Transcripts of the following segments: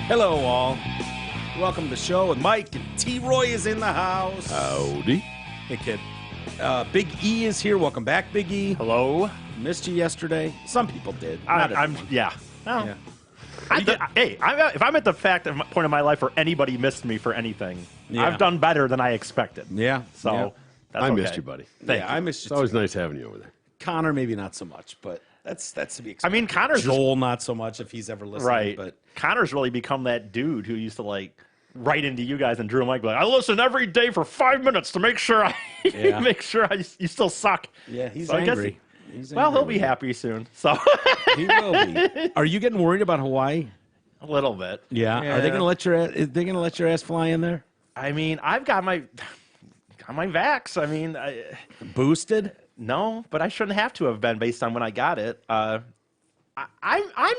Hello, all. Welcome to the show with Mike, and T-Roy is in the house. Howdy. Hey, kid. Big E is here. Welcome back, Big E. Hello. Missed you yesterday. Some people did. Yeah. Well, Yeah. if I'm at the point of my life where anybody missed me for anything, Yeah. I've done better than I expected. Yeah. So yeah. that's I okay. missed you, buddy. Thank Yeah, you. I missed It's you. always nice having you over there. Connor, maybe not so much, but that's to be expected. I mean, Connor's Joel, not so much if he's ever listening. right. But Connor's really become that dude who used to write into you guys and Drew and Mike, like, I listen every day for 5 minutes to make sure Yeah. you still suck. yeah, he's So I guess angry. He's Well, angry he'll be with happy soon. So you. He will be. Are you getting worried about Hawaii? a little bit. Yeah. Are they going to let your ass, is they going to let your ass fly in there? I mean, I've got my vax. I mean, Boosted? no, but I shouldn't have to have been based on when I got it. I'm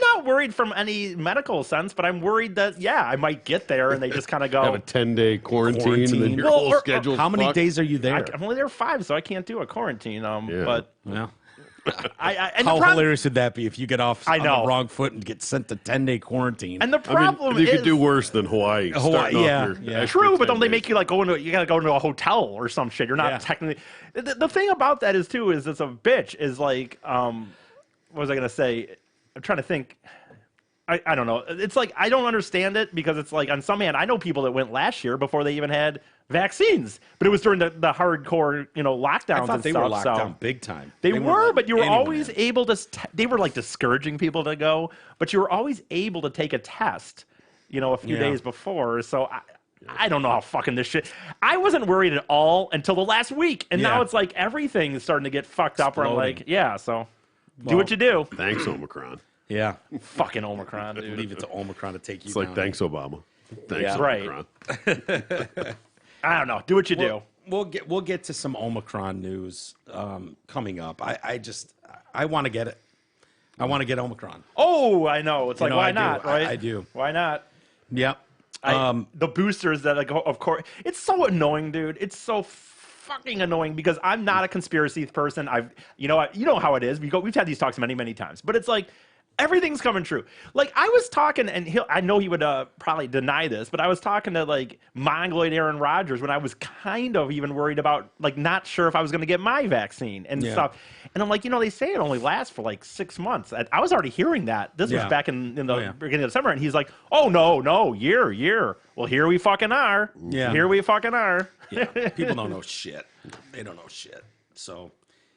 not worried from any medical sense, but I'm worried that I might get there and they just kind of go. Have a 10-day quarantine, and then your Well, whole or- schedule's How many fucked. days are you there? I'm only there 5, so I can't do a quarantine. Yeah. But Well, and how the problem, hilarious would that be if you get off I on know. the wrong foot and get sent to 10-day quarantine? and the I problem mean, you is could do worse than Hawaii. Hawaii, starting off yeah, your yeah. extra true, but 10 don't they days. make you you gotta go into a hotel or some shit? You're not Yeah. technically. The thing about that is too is it's a bitch. Is what was I gonna say? I'm trying to think. I don't know. It's like I don't understand it because it's like on some hand I know people that went last year before they even had vaccines, but it was during the hardcore lockdowns I thought and they stuff. were locked so down big time. they weren't were, letting but you were anyone always in. able to. They were discouraging people to go, but you were always able to take a test. A few Yeah. days before. So I don't know how fucking this shit. I wasn't worried at all until the last week, and now Yeah. it's like everything is starting to get fucked up. Where I'm like, Exploding. So do Well, what you do. Thanks, Omicron. Yeah. Fucking Omicron, dude. Leave it to Omicron to take you It's like, down. thanks, Obama. Thanks, Yeah. Right. Omicron. I don't know. Do what you do. We'll get to some Omicron news coming up. I want to get it. I want to get Omicron. Oh, I know. It's like, know, why I do. not? Right? I do. Why not? Yep. The boosters that of course, it's so annoying, dude. It's so fucking annoying because I'm not a conspiracy person. You know how it is. We've had these talks many, many times, but it's like everything's coming true. Like I was talking, and I know he would probably deny this, but I was talking to Mongoloid Aaron Rodgers when I was kind of even worried about not sure if I was going to get my vaccine and Yeah. stuff. And I'm like, they say it only lasts for 6 months. I was already hearing that. This was Yeah. back in the Oh, yeah. beginning of the summer, and he's like, "Oh no, year." Well, here we fucking are. Yeah. Here we fucking are. Yeah. People don't know shit. They don't know shit. So,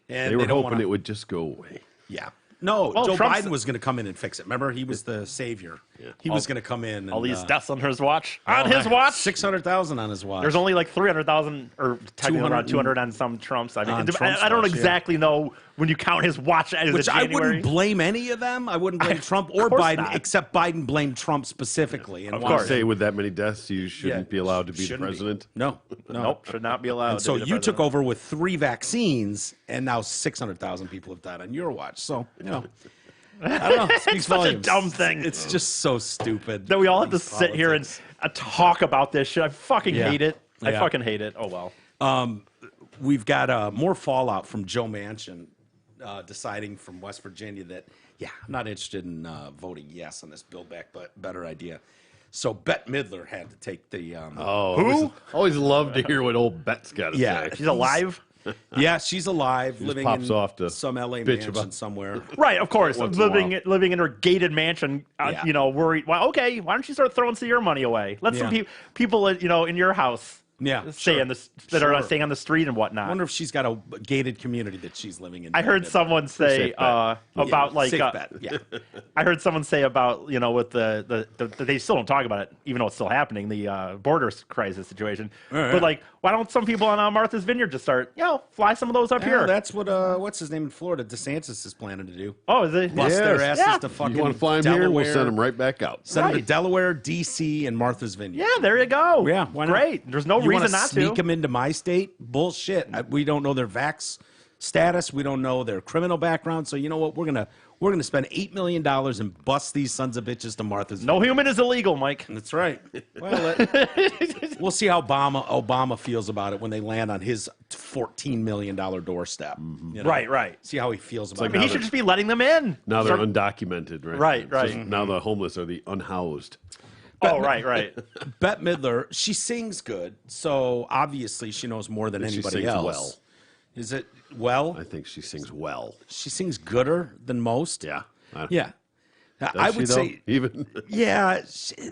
and They were don't hoping wanna- it would just go away. Yeah. No, Well, Joe Trump's- Biden was going to come in and fix it. Remember, he was the savior. He was going to come in. All and, these deaths on his watch. On his man, watch. 600,000 on his watch. There's only 300,000 or technically 200 around 200 on some Trumps. I mean, On Trump's I don't watch, yeah. exactly know when you count his watch as Which a I January. wouldn't blame any of them. I wouldn't blame Trump or course Biden, not. except Biden blamed Trump specifically. And Of why- course. Say with that many deaths, you shouldn't be allowed to be the Shouldn't president. No, Nope, should not be allowed. And so to be the you took president. over with 3 vaccines, and now 600,000 people have died on your watch. So, I don't know. It speaks such a volumes. dumb thing. It's just so stupid. that we all have to These sit here and politics. talk about this shit. I fucking Yeah. hate it. I Yeah. fucking hate it. Oh well. We've got more fallout from Joe Manchin deciding from West Virginia that, I'm not interested in voting yes on this Build Back Better idea. So Bette Midler had to take the. Always love to hear what old Bet's got to Yeah. say. She's alive. Yeah, she's alive, living pops in off to some LA bitch mansion about- somewhere. Right, of course. Once in a Living in her gated mansion, Yeah. worried. Well, okay, why don't you start throwing some of your money away? Let some Yeah. people, in your house, Yeah, stay sure. in this that are Sure. staying on the street and I whatnot. wonder if she's got a gated community that she's living in. I heard Bette Midler. someone say safe bet. about safe bet. Yeah. I heard someone say about with the they still don't talk about it even though it's still happening, the border crisis situation. yeah. But why don't some people on Martha's Vineyard just start fly some of those up Yeah, here? that's what what's his name in Florida, DeSantis is planning to do. Oh, is it? Bust their Yes. asses Yeah. to fucking You want to fly him Delaware. here? We'll send him right back out. Send them to Right. Delaware, D.C., and Martha's Vineyard. Yeah, there you go. Yeah, why not? Great. There's no You wanna reason not to. sneak them into my state? Bullshit. We don't know their vax status. We don't know their criminal background. So you know what? We're gonna spend $8 million and bust these sons of bitches to Martha's. No human is illegal, Mike. That's right. Well, we'll see how Obama feels about it when they land on his $14 million doorstep. You know? Right. See how he feels about I it. mean, he should just be letting them in. Now they're Start- undocumented, right? Right, It's right. just- Now the homeless are the unhoused. Oh, right. Bette Midler, she sings good, so obviously she knows more than She anybody sings else. well. Is it well? I think she sings well. She sings gooder than most. Yeah. Yeah. Does I she, would though? say, Even yeah.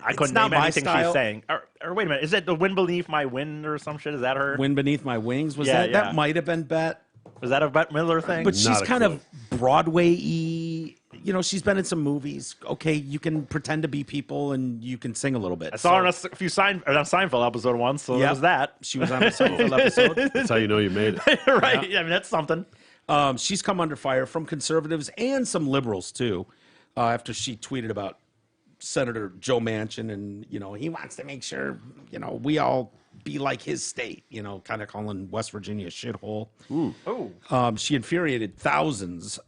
I couldn't not name my anything style. she's saying. Or wait a minute, is it the wind beneath my wind or some shit? Is that her? Wind Beneath My Wings was Yeah, that? yeah. That might have been Bette, Was that a Bette Midler thing? but she's Not a kind clue. of Broadway-y. You know, she's been in some movies. Okay, you can pretend to be people and you can sing a little bit. I saw her on a few Seinfeld episode once, so Yep. there was that. She was on a Seinfeld episode. that's how you know you made it. Right? I mean, that's something. She's come under fire from conservatives and some liberals too, after she tweeted about Senator Joe Manchin, and he wants to make sure we all be like his state. Kind of calling West Virginia a shithole. Oh, She infuriated thousands.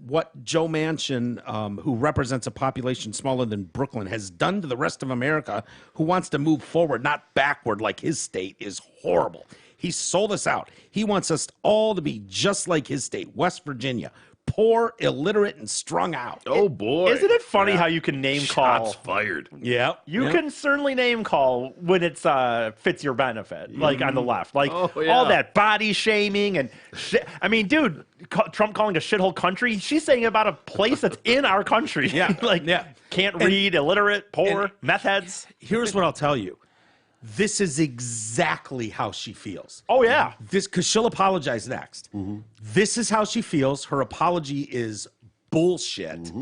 What Joe Manchin, who represents a population smaller than Brooklyn, has done to the rest of America, who wants to move forward, not backward like his state, is horrible. He sold us out. He wants us all to be just like his state, West Virginia. Poor, illiterate, and strung out. Oh, boy. isn't it funny how you can name call? Shots fired. Yeah. You can certainly name call when it's fits your benefit, like on the left, like Oh, yeah. all that body shaming and shit. I mean, dude, Trump calling a shithole country. She's saying about a place that's in our country. Yeah, like yeah. can't read, illiterate, poor, and- meth heads. Here's what I'll tell you. This is exactly how she feels. Oh yeah, Because she'll apologize next. This is how she feels. Her apology is bullshit.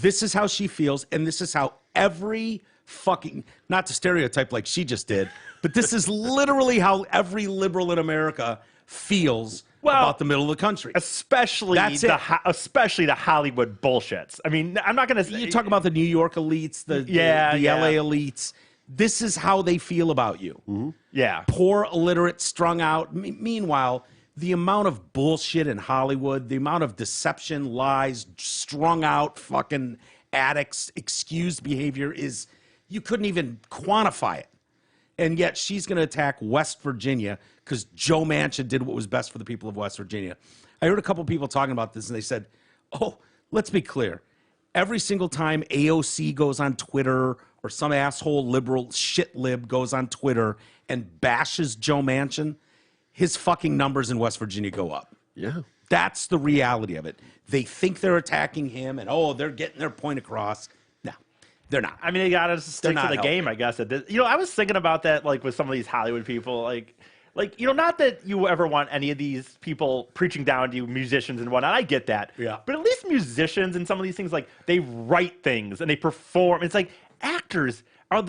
This is how she feels, and this is how every fucking, not to stereotype like she just did, but this is literally how every liberal in America feels about the middle of the country. especially That's the it. especially the Hollywood bullshits. I mean, I'm not gonna say You talk about the New York elites, the Yeah, LA yeah. elites. This is how they feel about you. yeah. Poor, illiterate, strung out. Meanwhile, the amount of bullshit in Hollywood, the amount of deception, lies, strung out fucking addicts, excused behavior is, you couldn't even quantify it. And yet she's going to attack West Virginia because Joe Manchin did what was best for the people of West Virginia. I heard a couple people talking about this, and they said, oh, let's be clear. Every single time AOC goes on Twitter or some asshole liberal shit lib goes on Twitter and bashes Joe Manchin, his fucking numbers in West Virginia go up. Yeah. That's the reality of it. They think they're attacking him and, they're getting their point across. No, they're not. I mean, they got to stick to not the helping. game, I guess. At this, I was thinking about that, like with some of these Hollywood people, like not that you ever want any of these people preaching down to you, musicians and whatnot. I get that. Yeah. But at least musicians and some of these things, like they write things and they perform. It's like actors are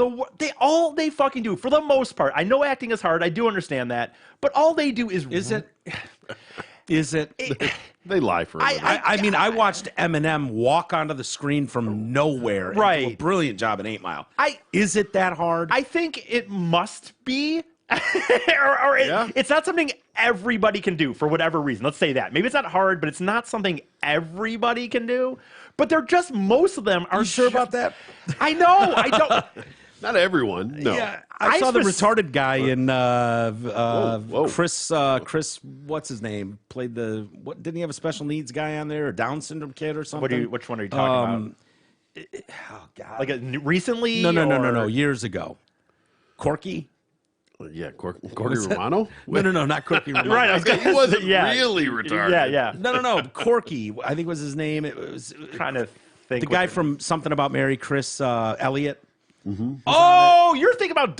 all they fucking do for the most part. I know acting is hard. I do understand that, but all they do is it? Is it? They lie for a living. I mean, I watched Eminem walk onto the screen from nowhere and do a Right. brilliant job in 8 Mile. I- Is it that hard? I think it must be. It's not something everybody can do for whatever reason. Let's say that. Maybe it's not hard, but it's not something everybody can do. But they're just, most of them are you sure about that? I know. I don't. Not everyone. No. Yeah, I saw the retarded guy in whoa. Chris. What's his name? Played what? Didn't he have a special needs guy on there, or Down syndrome kid, or something? Which one are you talking Oh God! about? Like recently? No. Years ago, Corky. Yeah, Corky Romano? No, not Corky. Romano. Right. I was He wasn't yeah. really retarded. Yeah. No. Corky. I think was his name. It was Trying to think. the guy from Something About Mary, Chris Elliott. Oh, you're thinking about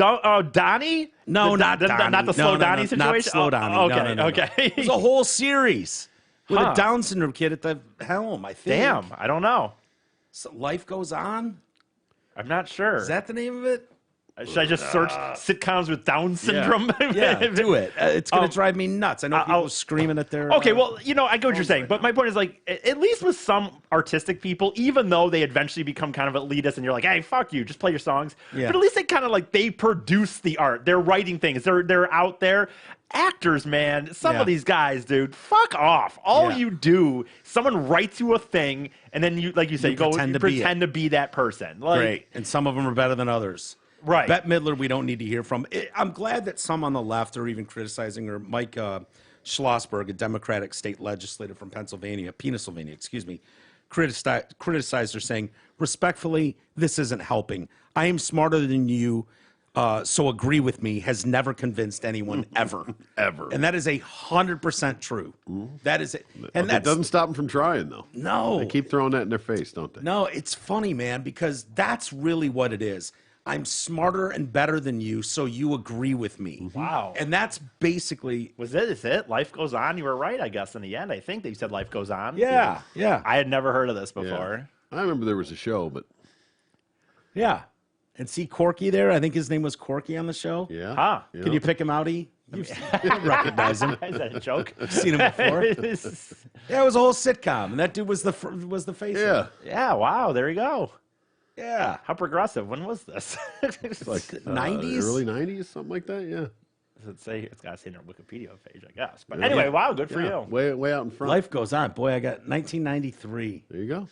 Donnie? No, not Donnie. Not the Slow Donnie Not situation. Slow Donnie. Okay. No. Okay. There's a whole series with Huh. a Down syndrome kid at the helm. I think. Damn. I don't know. So Life Goes On. I'm not sure. Is that the name of it? Should I just search sitcoms with Down syndrome? Yeah, do it. It's going to drive me nuts. I know people screaming at their. Okay, well, I get what you're saying, but my point is, like, at least with some artistic people, even though they eventually become kind of elitist and you're like, hey, fuck you, just play your songs. Yeah. But at least they kind of like, they produce the art. They're writing things. They're out there. Actors, man, some Yeah. of these guys, dude, fuck off. All Yeah. you do, someone writes you a thing, and then you, like you say, You pretend to be it. pretend to be that person. Like, Great, and some of them are better than others. Right. Bette Midler, we don't need to hear from. I'm glad that some on the left are even criticizing her. Mike Schlossberg, a Democratic state legislator from Pennsylvania, excuse me, criticized her, saying, respectfully, this isn't helping. I am smarter than you, so agree with me, has never convinced anyone ever. Ever. And that is 100% true. That is it. And It doesn't stop them from trying, though. no. They keep throwing that in their face, don't they? No, it's funny, man, because that's really what it is. I'm smarter and better than you, so you agree with me. Wow. And that's basically, Was it? Is it? Life goes on. You were right, I guess, in the end. I think they said life goes on. yeah. I had never heard of this Yeah. before. I remember there was a show, but Yeah. And see Corky there? I think his name was Corky on the show. yeah. Huh. Yeah. Can you pick him out, E? You recognize him. Is that a joke? Seen him before. Yeah, it was a whole sitcom, and that dude was the face. Yeah. of it. Yeah, wow, there you go. Yeah. How progressive. When was this? Like 90s? early 90s, something like that. Yeah. Does it say? It's got to say in our Wikipedia page, I guess. But anyway, wow, good for Yeah. you. Way out in front. Life goes on. Boy, I got 1993. There you go.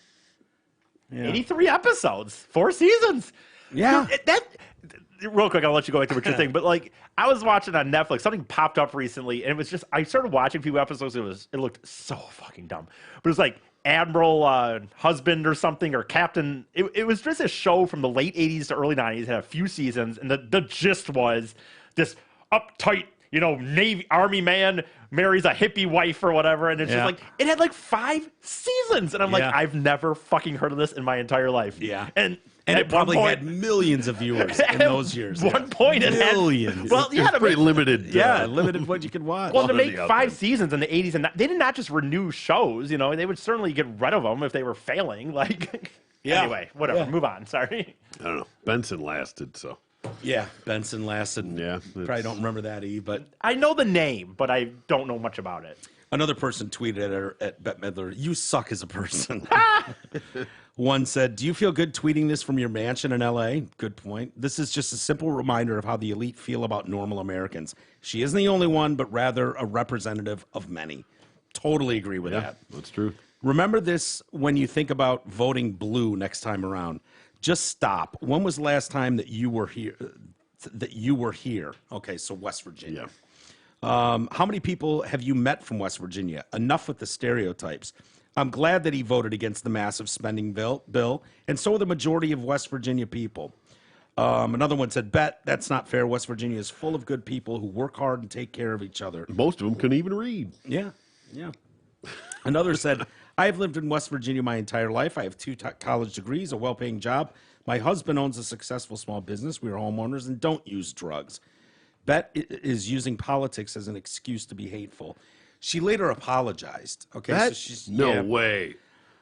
Yeah. 83 episodes, 4 seasons. Yeah. Dude, real quick, I'll let you go into what you're thinking. But like, I was watching on Netflix. Something popped up recently, and it was just I started watching a few episodes. It looked so fucking dumb. But it was like Admiral Husband or something, or Captain. It was just a show from the late 80s to early 90s. It had a few seasons, and the gist was this uptight, Navy Army man marries a hippie wife or whatever, and it's Yeah. just like it had like 5 seasons, and I'm like, Yeah. I've never fucking heard of this in my entire life. Yeah. and And at it probably one had point, millions of viewers in those years. At one point, it had Millions. Well, yeah, It's to pretty make, limited. Yeah, limited what you could watch. well, to quality make out 5 there. seasons in the 80s, and they did not just renew shows. They would certainly get rid of them if they were failing. Like, Yeah. Anyway, whatever. Yeah. Move on. Sorry. I don't know. Benson lasted, so. Yeah, Benson lasted. Yeah, Probably it's- don't remember that, E, but I know the name, but I don't know much about it. another person tweeted at her at Bette Midler, "You suck as a person." One said, "Do you feel good tweeting this from your mansion in LA?" Good point. "This is just a simple reminder of how the elite feel about normal Americans. She isn't the only one, but rather a representative of many." Totally agree with Yeah, that. that's true. Remember this when you think about voting blue next time around. Just stop. When was the last time that you were here? Okay, so West Virginia. How many people have you met from West Virginia? Enough with the stereotypes. I'm glad that he voted against the massive spending bill, and so are the majority of West Virginia people. Another one said, "Bet that's not fair. West Virginia is full of good people who work hard and take care of each other." Most of them couldn't even read. Yeah, yeah. Another said, "I have lived in West Virginia my entire life. I have 2 college degrees, a well-paying job. My husband owns a successful small business. We are homeowners and don't use drugs." Bet is using politics as an excuse to be hateful. She later apologized. Okay, so That? she's No yeah, way.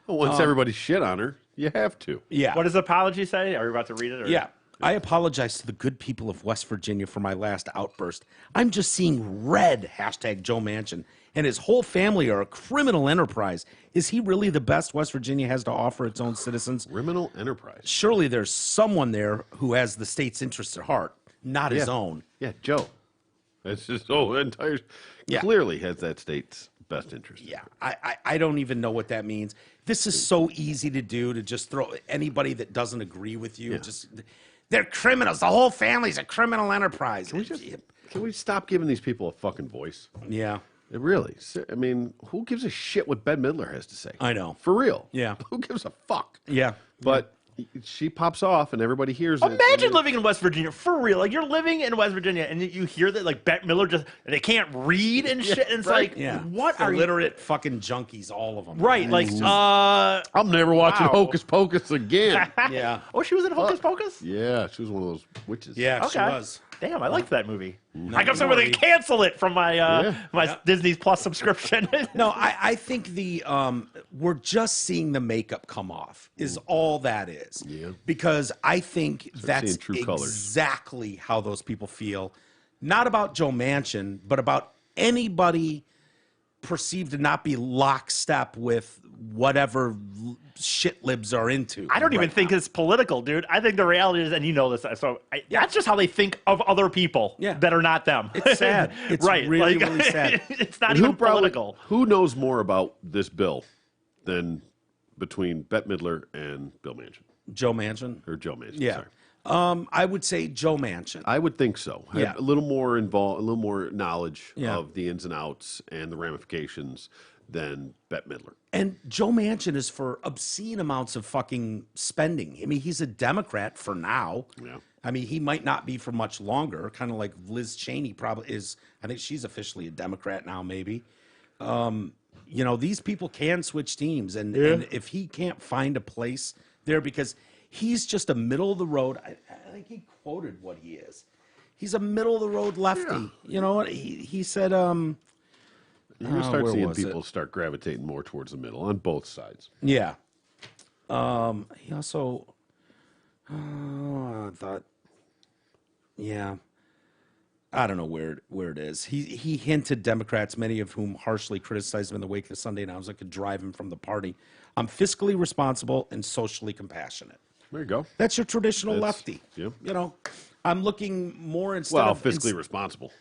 Well, once everybody shit on her, you have to. yeah. What does the apology say? Are you about to read it? Or? Yeah. "I apologize to the good people of West Virginia for my last outburst. I'm just seeing red, hashtag Joe Manchin, and his whole family are a criminal enterprise. Is he really the best West Virginia has to offer its own citizens? Criminal enterprise. Surely there's someone there who has the state's interests at heart, not his own." Yeah, Joe. That's just entire. Yeah. Clearly has that state's best interest. Yeah, I don't even know what that means. This is so easy to do, to just throw anybody that doesn't agree with you. Just they're criminals. The whole family's a criminal enterprise. Can we stop giving these people a fucking voice? Yeah, It really. I mean, who gives a shit what Bette Midler has to say? I know. For real. Yeah. Who gives a fuck? Yeah, But she pops off and everybody hears it. Imagine living in West Virginia for real. Like you're living in West Virginia and you hear that like Bette Midler they can't read and shit. And it's right. like, yeah. what are you? illiterate fucking junkies? All of them. Right. Like, I'm never watching Wow. Hocus Pocus again. Yeah. oh, she was in Hocus Pocus? Yeah, she was one of those witches. Yeah, Okay. she was. Damn, I liked that movie. I got somewhere they cancel it from my my Disney Plus subscription. No, I think the we're just seeing the makeup come off is all that is. Yeah. Because I think that's seeing true colors. exactly how those people feel. Not about Joe Manchin, but about anybody perceived to not be lockstep with whatever shit libs are into. I don't even right think now. it's political, dude. I think the reality is, and you know this, so that's just how they think of other people Yeah. that are not them. It's sad. It's right? really, really sad. It's not And even political. Who knows more about this bill than between Bette Midler and Bill Manchin Joe Manchin. or Joe Manchin? Yeah. Sorry. I would say Joe Manchin. I would think so. Have Yeah. a little more involved, a little more knowledge Yeah. of the ins and outs and the ramifications than Bette Midler. And Joe Manchin is for obscene amounts of fucking spending. I mean, he's a Democrat for now. Yeah. I mean, he might not be for much longer, kind of like Liz Cheney probably is. I think she's officially a Democrat now, maybe. You know, these people can switch teams. And if he can't find a place there, because he's just a middle of the road, I think he quoted what he is. He's a middle of the road lefty. Yeah. You know what? He said, You're going to start where seeing was people start gravitating more towards the middle on both sides. yeah. He also, I thought, yeah, I don't know where it is. He hinted Democrats, many of whom harshly criticized him in the wake of the Sunday announcement, could drive him from the party. I'm fiscally responsible and socially compassionate. There you go. That's your traditional lefty. yeah. You know, I'm looking more instead Well, of fiscally responsible.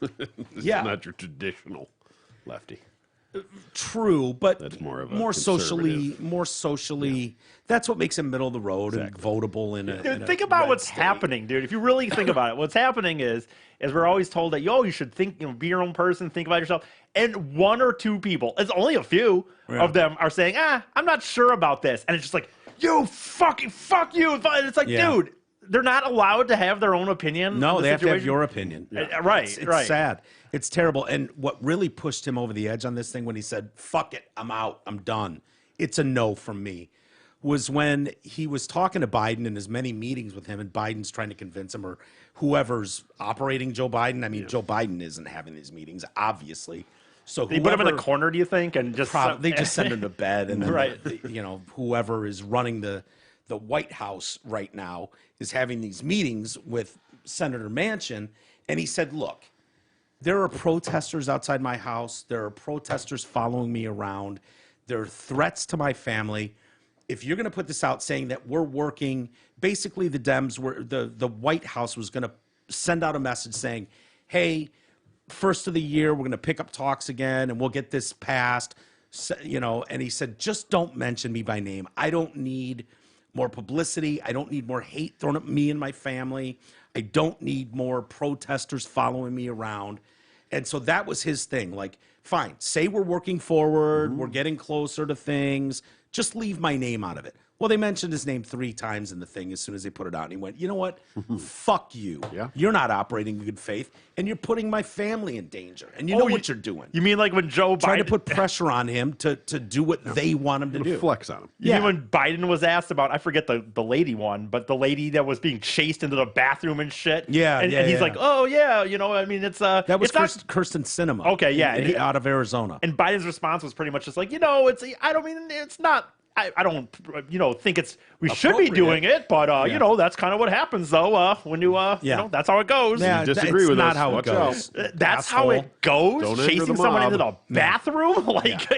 Yeah. It's not your traditional lefty. true, but That's more of a more conservative. socially. That's what makes him middle of the road and votable in a. Dude, in a think about red what's state. happening, dude. If you really think about it, what's happening is we're always told that, you should think, be your own person, think about yourself. And one or two people, it's only a few of them, are saying, I'm not sure about this. And it's just like, you fucking fuck you. And it's like, Yeah. dude, they're not allowed to have their own opinion. No, on the they have to have situation. your opinion. Right, It's right. sad. It's terrible. And what really pushed him over the edge on this thing when he said, fuck it, I'm out, I'm done. It's a no from me, was when he was talking to Biden in as many meetings with him, and Biden's trying to convince him, or whoever's operating Joe Biden. I mean, Joe Biden isn't having these meetings, obviously. So They put him in a whoever- corner, do you think? And just They just send him to bed, and then Right. whoever is running the White House right now is having these meetings with Senator Manchin, and he said, "Look, there are protesters outside my house. There are protesters following me around. There are threats to my family. If you're going to put this out saying that we're working, basically the Dems were the White House was going to send out a message saying, hey." First of the year, we're going to pick up talks again, and we'll get this passed. And he said, just don't mention me by name. I don't need more publicity. I don't need more hate thrown at me and my family. I don't need more protesters following me around. And so that was his thing. Like, fine, say we're working forward, we're getting closer to things. Just leave my name out of it. Well, they mentioned his name 3 times in the thing as soon as they put it out. And he went, you know what? Fuck you. Yeah. You're not operating in good faith, and you're putting my family in danger. And you know what you're doing. You mean like when Joe Biden Trying to put pressure on him to do what they want him to do. Flex on him. You Yeah. mean when Biden was asked about, I forget the lady one, but the lady that was being chased into the bathroom and shit. Yeah, and, yeah, and he's yeah. like, oh yeah, I mean it's That was it's not. Kirsten Sinema. Okay, yeah, and he- out of Arizona. And Biden's response was pretty much just like, I don't mean it's not. I don't, think we should be Appropriate. doing it, but that's kind of what happens though. When that's how it goes. Yeah, You disagree it's with not us, how it watch goes. That's how it goes. Don't enter Chasing the someone mob. into the bathroom, like.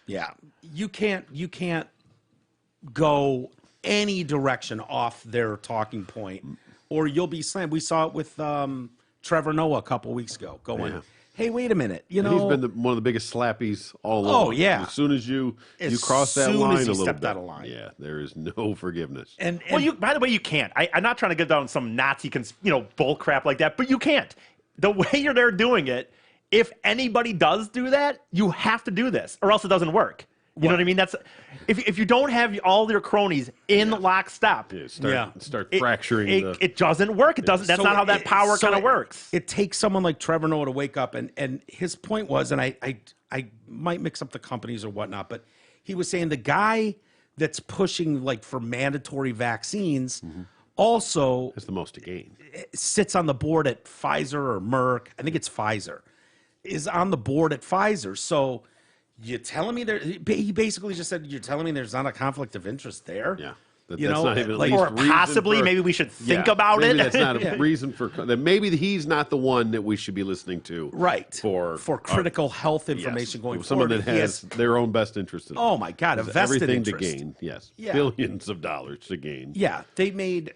Yeah, you can't go any direction off their talking point, or you'll be slammed. We saw it with Trevor Noah a couple weeks ago. Going, Yeah. hey, wait a minute, And he's been one of the biggest slappies all Oh, along. yeah. As soon as you cross that soon line as he a little stepped bit, out of line. yeah, there is no forgiveness. and Well, by the way, you can't. I'm not trying to get down some Nazi, bull crap like that, but you can't. The way you're there doing it, if anybody does do that, you have to do this, or else it doesn't work. You know what I mean? That's if you don't have all your cronies in lockstep, Yeah, start fracturing it doesn't work. It doesn't. That's So not how that power kind of works. It takes someone like Trevor Noah to wake up, and his point was, and I might mix up the companies or whatnot, but he was saying the guy that's pushing like for mandatory vaccines also That's the most to gain. sits on the board at Pfizer or Merck. I think it's Pfizer is on the board at Pfizer. So you're telling me he basically just said, you're telling me there's not a conflict of interest there? Yeah. You That's know, not even at like- least Or reason possibly, for- maybe we should think Yeah, about maybe it. That's not a Yeah. reason for that. Maybe he's not the one that we should be listening to. Right. For critical health yes, information going someone forward. that He has their own best interest in Oh, my God, a Has vested everything interest. to gain. Yes, Yeah. billions of dollars to gain. Yeah, they made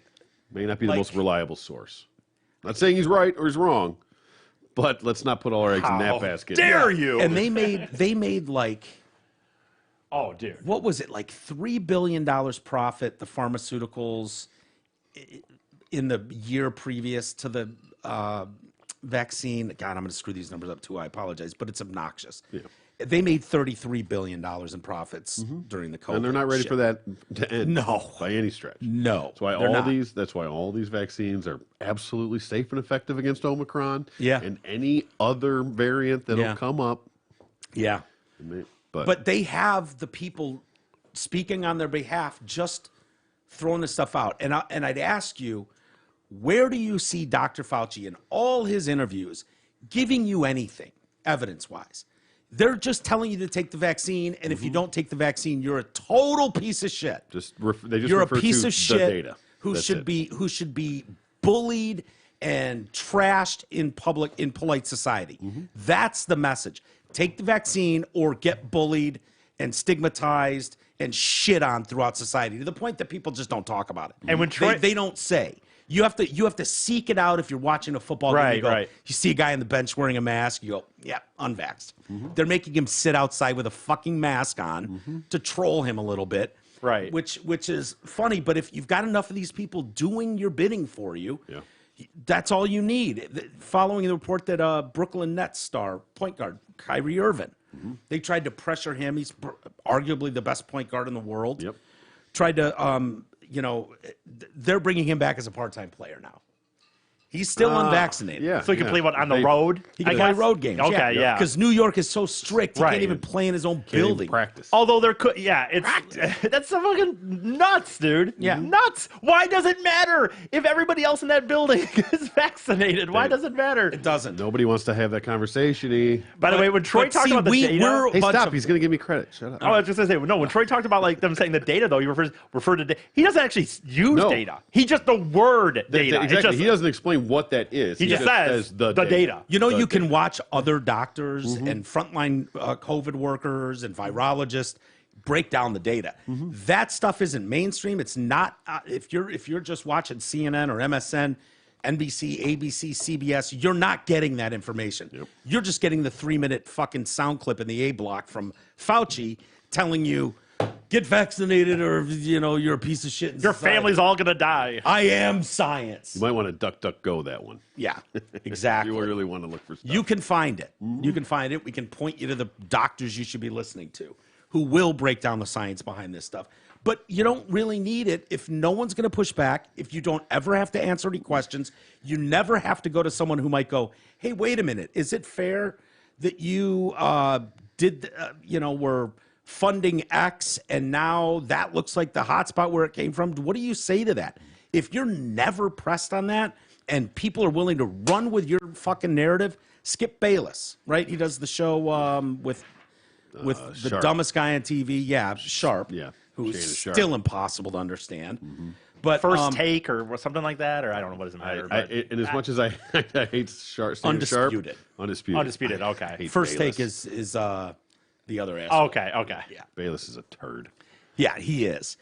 May not be the Like- most reliable source. Not saying he's right or he's wrong, but let's not put all our eggs in How that basket. dare you? and they made like, Oh, dude. what was it, like $3 billion profit, the pharmaceuticals, in the year previous to the vaccine. God, I'm going to screw these numbers up too. I apologize, but it's obnoxious. Yeah. They made $33 billion in profits during the COVID. And they're not ready shit. for that to end. No. By any stretch. No. That's why all these vaccines are absolutely safe and effective against Omicron. Yeah. And any other variant that'll come up. Yeah. But they have the people speaking on their behalf just throwing this stuff out. And I'd ask you, where do you see Dr. Fauci in all his interviews giving you anything evidence-wise? They're just telling you to take the vaccine, and if you don't take the vaccine, you're a total piece of shit. You're a piece of shit data. who should be bullied and trashed in polite society. That's the message. Take the vaccine or get bullied and stigmatized and shit on throughout society to the point that people just don't talk about it. And when they don't say. You have to seek it out if you're watching a football game. You see a guy on the bench wearing a mask, you go, yeah, unvaxxed. They're making him sit outside with a fucking mask on to troll him a little bit. Right. Which is funny, but if you've got enough of these people doing your bidding for you, that's all you need. Following the report that Brooklyn Nets star point guard Kyrie Irving, they tried to pressure him. He's arguably the best point guard in the world. Yep. Tried to they're bringing him back as a part-time player now. He's still unvaccinated. Yeah. So he can play on the road? He can play road games. Okay, yeah. Because New York is so strict, he Right. can't even play in his own Can't even building. practice. Although there could, that's so fucking nuts, dude. Yeah. Nuts. Why does it matter if everybody else in that building is vaccinated? Why does it matter? It doesn't. Nobody wants to have that conversation. By the way, when Troy talked about the data, Hey, stop! He's going to give me credit. Shut up. I was just gonna say no. When Troy talked about like them saying the data, though, he referred to he doesn't actually use data. He just the word data. Exactly. Just, he doesn't explain what that is. He just says the data. You know, you can watch other doctors and frontline COVID workers and virologists break down the data. That stuff isn't mainstream. It's not. If you're just watching CNN or MSN, NBC, ABC, CBS, you're not getting that information. You're just getting the 3-minute fucking sound clip in the A block from Fauci telling you, get vaccinated or, you're a piece of shit. Your family's all gonna die. I am science. You might want to duck go that one. Yeah, exactly. You really want to look for stuff. You can find it. You can find it. We can point you to the doctors you should be listening to who will break down the science behind this stuff. But you don't really need it if no one's going to push back, if you don't ever have to answer any questions. You never have to go to someone who might go, hey, wait a minute. Is it fair that you were funding X and now that looks like the hotspot where it came from? What do you say to that? If you're never pressed on that and people are willing to run with your fucking narrative, Skip Bayless, right? He does the show with the Sharp. dumbest guy on TV. Yeah, Sharp. Yeah. Who's Shannon Sharp. still impossible to understand. But First take or something like that, or I don't know what does it matter. And as much as I hate Sharp, Undisputed. Undisputed. Okay. Hate First Bayless. Take is the other asshole. Okay. Yeah. Bayless is a turd. Yeah, he is.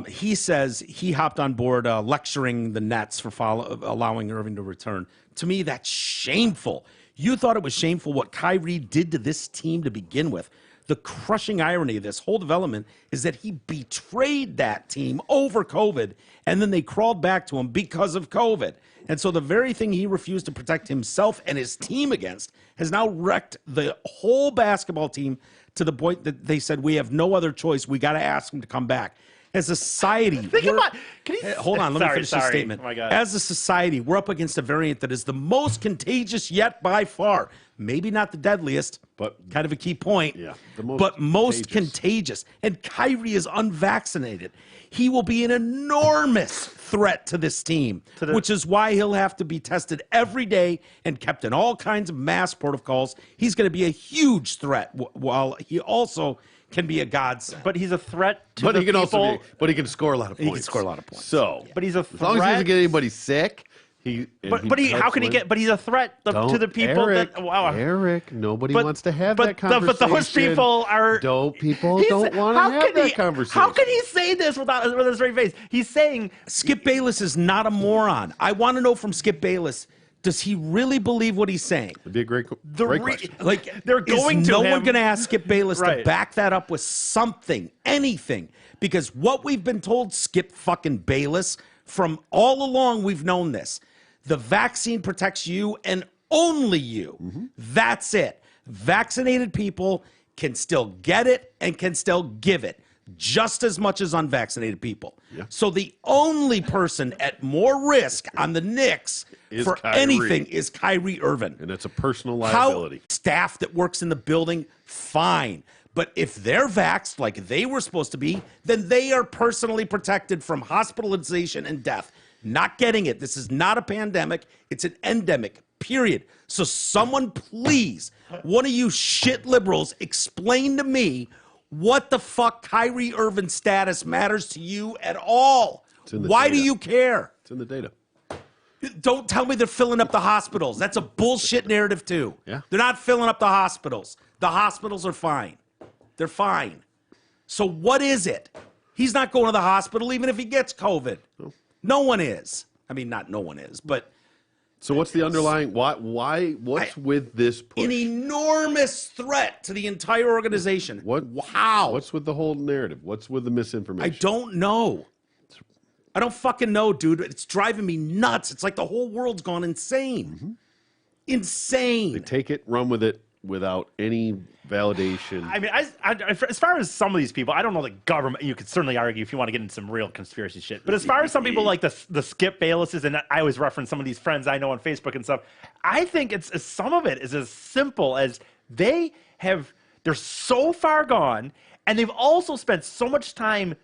He says he hopped on board lecturing the Nets for allowing Irving to return. To me, that's shameful. You thought it was shameful what Kyrie did to this team to begin with. The crushing irony of this whole development is that he betrayed that team over COVID, and then they crawled back to him because of COVID. And so the very thing he refused to protect himself and his team against has now wrecked the whole basketball team to the point that they said, we have no other choice. We got to ask him to come back. As a society, hold on, let me finish this statement. Oh my God. As a society, we're up against a variant that is the most contagious yet by far. Maybe not the deadliest, but kind of a key point. Yeah, but most contagious. And Kyrie is unvaccinated. He will be an enormous threat to this team, which is why he'll have to be tested every day and kept in all kinds of mask protocols. He's going to be a huge threat, while he also can be a godsend. But he's a threat to But the he can people. also but he can score a lot of points. He can score a lot of points. So, But he's a as long as he doesn't get anybody sick, But how can he get? But he's a threat to the people Eric, that. Wow. Eric, nobody But- wants to have but that conversation. but those people are. People He's- don't want to how have can that he- conversation. How can he say this with a straight face? He's saying Skip Bayless is not a moron. I want to know from Skip Bayless, does he really believe what he's saying? It'd be a great question. Like, They're going is to no him- one going to ask Skip Bayless to Right. back that up with something, anything? Because what we've been told, Skip fucking Bayless, From all along, we've known this. The vaccine protects you and only you. That's it. Vaccinated people can still get it and can still give it just as much as unvaccinated people. So the only person at more risk on the Knicks for Kyrie. anything is Kyrie Irving. And it's a personal liability. Staff that works in the building, fine. But if they're vaxxed like they were supposed to be, then they are personally protected from hospitalization and death. Not getting it. This is not a pandemic. It's an endemic, period. So someone please, one of you shit liberals, explain to me what the fuck Kyrie Irving's status matters to you at all. Why do you care? It's in the data. Don't tell me they're filling up the hospitals. That's a bullshit narrative, too. Yeah. They're not filling up the hospitals. The hospitals are fine. They're fine. So what is it? He's not going to the hospital even if he gets COVID. No one is. I mean, not no one is, but So what's the underlying, what's with this push? an enormous threat to the entire organization. Wow. What's with the whole narrative? What's with the I misinformation? don't know. I don't fucking know, dude. It's driving me nuts. It's like the whole world's gone insane. Insane. They take it, run with it without any validation. I mean, as far as some of these people, I don't know the government. You could certainly argue if you want to get into some real conspiracy shit. But as far as some people like the Skip Baylesses, and I always reference some of these friends I know on Facebook and stuff, I think it's some of it is as simple as they're so far gone, and they've also spent so much time,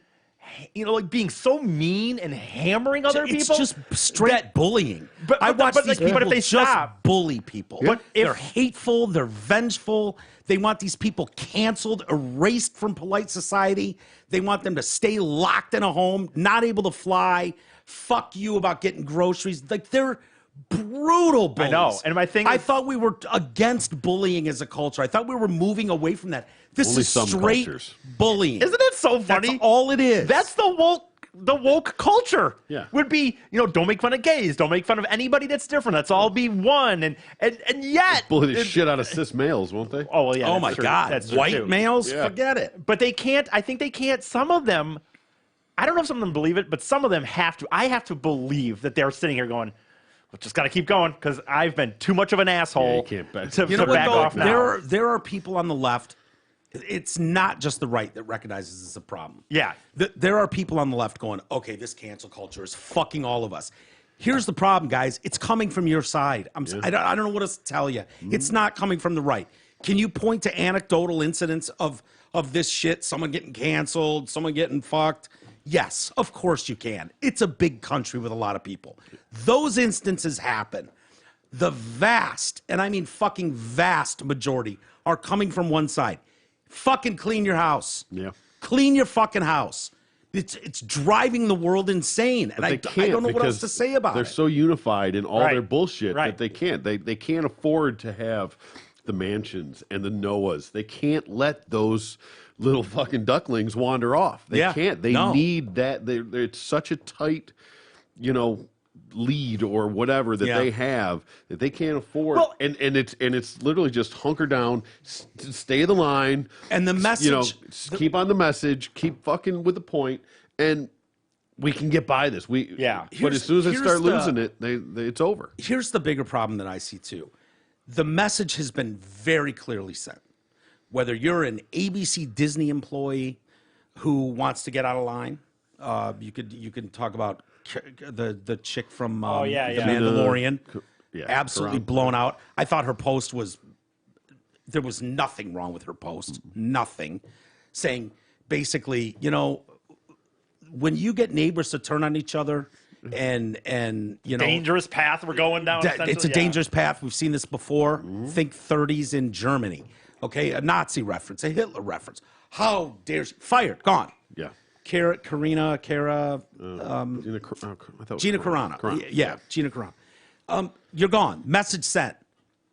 like being so mean and hammering other people. It's just straight bullying. But- I watch but these like- people but if they just stop- bully people. But if- they're hateful, they're vengeful. They want these people canceled, erased from polite society. They want them to stay locked in a home, not able to fly. Fuck you about getting groceries. Like they're brutal bullies. I know, and my thing I is- thought we were against bullying as a culture. I thought we were moving away from that. This Only is some straight cultures. bullying. Isn't it so funny? That's all it is. That's the woke culture. Yeah. Would be, don't make fun of gays, don't make fun of anybody that's different. Let's all be one. And yet Bully the shit out of cis males, won't they? Oh well, yeah. oh that's my true. God. That's true, White too. males, Yeah. forget it. But they can't. I think they can't. Some of them, I don't know if some of them believe it, but some of them have to. I have to believe that they're sitting here going, "We just got to keep going," because I've been too much of an asshole Yeah, you can't back- to, You know to what, back though? off now. There are people on the left. It's not just the right that recognizes it's a problem. Yeah. There are people on the left going, okay, this cancel culture is fucking all of us. Here's the problem, guys. It's coming from your side. I don't know what else to tell you. It's not coming from the right. Can you point to anecdotal incidents of this shit? Someone getting canceled, someone getting fucked? Yes, of course you can. It's a big country with a lot of people. Those instances happen. The vast, and I mean fucking vast majority are coming from one side. Fucking clean your house. Yeah. Clean your fucking house. It's driving the world insane. And They I can't don't know what else because to say about they're it. so unified in all Right. their bullshit Right. that they can't. They can't afford to have the Mansions and the Noahs. They can't let those little fucking ducklings wander off. They Yeah. can't. They No. need that. It's such a tight, lead or whatever that Yeah. they have that they can't afford. Well- and it's literally just hunker down, stay the line, And the message, keep on the message, keep fucking with the point, and we can get by this. Yeah. But as soon as they Here's start the- losing it, it's over. here's the bigger problem that I see too. The message has been very clearly sent. Whether you're an ABC Disney employee who wants to get out of line, you can talk about the chick from Oh, yeah, The yeah. Mandalorian, Yeah, absolutely Karan. blown out. I thought her post there was nothing wrong with her post, nothing, saying basically, when you get neighbors to turn on each other and Dangerous path we're going down. it's a essentially, yeah. dangerous path. We've seen this before. Think 30s in Germany. Okay, a Nazi reference, a Hitler reference. How dare she? Fired, gone. Yeah. Gina Gina Carano. Yeah, Gina Carano. You're gone. Message sent.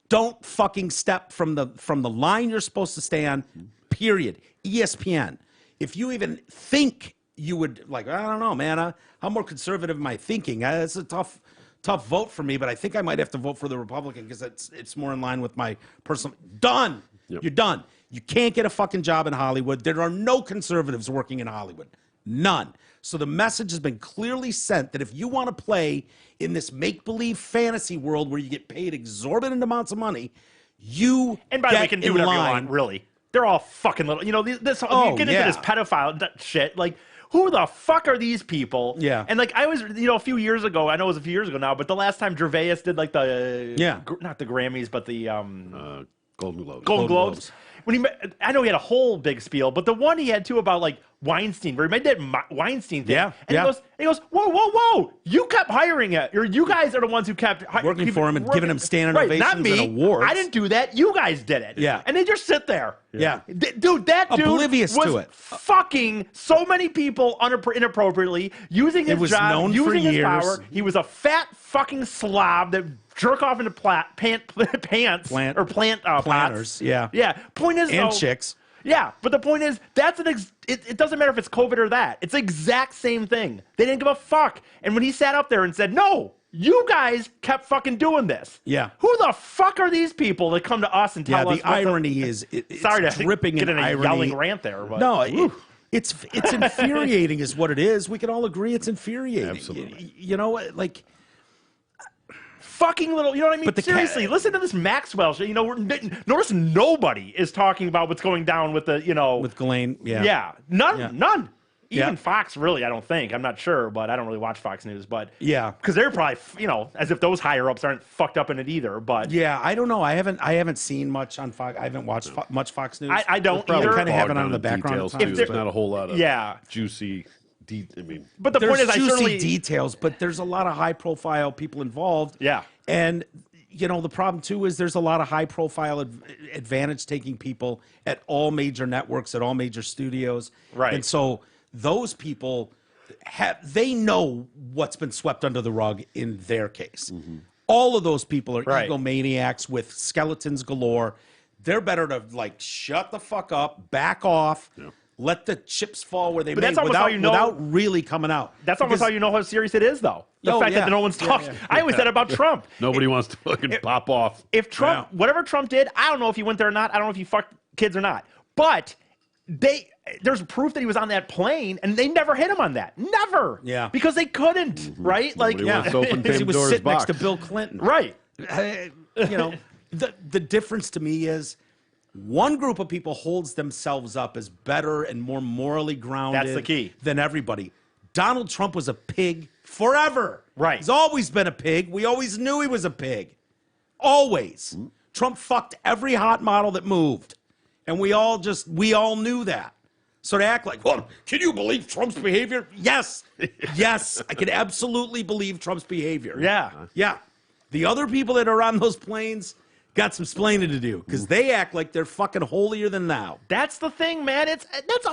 Don't fucking step from the line you're supposed to stay on. Period. ESPN. If you even think you would I don't know, man. How more conservative am I thinking? It's a tough vote for me, but I think I might have to vote for the Republican because it's more in line with my personal. Done. Yep. You're done. You can't get a fucking job in Hollywood. There are no conservatives working in Hollywood. None. So the message has been clearly sent that if you want to play in this make-believe fantasy world where you get paid exorbitant amounts of money, you And by the way, you get can do in whatever you line. want, really. They're all fucking little. You know, this Oh, you get yeah. into this pedophile shit. Like, who the fuck are these people? Yeah. And like, I was, a few years ago, I know it was a few years ago now, but the last time Gervais did like the, Yeah. not the Grammys, but the Golden Globes. Golden Globes. Globes. When I know he had a whole big spiel, but the one he had too about like Weinstein, where he made that Weinstein thing. Yeah, And yeah. he goes, whoa, you kept hiring it, or you guys are the ones who kept Working for him and giving him standing right, ovations not me. and awards. I didn't do that. You guys did it. Yeah. And they just sit there. Yeah. Dude, that dude Oblivious was to it. fucking so many people inappropriately, using his was job, known for using his years. power. He was a fat fucking slob that jerk off into pants Plant- or plant planters, pots. yeah. Yeah. Point is, And though, chicks. yeah, but the point is, that's it doesn't matter if it's COVID or that. It's the exact same thing. They didn't give a fuck. And when he sat up there and said, no, you guys kept fucking doing this. Yeah. Who the fuck are these people that come to us and tell Yeah, us the irony is it's Sorry to dripping get in in a irony. yelling rant there. But, No, it's infuriating is what it is. We can all agree it's infuriating. Absolutely. You know, like fucking little, you know what I mean? But the Seriously, listen to this Maxwell shit. You know, notice nobody is talking about what's going down with the, with Ghislaine, yeah. yeah, none. Even Yeah. Fox, really, I don't think. I'm not sure, but I don't really watch Fox News. But Yeah. because they're probably, as if those higher ups aren't fucked up in it either. But Yeah, I don't know. I haven't seen much on Fox. I haven't watched much Fox News. I don't Probably either. Kinda have it bogged on down the in background details, at too. times, There's but- not a whole lot of Yeah. juicy. I mean, but the point There's is, I juicy certainly details, but there's a lot of high profile people involved. Yeah. And the problem too is there's a lot of high profile advantage taking people at all major networks, at all major studios. Right. And so those people they know what's been swept under the rug in their case. All of those people are Right. egomaniacs with skeletons galore. They're better to shut the fuck up, back off, let the chips fall where they But may that's almost how you know- without really coming out. that's almost how you know how serious it is, though. The Oh, fact yeah. that no one's Yeah, talking. yeah. I always said about Trump. nobody wants to fucking pop off. If Trump, Yeah. whatever Trump did, I don't know if he went there or not. I don't know if he fucked kids or not. But there's proof that he was on that plane, and they never hit him on that. Never. Yeah. Because they couldn't, right? Nobody wants to open Because he was Pandora's sitting next box. to Bill Clinton. right. The difference to me is one group of people holds themselves up as better and more morally grounded That's the key. than everybody. Donald Trump was a pig forever. Right. He's always been a pig. We always knew he was a pig. Always. Trump fucked every hot model that moved. And we all knew that. So to act like, well, can you believe Trump's behavior? Yes. Yes, I can absolutely believe Trump's behavior. Yeah. Yeah. The other people that are on those planes got some splaining to do because they act like they're fucking holier than thou. That's the thing, man. That's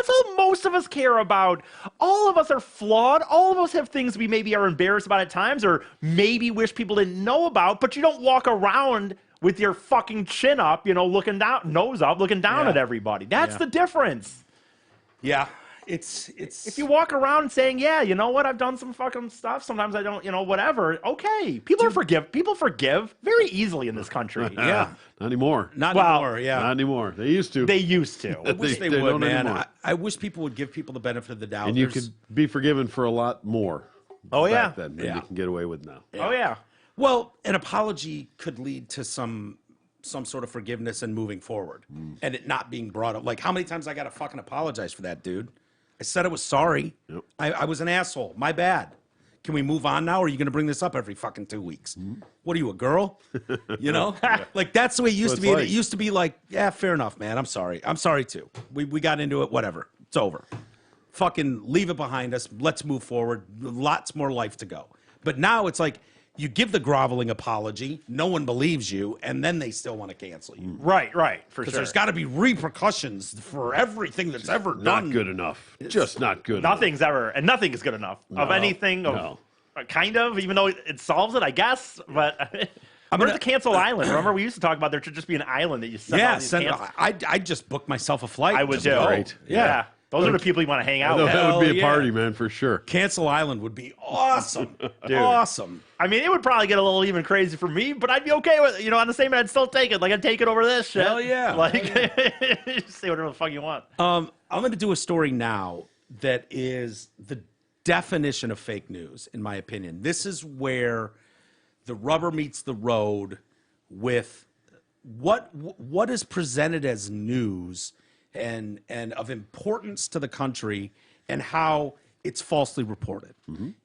all most of us care about. All of us are flawed. All of us have things we maybe are embarrassed about at times, or maybe wish people didn't know about. But you don't walk around with your fucking chin up, looking down, nose up, looking down Yeah. at everybody. That's Yeah. the difference. Yeah. It's If you walk around saying, "Yeah, you know what? I've done some fucking stuff. Sometimes I don't, whatever." Okay, people forgive very easily in this country. yeah. Not anymore. Not Well, anymore. Yeah. Not anymore. They used to. They used to. I wish they they would, don't man. anymore. I wish people would give people the benefit of the doubt. and you There's- could be forgiven for a lot more. Oh, yeah. back then than Yeah. you can get away with now. Oh yeah. Well, an apology could lead to some sort of forgiveness and moving forward, and it not being brought up. Like, how many times I got to fucking apologize for that, dude? I said I was sorry. Yep. I was an asshole. My bad. Can we move on now, or are you going to bring this up every fucking 2 weeks? What are you, a girl? Like that's the way it used to be. it's And like. it used to be like, yeah, fair enough, man. I'm sorry. I'm sorry too. We got into it. Whatever. It's over. Fucking leave it behind us. Let's move forward. Lots more life to go. But now it's like you give the groveling apology, no one believes you, and then they still want to cancel you. Right. For Because sure. there's got to be repercussions for everything that's ever done. Not good enough. Just not good Nothing's ever, and nothing is good enough of anything. no. Kind of, even though it solves it, I guess. But where's the cancel island? Remember, we used to talk about there should just be an island that you send all Yeah, these send, cancel- I'd just book myself a flight. I and would just do. go. Great. Yeah. Those are the people you want to hang out enough. with. That would be a Hell party, yeah. man, for sure. Cancel Island would be awesome. Dude. Awesome. I mean, it would probably get a little even crazy for me, but I'd be okay with it. On the same end, I'd still take it. Like, I'd take it over this shit. Hell yeah. Like, say whatever the fuck you want. I'm going to do a story now that is the definition of fake news, in my opinion. This is where the rubber meets the road with what is presented as news and of importance to the country and how it's falsely reported.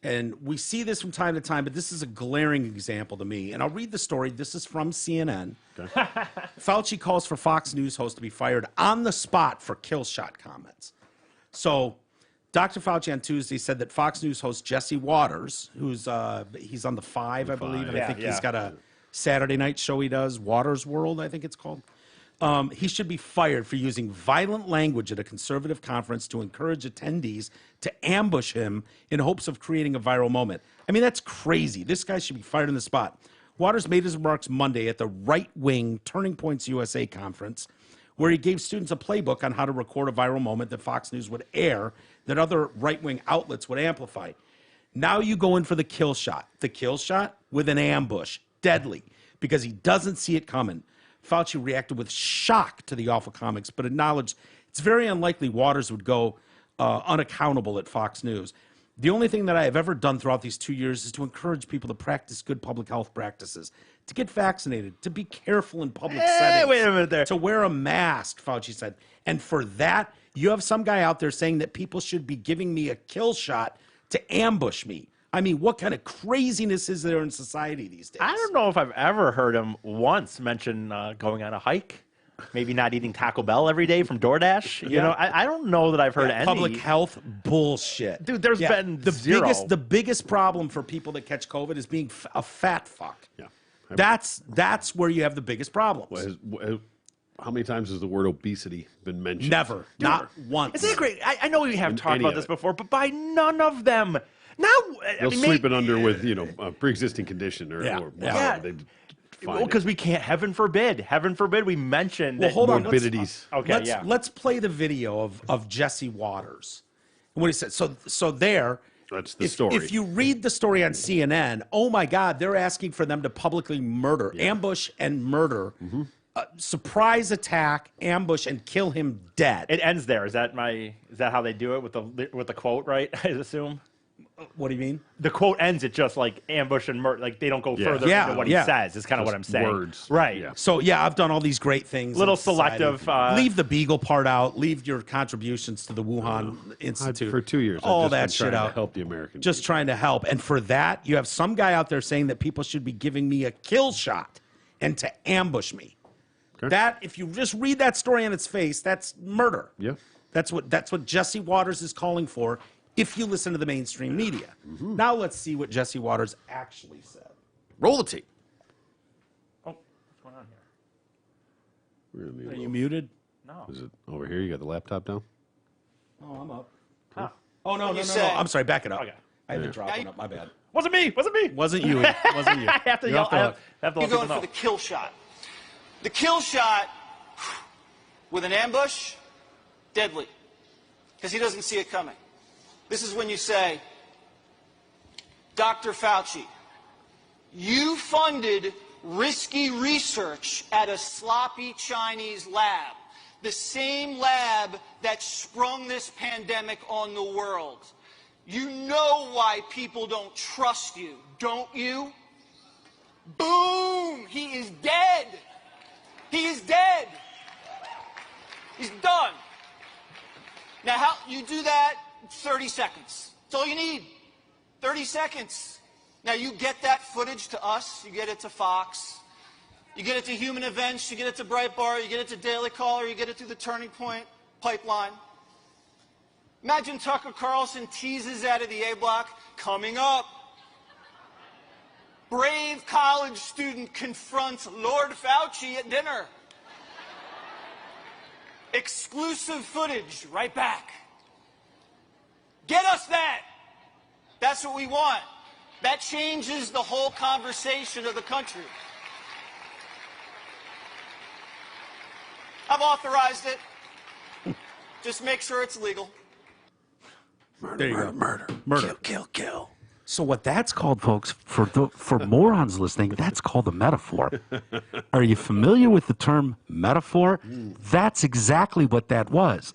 And we see this from time to time, but this is a glaring example to me. And I'll read the story. This is from CNN. Fauci calls for Fox News host to be fired on the spot for kill shot comments. So Dr. Fauci on Tuesday said that Fox News host Jesse Waters, who's he's on the Five, I believe, and I think he's got a Saturday night show he does, Waters World, I think it's called. He should be fired for using violent language at a conservative conference to encourage attendees to ambush him in hopes of creating a viral moment. I mean, that's crazy. This guy should be fired on the spot. Waters made his remarks Monday at the right-wing Turning Points USA conference, where he gave students a playbook on how to record a viral moment that Fox News would air that other right-wing outlets would amplify. Now you go in for the kill shot with an ambush, deadly, because he doesn't see it coming. Fauci reacted with shock to the awful comics, but acknowledged it's very unlikely Waters would go unaccountable at Fox News. The only thing that I have ever done throughout these 2 years is to encourage people to practice good public health practices, to get vaccinated, to be careful in public settings. Wait a minute there. To wear a mask, Fauci said. And for that, you have some guy out there saying that people should be giving me a kill shot to ambush me. I mean, what kind of craziness is there in society these days? I don't know if I've ever heard him once mention going on a hike. Maybe not eating Taco Bell every day from DoorDash. You know, I don't know that I've heard any. Public health bullshit. Dude, there's been zero. The biggest problem for people that catch COVID is being a fat fuck. Yeah. That's where you have the biggest problems. How many times has the word obesity been mentioned? Never. Not once. Isn't it great? I know we have talked any about of this it. before, but by none of them. Now, They'll sweep it under with, a pre-existing condition or Yeah. whatever. Well, because we can't. Heaven forbid, we mentioned. Well, hold on. morbidities. Let's play the video of Jesse Waters and what he said. So there. That's the story. If you read the story on CNN, oh my God, they're asking for them to publicly ambush and murder, surprise attack, ambush, and kill him dead. It ends there. Is that how they do it with the quote? Right? I assume. What do you mean? The quote ends at just like ambush and murder. Like they don't go further into what he says. Is kind of what I'm saying. Words. Right. Yeah. So I've done all these great things. Little in society. selective. Leave the Beagle part out. Leave your contributions to the Wuhan Institute. For 2 years, all I've that just been shit trying out. to help the American Just trying to help. And for that, you have some guy out there saying that people should be giving me a kill shot and to ambush me. Okay. That, if you just read that story on its face, that's murder. Yeah. That's what Jesse Waters is calling for if you listen to the mainstream media. Now let's see what Jesse Waters actually said. Roll the tape. Oh, what's going on here? We're gonna need a Are little- you muted? No. Is it over here? You got the laptop down? Oh, I'm up. Huh. Oh, no. say- I'm sorry. Back it up. Okay. I had to drop one up. My bad. Wasn't me. Wasn't you. Wasn't you. I have to You're yell. off the I hook. have to You're let people going know. for the kill shot. The kill shot with an ambush, deadly. Because he doesn't see it coming. This is when you say, Dr. Fauci, you funded risky research at a sloppy Chinese lab, the same lab that sprung this pandemic on the world. You know why people don't trust you, don't you? Boom! He is dead. He is dead. He's done. Now, how you do that? 30 seconds. That's all you need. 30 seconds. Now, you get that footage to us. You get it to Fox. You get it to Human Events. You get it to Breitbart. You get it to Daily Caller. You get it through the Turning Point pipeline. Imagine Tucker Carlson teases out of the A block. Coming up. Brave college student confronts Lord Fauci at dinner. Exclusive footage, right back. Get us that. That's what we want. That changes the whole conversation of the country. I've authorized it. Just make sure it's legal. There you go. Murder. Kill. So what that's called, folks, for morons listening, that's called a metaphor. Are you familiar with the term metaphor? That's exactly what that was.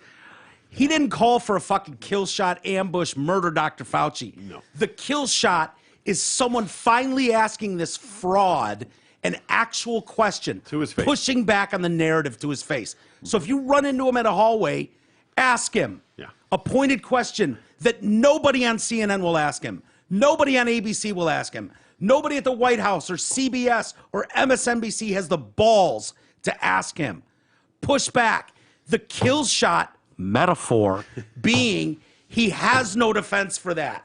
He didn't call for a fucking kill shot, ambush, murder Dr. Fauci. No. The kill shot is someone finally asking this fraud an actual question. To his face. Pushing back on the narrative to his face. So if you run into him at a hallway, ask him. Yeah. A pointed question that nobody on CNN will ask him. Nobody on ABC will ask him. Nobody at the White House or CBS or MSNBC has the balls to ask him. Push back. The kill shot metaphor being he has no defense for that.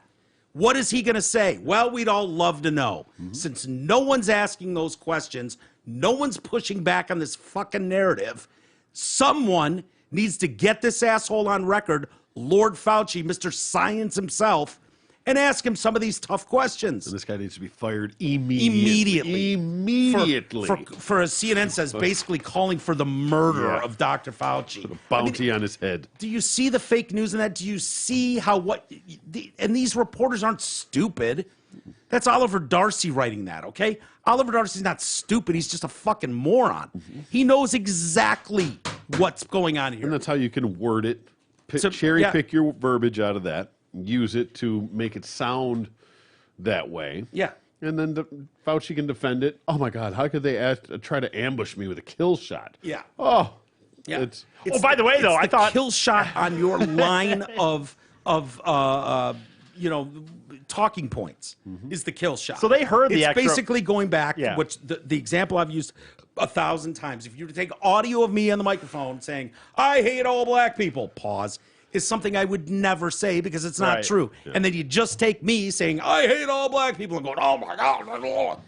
What is he going to say? Well, we'd all love to know. Since no one's asking those questions, no one's pushing back on this fucking narrative, someone needs to get this asshole on record, Lord Fauci, Mr. Science himself, and ask him some of these tough questions. And this guy needs to be fired immediately. Immediately. For as CNN says, basically calling for the murder Yeah. of Dr. Fauci. Bounty on his head. Do you see the fake news in that? Do you see how and these reporters aren't stupid. That's Oliver Darcy writing that, okay? Oliver Darcy's not stupid. He's just a fucking moron. He knows exactly what's going on here. And that's how you can word it. So, Cherry yeah. pick your verbiage out of that. Use it to make it sound that way. Yeah. And then Fauci can defend it. Oh my God, how could they try to ambush me with a kill shot? Yeah. Oh, Yeah. It's Oh, by the way, though, I thought kill shot on your line of talking points is the kill shot. So they heard the it's extra- basically going back Yeah. to which the example I've used 1,000 times. If you were to take audio of me on the microphone saying I hate all black people, pause, is something I would never say because it's not Right. true. Yeah. And then you just take me saying I hate all black people and going, oh my God.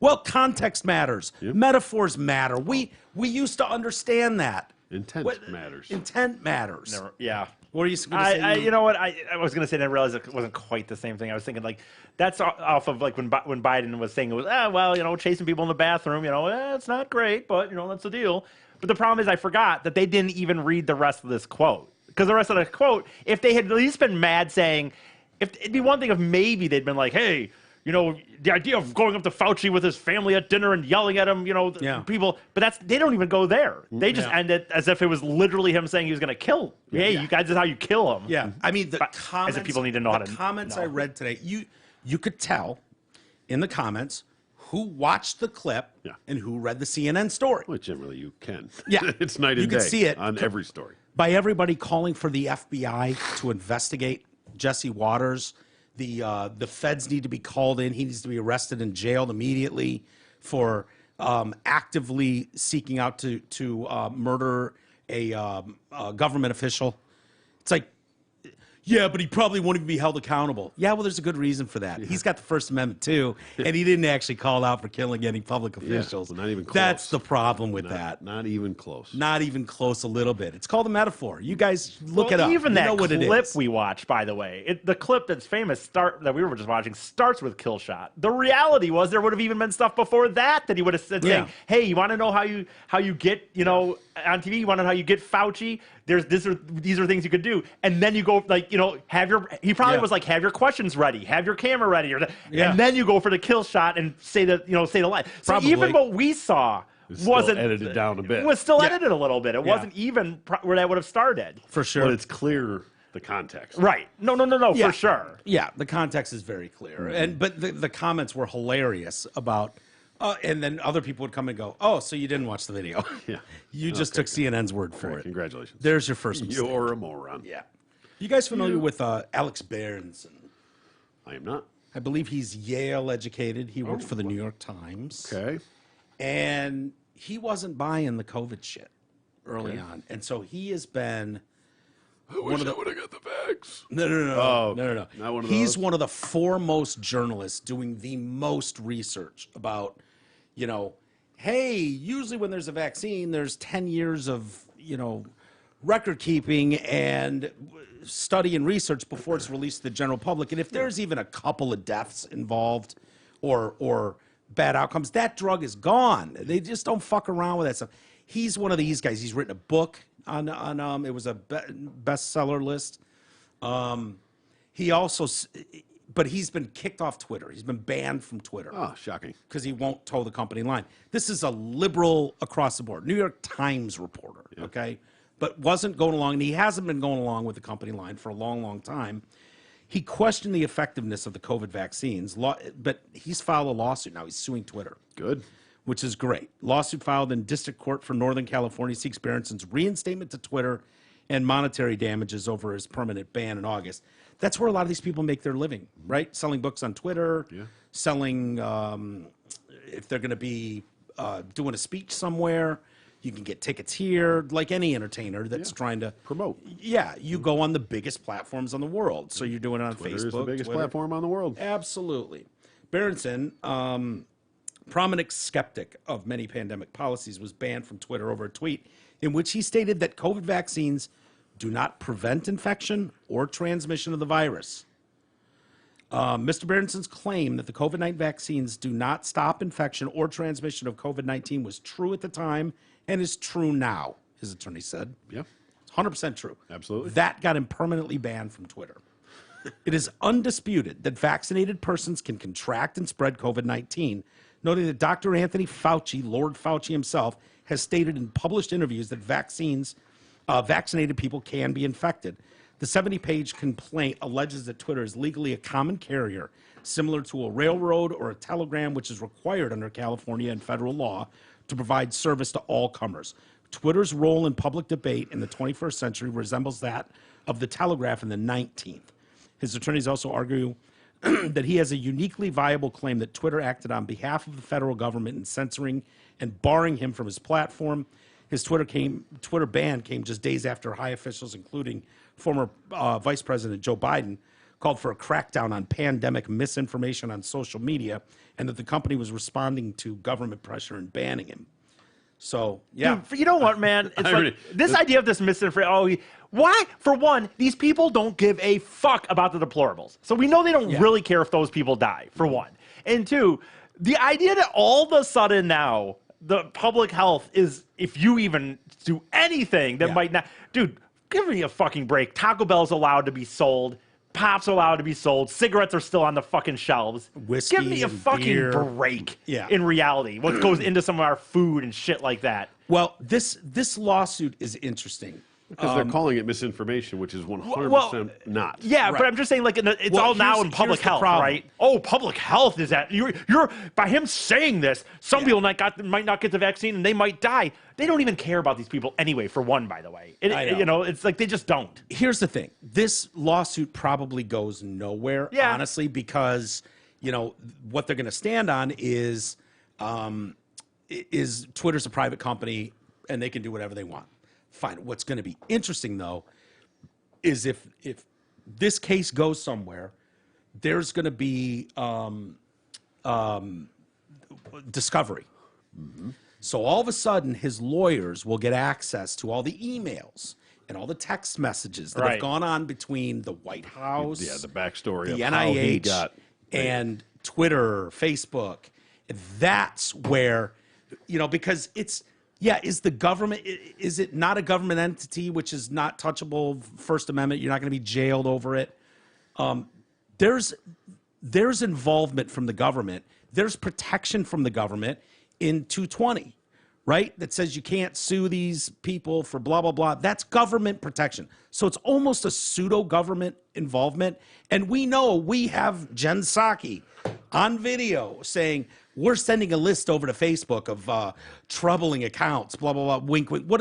Well, context matters. Yep. Metaphors matter. We used to understand that. Intent matters. Intent matters. yeah. What are you going to say? You know what? I was going to say, and I realized it wasn't quite the same thing. I was thinking, like, that's off of, like, when Biden was saying it was, chasing people in the bathroom, it's not great, but, that's the deal. But the problem is I forgot that they didn't even read the rest of this quote. Because the rest of the quote, if they had at least been mad saying, it'd be one thing if maybe they'd been like, hey, the idea of going up to Fauci with his family at dinner and yelling at him, Yeah. people, but they don't even go there. They just end it as if it was literally him saying he was going to kill. Hey, you guys, this is how you kill him. Yeah, I mean the But- comments. as if people need to know how the to comments know. I read today. You could tell in the comments who watched the clip Yeah. and who read the CNN story. Well, generally you can. Yeah. It's night You and can day see it. on every story. By everybody calling for the FBI to investigate Jesse Waters. The feds need to be called in. He needs to be arrested and jailed immediately for actively seeking out to murder a government official. It's like, yeah, but he probably won't even be held accountable. Yeah, well, there's a good reason for that. He's got the First Amendment too, and he didn't actually call out for killing any public officials. well, not even close. That's the problem with that. Not even close. Not even close a little bit. It's called a metaphor. You guys look it up. Even You that know what it clip is. we watched, by the way, the clip that's famous that we were just watching starts with kill shot. The reality was there would have even been stuff before that he would have said, Yeah. saying, "Hey, you want to know how you get on TV? You want to know how you get Fauci? These are things you could do." And then you go he probably Yeah. was like, have your questions ready, have your camera ready, Yeah. and then you go for the kill shot and say the line. So Probably. even what we saw still wasn't edited down a bit. It was still Yeah. edited a little bit. It Yeah. wasn't even where that would have started. For sure. But it's clear the context. Right. No, Yeah. for sure. Yeah, the context is very clear. But the comments were hilarious about and then other people would come and go, "Oh, so you didn't watch the video." Yeah. You just took CNN's word for it. Congratulations. There's your first mistake. You're a moron. Yeah. You guys familiar with Alex Berenson? I am not. I believe he's Yale educated. He worked for the New York Times. Okay. And he wasn't buying the COVID shit early on. And so he has been I wish I would have got the bags. No. Oh, No. not one of He's those? one of the foremost journalists doing the most research about, hey, usually when there's a vaccine, there's 10 years of, record keeping and study and research before it's released to the general public. And if there's even a couple of deaths involved or bad outcomes, that drug is gone. They just don't fuck around with that stuff. He's one of these guys. He's written a book on it was a bestseller list. He also, but he's been kicked off Twitter. He's been banned from Twitter Oh, shocking. because he won't toe the company line. This is a liberal across the board, New York Times reporter. Okay, but wasn't going along, and he hasn't been going along with the company line for a long, long time. He questioned the effectiveness of the COVID vaccines, but he's filed a lawsuit now. He's suing Twitter. Good. Which is great. Lawsuit filed in District Court for Northern California seeks Berenson's reinstatement to Twitter and monetary damages over his permanent ban in August. That's where a lot of these people make their living, right? Selling books on Twitter, selling, if they're going to be doing a speech somewhere, you can get tickets here, like any entertainer that's trying to promote. Yeah, you go on the biggest platforms on the world. So you're doing it on Twitter Facebook. is the biggest Twitter. platform on the world. Absolutely. Berenson, prominent skeptic of many pandemic policies, was banned from Twitter over a tweet in which he stated that COVID vaccines do not prevent infection or transmission of the virus. Mr. Berenson's claim that the COVID-19 vaccines do not stop infection or transmission of COVID-19 was true at the time and is true now, his attorney said. Yeah. It's 100% true. Absolutely. That got him permanently banned from Twitter. It is undisputed that vaccinated persons can contract and spread COVID-19, noting that Dr. Anthony Fauci, Lord Fauci himself, has stated in published interviews that vaccinated people can be infected. The 70-page complaint alleges that Twitter is legally a common carrier, similar to a railroad or a telegram, which is required under California and federal law to provide service to all comers. Twitter's role in public debate in the 21st century resembles that of the telegraph in the 19th. His attorneys also argue that he has a uniquely viable claim that Twitter acted on behalf of the federal government in censoring and barring him from his platform. His Twitter ban came just days after high officials, including former Vice President Joe Biden, called for a crackdown on pandemic misinformation on social media, and that the company was responding to government pressure and banning him. So, yeah. Dude, you know what, man? It's like this idea of this misinformation. Why? For one, these people don't give a fuck about the deplorables. So we know they don't really care if those people die, for one. And two, the idea that all of a sudden now the public health is, if you even do anything that might not. Dude, give me a fucking break. Taco Bell's allowed to be sold. Pop's allowed to be sold. Cigarettes are still on the fucking shelves. Whiskey Give me a and fucking beer. break. Yeah. In reality, what goes into some of our food and shit like that. Well, this lawsuit is interesting. Because they're calling it misinformation, which is 100% not. Yeah, but I'm just saying, like, it's all now in public health, right? Oh, public health is that you're by him saying this, some people might not get the vaccine and they might die. They don't even care about these people anyway. For one, by the way, you know, it's like they just don't. Here's the thing: this lawsuit probably goes nowhere, honestly, because you know what they're going to stand on is Twitter's a private company and they can do whatever they want. Fine. What's going to be interesting, though, is if this case goes somewhere, there's going to be discovery. Mm-hmm. So all of a sudden, his lawyers will get access to all the emails and all the text messages that have gone on between the White House, the backstory the of NIH, how he got and Twitter, Facebook. And that's where, you know, because it's. Yeah, is the government, is it not a government entity, which is not touchable, First Amendment, you're not going to be jailed over it? There's involvement from the government. There's protection from the government in 220, right? That says you can't sue these people for blah, blah, blah. That's government protection. So it's almost a pseudo-government involvement. And we know we have Jen Psaki on video saying, we're sending a list over to Facebook of troubling accounts, blah, blah, blah, wink, wink. What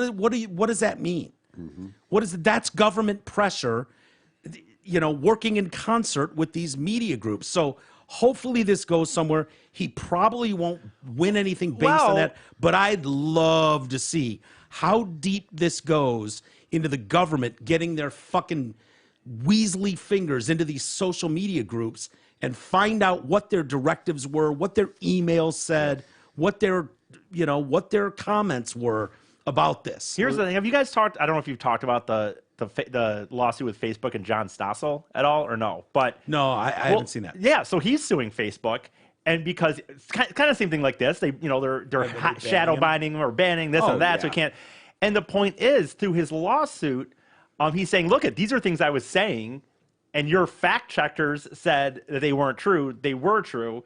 does that mean? Mm-hmm. That's government pressure, you know, working in concert with these media groups. So hopefully this goes somewhere. He probably won't win anything based on that, but I'd love to see how deep this goes into the government getting their fucking weaselly fingers into these social media groups and find out what their directives were, what their emails said, what their comments were about this. Here's the thing: have you guys talked? I don't know if you've talked about the lawsuit with Facebook and John Stossel at all, or no? But no, I haven't seen that. Yeah, so he's suing Facebook, and because it's kind of the same thing like this, they're shadow banning or banning this and that, so he can't. And the point is, through his lawsuit, he's saying, look, these are things I was saying. And your fact checkers said that they weren't true. They were true.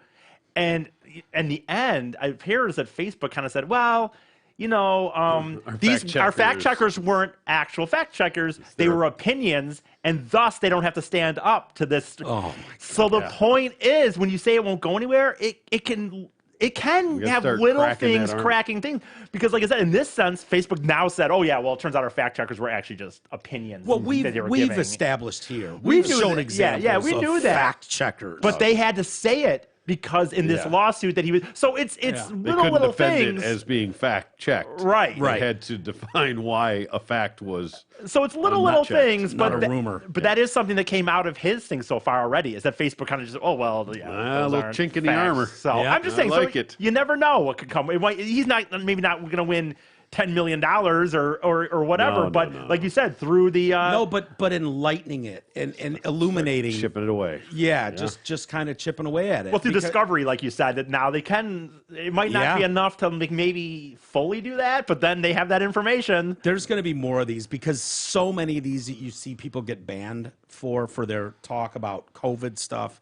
And in the end, it appears that Facebook kind of said, well, you know, our fact checkers weren't actual fact checkers. They were opinions, and thus they don't have to stand up to this. Oh, my God. So the point is, when you say it won't go anywhere, it can have start little cracking that things, arm. cracking things. Because, like I said, in this sense, Facebook now said, "Oh yeah, well, it turns out our fact checkers were actually just opinions." Well, that they were we've giving. established here. We We've knew shown that- examples. yeah, we of knew that. fact checkers. But they had to say it because in this Yeah. lawsuit that he was. So it's Yeah. They little couldn't defend things. it as being fact checked. Right. They had to define why a fact was. So it's little not checked. things, Not but a rumor. But that is something that came out of his thing so far already. Is that Facebook kind of just yeah, A those little aren't chink in the facts. armor. So Yeah, I'm just I saying, like so it. you never know what could come. He's not going to win $10 million or whatever. No, but no. like you said, through the no, but enlightening it and illuminating. Shipping it away. Yeah, just kind of chipping away at it. well, through Because- discovery, like you said, that now they can. It might not be Yeah. enough to maybe fully do that, but then they have that information. There's going to be more of these because so many of these that you see people get banned for their talk about COVID stuff.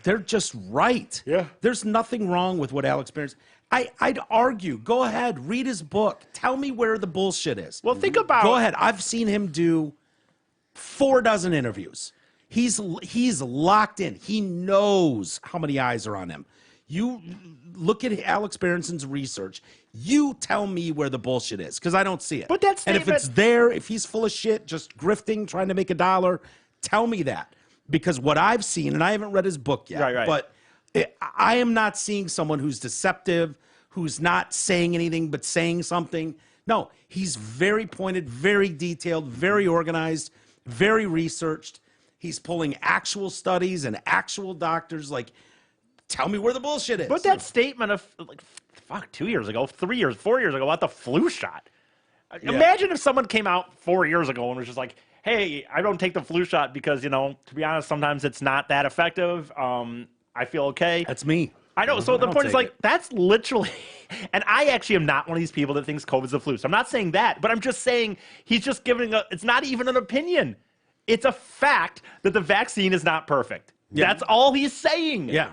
They're just right. Yeah. There's nothing wrong with what Alex Behrens. I'd argue. Go ahead, read his book. Tell me where the bullshit is. Well, think about. Go ahead. I've seen him do 4 dozen interviews. He's locked in. He knows how many eyes are on him. You look at Alex Berenson's research. You tell me where the bullshit is because I don't see it. But that and if it's statement- there, if he's full of shit, just grifting, trying to make $1, tell me that because what I've seen, and I haven't read his book yet, Right. but I am not seeing someone who's deceptive, who's not saying anything but saying something. No, he's very pointed, very detailed, very organized, very researched. He's pulling actual studies and actual doctors. Like, tell me where the bullshit is. But that statement of like, 2 years ago, 3 years, 4 years ago about the flu shot. Imagine if someone came out 4 years ago and was just like, "Hey, I don't take the flu shot because to be honest, sometimes it's not that effective. I feel okay." That's me. I know. So the don't point is take like it. that's literally, and I actually am not one of these people that thinks COVID's the flu. So I'm not saying that, but I'm just saying he's just giving it's not even an opinion. It's a fact that the vaccine is not perfect. Yeah. That's all he's saying. Yeah.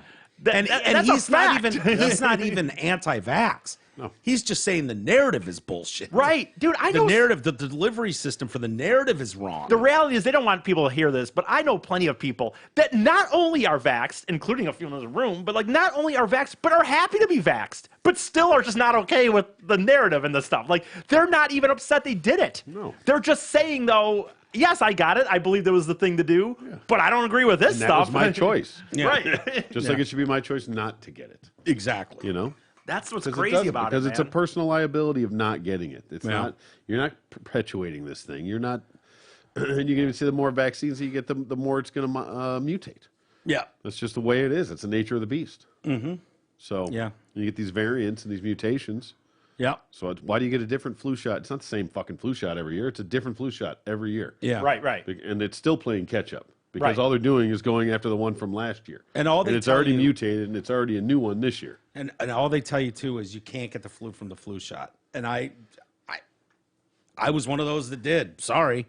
And that's he's a not fact. even he's not even anti-vax. No. He's just saying the narrative is bullshit. Right. Dude, I The know narrative, the delivery system for the narrative is wrong. the reality is they don't want people to hear this, but I know plenty of people that not only are vaxxed, including a few in the room, but like not only are vaxxed, but are happy to be vaxxed, but still are just not okay with the narrative and the stuff. Like they're not even upset they did it. No. They're just saying though, yes, I got it. I believe that was the thing to do, but I don't agree with this And that stuff. was my choice. Right. Just like it should be my choice not to get it. exactly. You know? That's what's 'Cause it crazy doesn't, about because it, it's a man. personal liability of not getting it. It's Yeah. not. You're not perpetuating this thing. You're not. And you can even see the more vaccines you get, the more it's going to mutate. Yeah. That's just the way it is. It's the nature of the beast. Mm-hmm. So Yeah. you get these variants and these mutations. Yeah. So why do you get a different flu shot? It's not the same fucking flu shot every year. It's a different flu shot every year. Yeah. Right. And it's still playing catch up because Right. all they're doing is going after the one from last year. And all they it's tell already you- mutated and it's already a new one this year. And all they tell you too is you can't get the flu from the flu shot. And I was one of those that did. Sorry,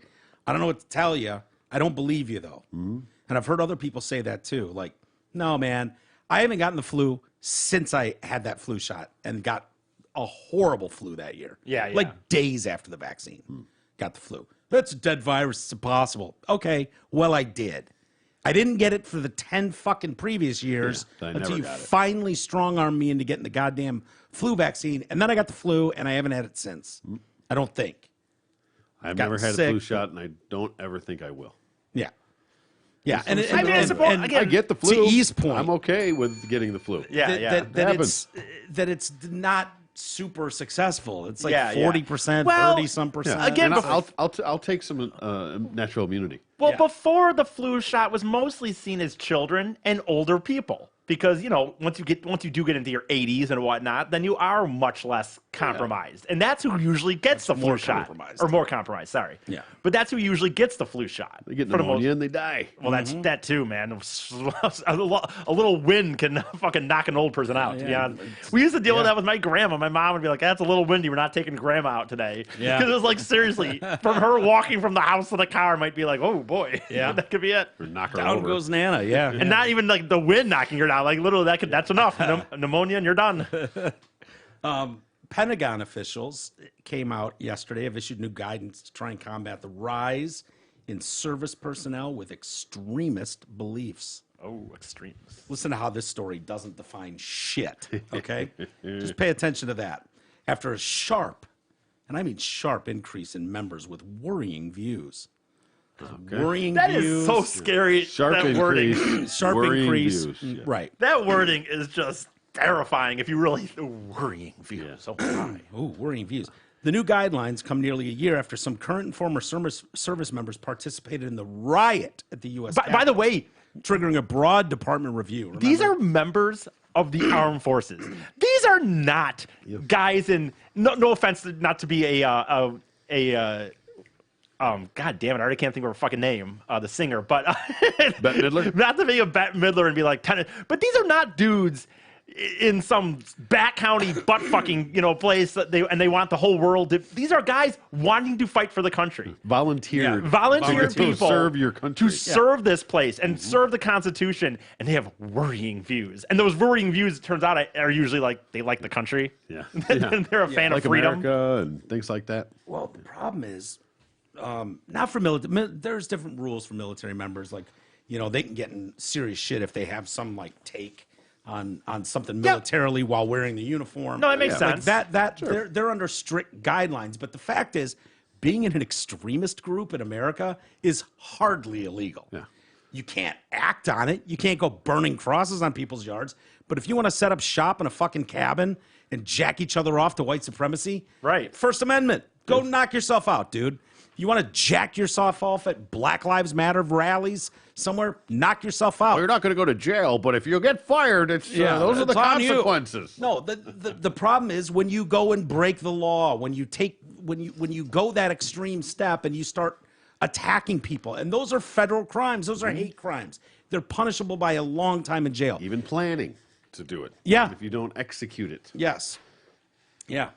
I don't know what to tell you. I don't believe you though. Mm-hmm. And I've heard other people say that too. Like, no, man, I haven't gotten the flu since I had that flu shot and got a horrible flu that year. Yeah. Like days after the vaccine, got the flu. That's a dead virus. It's impossible. Okay, well, I did. I didn't get it for the 10 fucking previous years I until never you got it. finally strong-armed me into getting the goddamn flu vaccine. And then I got the flu, and I haven't had it since. I don't think. I've Gotten never had a sick, flu but- shot and I don't ever think I will. Yeah. Yeah. And, I mean, I suppose- again, I get the flu. to E's point, I'm okay with getting the flu. Yeah. that it's not super successful. It's like Yeah, yeah. 40%, Well, 30-some percent. again, And before- I'll take some natural immunity. Well, Yeah. before the flu shot was mostly seen as children and older people. Because, once you do get into your 80s and whatnot, then you are much less compromised. And that's who usually gets the flu more shot. compromised. Or more compromised, sorry. Yeah. But that's who usually gets the flu shot. They get for the most- pneumonia and they die. Well, that's that too, man. A little wind can fucking knock an old person out. To be Yeah. honest. We used to deal with that with my grandma. My mom would be like, "That's a little windy. We're not taking grandma out today." Yeah. Because it was like seriously, from her walking from the house to the car might be like, "Oh boy, Yeah. that could be it." Or knock her Down over. goes Nana, yeah. And not even like the wind knocking her down. Like literally, that's enough. Pneumonia, and you're done. Pentagon officials came out yesterday, have issued new guidance to try and combat the rise in service personnel with extremist beliefs. Oh, extremes. Listen to how this story doesn't define shit, okay? Just pay attention to that. After a sharp, and I mean sharp, increase in members with worrying views. Worrying That views. is so scary. Sharp that wording. increase. Sharp worrying increase. views. Yeah. Right. That wording is just terrifying if you really worrying views. So high. Ooh, worrying views. The new guidelines come nearly a year after some current and former service members participated in the riot at the U.S. By the Capitol, way, triggering a broad department review. Remember? these are members of the armed forces. These are not guys in. No offense, not to be God damn it, I already can't think of her fucking name, the singer, but Bette Midler? Not to be a Bette Midler and be like, but these are not dudes in some back county butt fucking place that they want the whole world to. These are guys wanting to fight for the country. Volunteered. Volunteer to people serve your country. to serve this place and serve the Constitution, and they have worrying views. And those worrying views, it turns out, are usually like they like the country. Yeah. They're a fan like of freedom. America and things like that. Well, the problem is, not for military. There's different rules for military members. Like, they can get in serious shit if they have some like take on something militarily while wearing the uniform. No, that makes Like sense. they're under strict guidelines. But the fact is, being in an extremist group in America is hardly illegal. Yeah. You can't act on it. You can't go burning crosses on people's yards. But if you want to set up shop in a fucking cabin and jack each other off to white supremacy, Right. First Amendment, go knock yourself out, dude. You want to jack yourself off at Black Lives Matter rallies somewhere, knock yourself out. Well, you're not going to go to jail, but if you get fired, those are the it's on you. consequences. No, the problem is when you go and break the law, when you go that extreme step and you start attacking people, and those are federal crimes, those are hate crimes. They're punishable by a long time in jail. Even planning to do it. Yeah. Even if you don't execute it. Yes. Yeah.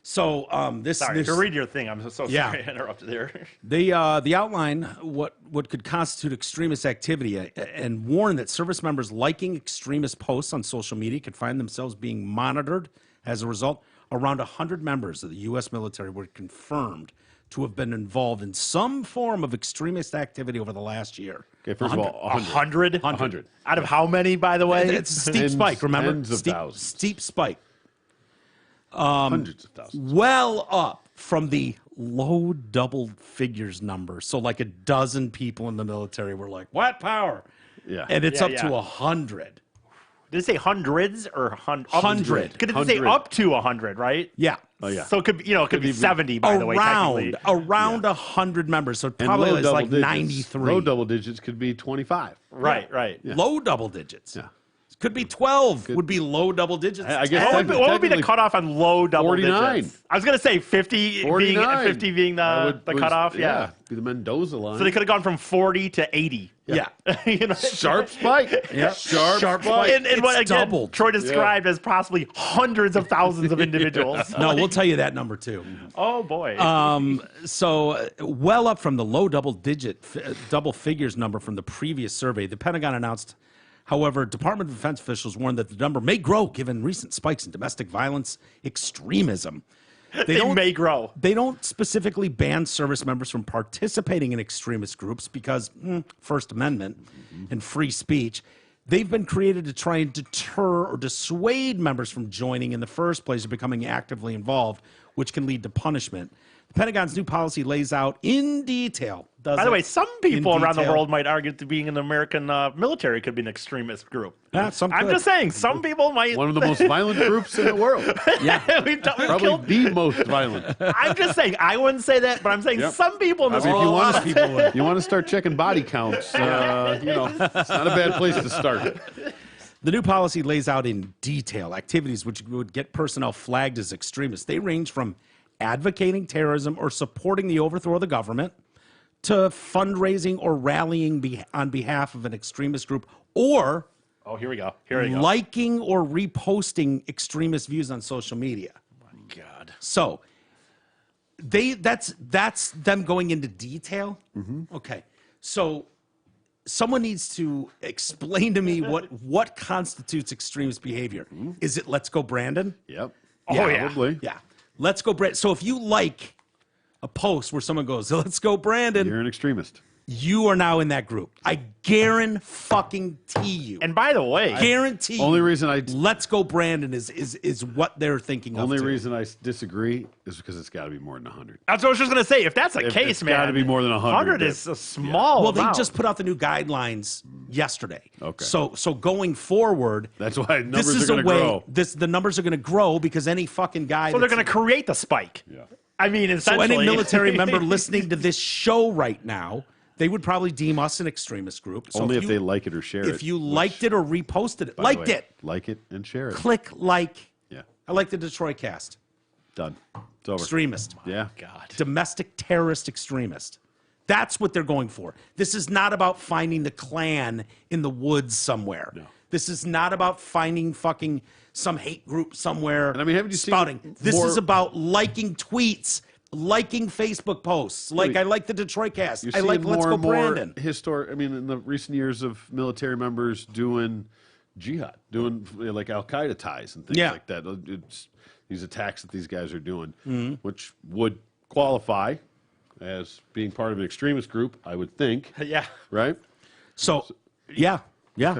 So Sorry, to read your thing. I'm so Yeah. sorry I interrupted there. They outline what could constitute extremist activity and warn that service members liking extremist posts on social media could find themselves being monitored. As a result, around 100 members of the U.S. military were confirmed to have been involved in some form of extremist activity over the last year. Okay, first of all, 100? 100. Out of how many, by the way? It's a steep Tens- spike, remember? tens of thousands. Steep spike. Hundreds of thousands. Well up from the low double figures number. So like a dozen people in the military were like, what power? Yeah. And it's Yeah, up yeah. to 100. Did it say hundreds or hundred? 100. Could it say 100. up to 100, right? Yeah. Oh, yeah. So it could be, it could be 70, by the way, technically. Around 100 members. So And probably low it's double like digits. 93. Low double digits could be 25. Right, right. Low double digits. Yeah. Could be 12 would be low double digits. I guess What would be the technically cutoff on low double 49. digits? I was going to say 50 49. 50 being That the was- cutoff. Yeah. Be the Mendoza line. So they could have gone from 40 to 80. Yeah. Sharp spike. Yeah. Sharp spike. And what It's again, doubled. Troy described as possibly hundreds of thousands of individuals. No, we'll tell you that number too. Oh, boy. So well up from the low double figures number from the previous survey. The Pentagon announced, however, Department of Defense officials warned that the number may grow given recent spikes in domestic violence extremism. They may grow. They don't specifically ban service members from participating in extremist groups because First Amendment and free speech. They've been created to try and deter or dissuade members from joining in the first place or becoming actively involved, which can lead to punishment. The Pentagon's new policy lays out in detail. By the way, some people around the world might argue that being in the American military could be an extremist group. Yeah, some I'm could. just saying, some people might. One of the most violent groups in the world. we've Probably killed. the most violent. I'm just saying, I wouldn't say that, but I'm saying Yep. some people in I this mean, if world. you want to start checking body counts, it's not a bad place to start. The new policy lays out in detail activities which would get personnel flagged as extremists. They range from advocating terrorism or supporting the overthrow of the government to fundraising or rallying on behalf of an extremist group or Oh, here we go. Here we go. liking or reposting extremist views on social media. God. So that's them going into detail. Okay. So someone needs to explain to me what constitutes extremist behavior. Is it let's go Brandon? Yep. Oh, yeah. Probably. Yeah. Let's go, Brandon. So if you like a post where someone goes, let's go, Brandon, You're an extremist. you are now in that group. I guarantee you. And by the way, Guarantee Only you, reason I let's go, Brandon is what they're thinking only of. too. reason I disagree is because it's got to be more than 100. that's what I was just going to say. If that's the case, it's man, gotta be more than 100. 100 is a small Well, they amount. just put out the new guidelines yesterday. Okay. So going forward, That's why this numbers is are a going to way. grow. The numbers are going to grow because any fucking guy. So they're that's- going to create the spike. Yeah. I mean, So essentially. any military member listening to this show right now, they would probably deem us an extremist group. So Only if you, they like it or share it. if you liked it or reposted it, by the liked way, it, like it and share it. click like. Yeah. I like the Detroit cast. Done. It's over. Extremist. Yeah. God. Domestic terrorist extremist. That's what they're going for. This is not about finding the Klan in the woods somewhere. No. This is not about finding fucking some hate group somewhere. And I mean, haven't you seen spouting? This more- is about liking tweets, liking Facebook posts. Like I like the Detroit cast. You're I seeing like Let's more Go and more Brandon. I mean, in the recent years of military members doing jihad, doing like Al Qaeda ties and things Yeah. like that. It's these attacks that these guys are doing, Mm-hmm. which would qualify as being part of an extremist group, I would think, Yeah. right? So yeah.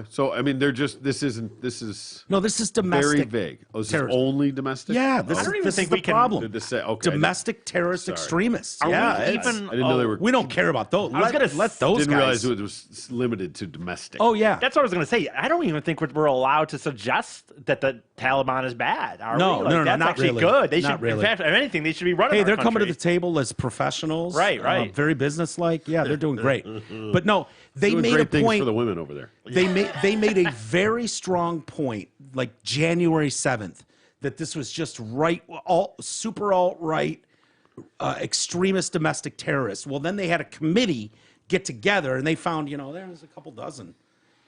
So I mean, this is No, this is domestic. very vague. Oh, this is terrorism. only domestic. Yeah, Oh, this I is, don't even this think is the we can- problem. Did this say okay? Domestic terrorist Sorry. extremists. Are yeah, we it's- even? I didn't know they were. we don't care about those. I was gonna let those Didn't guys. realize it was limited to domestic. Oh yeah. That's what I was going to say. I don't even think we're allowed to suggest that the Taliban is bad. Are No, we? no, no, that's not actually really. good. They Not should, really. in fact, if anything, they should be running. Hey, our they're coming to country. the table as professionals. Right, right. Very businesslike. Yeah, they're doing great. But no, they Doing made great a things point. for the women over there. They made a very strong point, like January 7th, that this was just super alt-right, extremist domestic terrorists. Well, then they had a committee get together, and they found, there's a couple dozen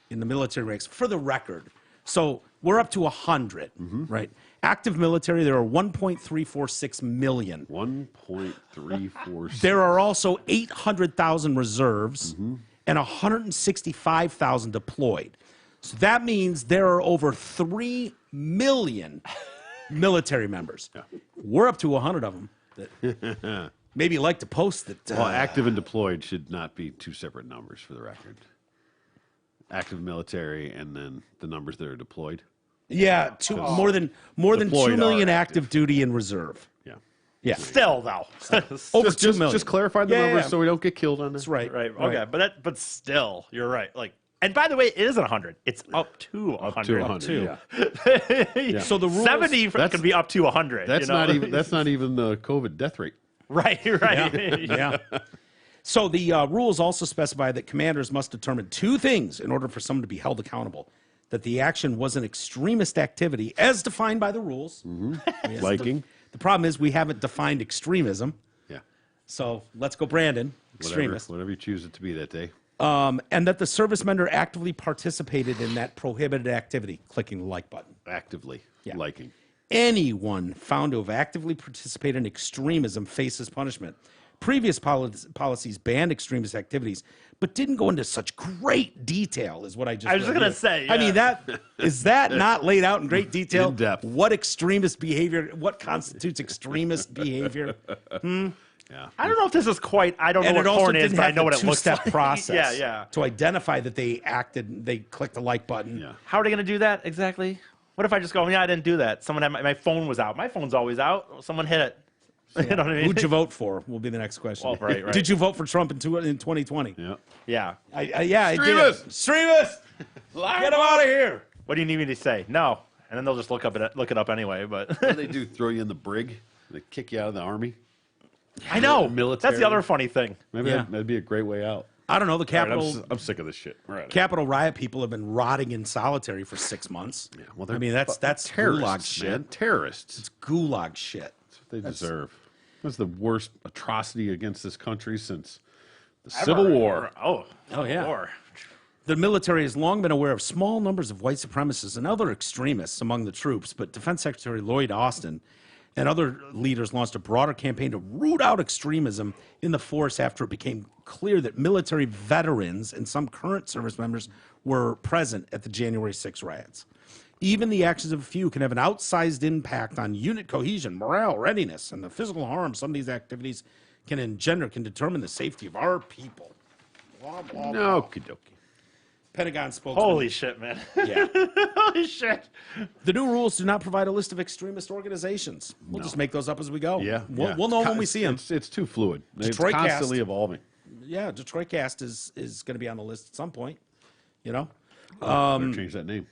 in the military ranks, for the record. So we're up to 100, right? Active military, there are 1.346 million. 1.346. There are also 800,000 reserves and 165,000 deployed. So that means there are over 3 million military members. We're up to 100 of them that maybe like to post that. Well, active and deployed should not be two separate numbers for the record. Active military and then the numbers that are deployed. yeah, more than 2 Deployed million are active duty in reserve. Yeah. Yeah, Still, though. over Just, 2 million. just clarify the Yeah, numbers yeah. so we don't get killed on this. That's right. Right. Okay. But still, you're right. Like, and by the way, it isn't 100. It's up to 100. Up to 100. to. Yeah. So the rules, 70 can be up to 100. That's you know? not even the COVID death rate. right. Right. yeah. So the rules also specify that commanders must determine two things in order for someone to be held accountable: that the action was an extremist activity, as defined by the rules. Yes, Liking. The problem is we haven't defined extremism. Yeah. So let's go, Brandon. Extremist. Whatever you choose it to be that day. And that the service member actively participated in that prohibited activity. Clicking the like button. Actively Yeah. liking. Anyone found to have actively participated in extremism faces punishment. Previous policies banned extremist activities, but didn't go into such great detail, is what I just. I was just read gonna here. say, I mean, yeah. that is that not laid out in great detail? In depth. What extremist behavior? What constitutes extremist behavior? Yeah. I don't know if this is quite. I don't And know it what also porn is, didn't but I have know the what it looks two-step like. process. Yeah. Yeah. To identify that they acted, they clicked the like button. Yeah. How are they going to do that exactly? What if I just go, yeah, I didn't do that. Someone had my phone was out. My phone's always out. Someone hit it. You know what I mean? Who'd you vote for? Will be the next question. Well, right. Did you vote for Trump in 2020? Yeah. Yeah. I did. Extremists! Extremists! Get them out of here! What do you need me to say? No. And then they'll just look it up anyway. But What do they do? Throw you in the brig? They kick you out of the army? I know. Military. That's the other funny thing. Maybe Yeah. that'd be a great way out. I don't know. The All right, Capitol I'm sick of this shit. We're at it. Capitol riot people have been rotting in solitary for 6 months. Yeah, well, I they're mean, that's gulag terrorists, shit. man. Terrorists. It's gulag shit. That's what they deserve. That's the worst atrocity against this country since the Civil War. Oh. Oh, yeah. War. The military has long been aware of small numbers of white supremacists and other extremists among the troops, but Defense Secretary Lloyd Austin and other leaders launched a broader campaign to root out extremism in the force after it became clear that military veterans and some current service members were present at the January 6 riots. Even the actions of a few can have an outsized impact on unit cohesion, morale, readiness, and the physical harm some of these activities can engender can determine the safety of our people. Blah, blah, blah. Okie dokie. Pentagon spokesman. Holy shit, man. Yeah. Holy shit. The new rules do not provide a list of extremist organizations. We'll just make those up as we go. Yeah, We'll know when we see them. It's too fluid. Detroit it's constantly Cast. evolving. Yeah, Detroit Cast is going to be on the list at some point. You know? Better change that name.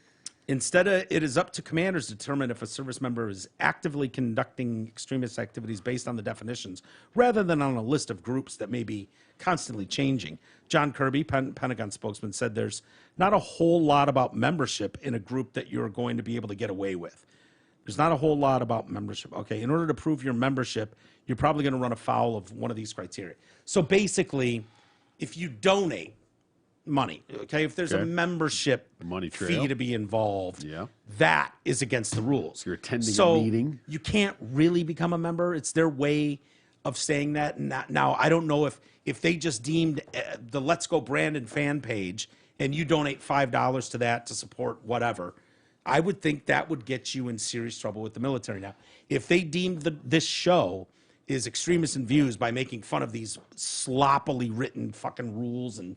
Instead, it is up to commanders to determine if a service member is actively conducting extremist activities based on the definitions, rather than on a list of groups that may be constantly changing. John Kirby, Pentagon spokesman, said there's not a whole lot about membership in a group that you're going to be able to get away with. There's not a whole lot about membership. Okay, in order to prove your membership, you're probably going to run afoul of one of these criteria. So basically, if you donate money, okay, if there's a membership Money fee trail. to be involved, Yeah. that is against the rules. You're attending a So meeting. you can't really become a member. It's their way of saying that. Now, I don't know if they just deemed the Let's Go Brandon fan page and you donate $5 to that to support whatever, I would think that would get you in serious trouble with the military. Now, if they deemed this show is extremist in views by making fun of these sloppily written fucking rules and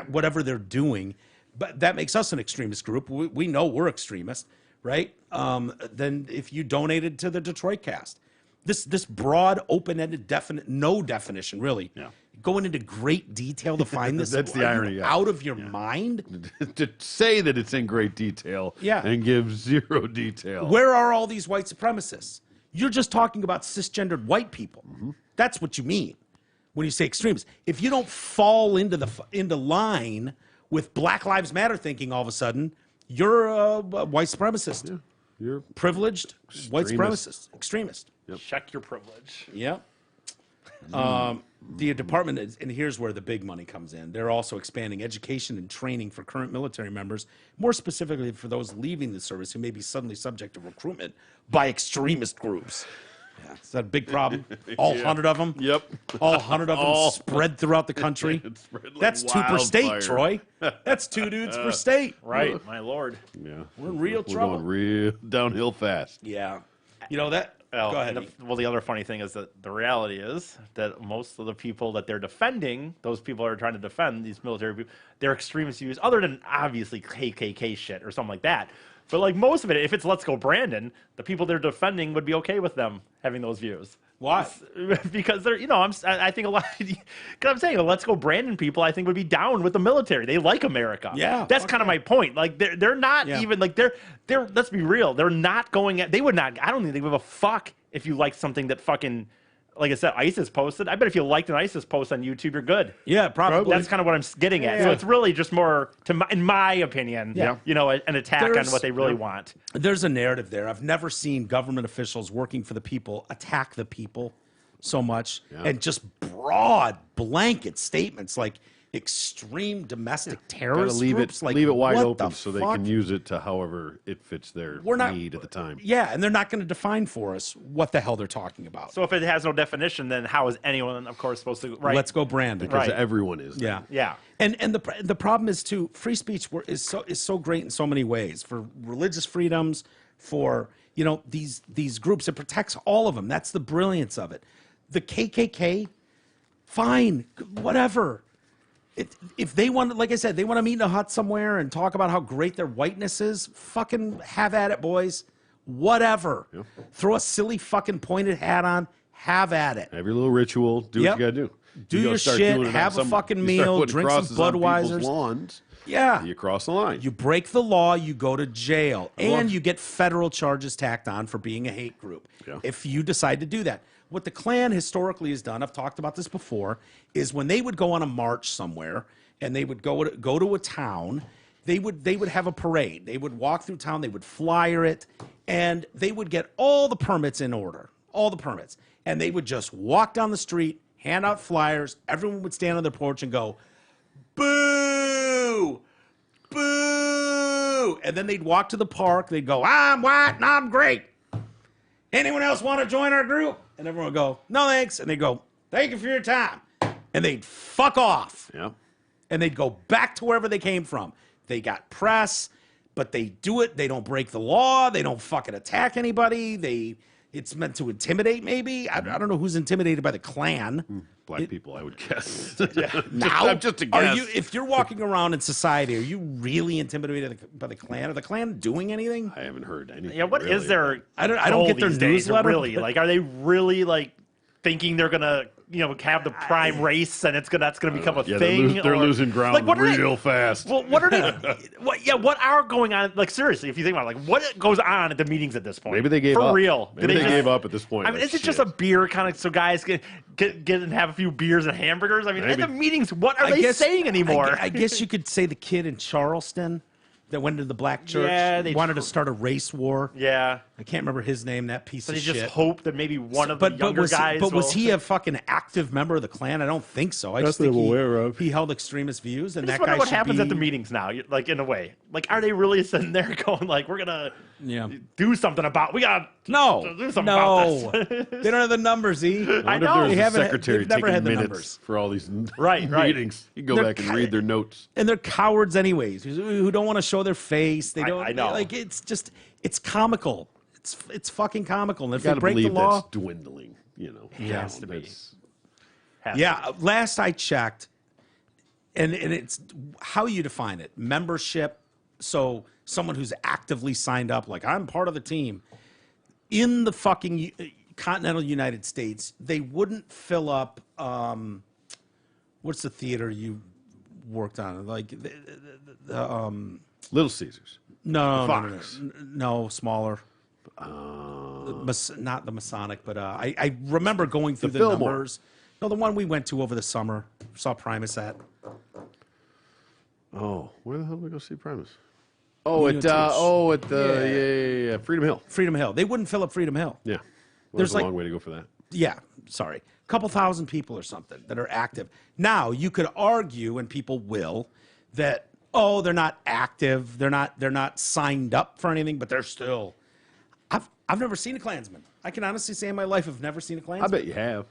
whatever they're doing, but that makes us an extremist group. We know we're extremist, right? Then if you donated to the Detroit Cast, this broad, open-ended, no definition, really. Yeah. Going into great detail to find this. That's the Are you irony, yeah. out of your mind? To say that it's in great detail Yeah. and give zero detail. Where are all these white supremacists? You're just talking about cisgendered white people. That's what you mean when you say extremists. If you don't fall into line with Black Lives Matter thinking, all of a sudden you're a white supremacist, You're privileged white Extremist. supremacist, extremist. Check your privilege. Yeah. The department is, and here's where the big money comes in. They're also expanding education and training for current military members, more specifically for those leaving the service who may be suddenly subject to recruitment by extremist groups. Yeah. Is that a big problem? All 100 of them? Yep. All 100 of them All- spread throughout the country? It's spread like That's 2 per state, wildfire. Troy. That's 2 dudes per state. Right, my lord. Yeah. We're in real We're trouble. going real downhill fast. Yeah. You know that? Well, Go ahead. the other funny thing is that the reality is that most of the people that they're defending, those people that are trying to defend these military people, they're extremist views, other than obviously KKK shit or something like that. But like most of it, if it's Let's Go Brandon, the people they're defending would be okay with them having those views. Why? Because they're, I think a lot. Because I'm saying the Let's Go Brandon people, I think would be down with the military. They like America. Yeah, that's fuck kind of my point. Like they're not Yeah. even like they're. Let's be real. They're not going at. They would not. I don't think they give a fuck if you like something that fucking. Like I said, ISIS posted. I bet if you liked an ISIS post on YouTube, you're good. Yeah, probably. That's kind of what I'm getting at. Yeah. So it's really just more, in my opinion, Yeah. an attack on There's- what they really want. There's a narrative there. I've never seen government officials working for the people attack the people so much and just broad blanket statements like extreme domestic Gotta terrorist leave groups. it Like, leave it wide what open the so they fuck? can use it to however it fits their We're not- need at the time. Yeah, and they're not going to define for us what the hell they're talking about. So if it has no definition, then how is anyone, of course, supposed to? Right. Let's go, Brandon. Because Right. everyone is. Yeah, Yeah. And the problem is too, free speech is so great in so many ways, for religious freedoms, for these groups. It protects all of them. That's the brilliance of it. The KKK, fine, whatever. If they want, like I said, they want to meet in a hut somewhere and talk about how great their whiteness is, fucking have at it, boys. Whatever. Throw a silly fucking pointed hat on. Have at it. Have your little ritual. Do Yep. what you got to do. Do You gotta your start shit, doing it on have a fucking you start meal, putting drink some crosses on people's Budweisers. lawns, Yeah. you cross the line. You break the law, you go to jail, and love- you get federal charges tacked on for being a hate group. Yeah. If you decide to do that. What the Klan historically has done, I've talked about this before, is when they would go on a march somewhere and they would go to a town, they would have a parade. They would walk through town, they would flyer it, and they would get all the permits in order, all the permits. And they would just walk down the street, hand out flyers, everyone would stand on their porch and go, boo! Boo! And then they'd walk to the park. They'd go, I'm white and I'm great. Anyone else want to join our group? And everyone would go, no thanks. And they'd go, thank you for your time. And they'd fuck off. Yeah. And they'd go back to wherever they came from. They got press. but they do it. They don't break the law. They don't fucking attack anybody. It's meant to intimidate, maybe. I don't know who's intimidated by the Klan. Black people, I would guess. Now, just a guess. if you're walking around in society, are you really intimidated by the Klan? Are the Klan doing anything? I haven't heard anything. Yeah, what is really. their? I don't goal get their these days, newsletter, Really, but- like, are they really like thinking they're gonna, have the prime race and that's gonna become a Yeah, thing? they're or- losing ground Like, what are they- real fast. Well, what are they? What are going on? Like, seriously, if you think about it, like, what goes on at the meetings at this point? Maybe they gave for up. real. Maybe they gave up at this point. I mean, Like, is it just shit. a beer kind of so guys get and have a few beers and hamburgers? I mean, at Maybe. the meetings, what are I they guess- saying anymore? I guess you could say the kid in Charleston that went to the black church Yeah, they wanted to start a race war. yeah, I can't remember his name. That piece but of they just shit. hope that maybe one of the younger was, guys. But was will- he a fucking active member of the Klan? I don't think so. I just that think I'm aware of. he held extremist views, and I just that wonder guy what should happens be, at the meetings now. Like, in a way, like, are they really sitting there going like, we're gonna Yeah. do something about? We gotta No, do something no, about this. they don't have the numbers. I wonder I if know. there's They a haven't- secretary they've never taking had the minutes numbers. for all these Right. meetings. You can go They're back and ki- read their notes. and they're cowards anyways, who don't want to show their face. They don't. I know. Like, it's comical. It's fucking comical. And if Got they to break the believe law, that's dwindling. Yeah. Has to be. That's- Has yeah. Last I checked, and it's how you define it: membership. So someone who's actively signed up, like I'm part of the team in the fucking continental United States, they wouldn't fill up. What's the theater you worked on? Like Little Caesars. no, Fox. no, smaller. Not the Masonic, but I remember going through the Fillmore. numbers. No, the one we went to over the summer, saw Primus at. Oh, where the hell did we go see Primus? Oh, You at know, at the yeah, Freedom Hill. Freedom Hill. They wouldn't fill up Freedom Hill. Yeah, well, There's there's a like- long way to go for that. Yeah, sorry. A couple thousand people or something that are active. Now, you could argue, and people will, that, oh, they're not active, they're not signed up for anything, but they're still. I've never seen a Klansman. I can honestly say in my life I've never seen a I Klansman. bet you have.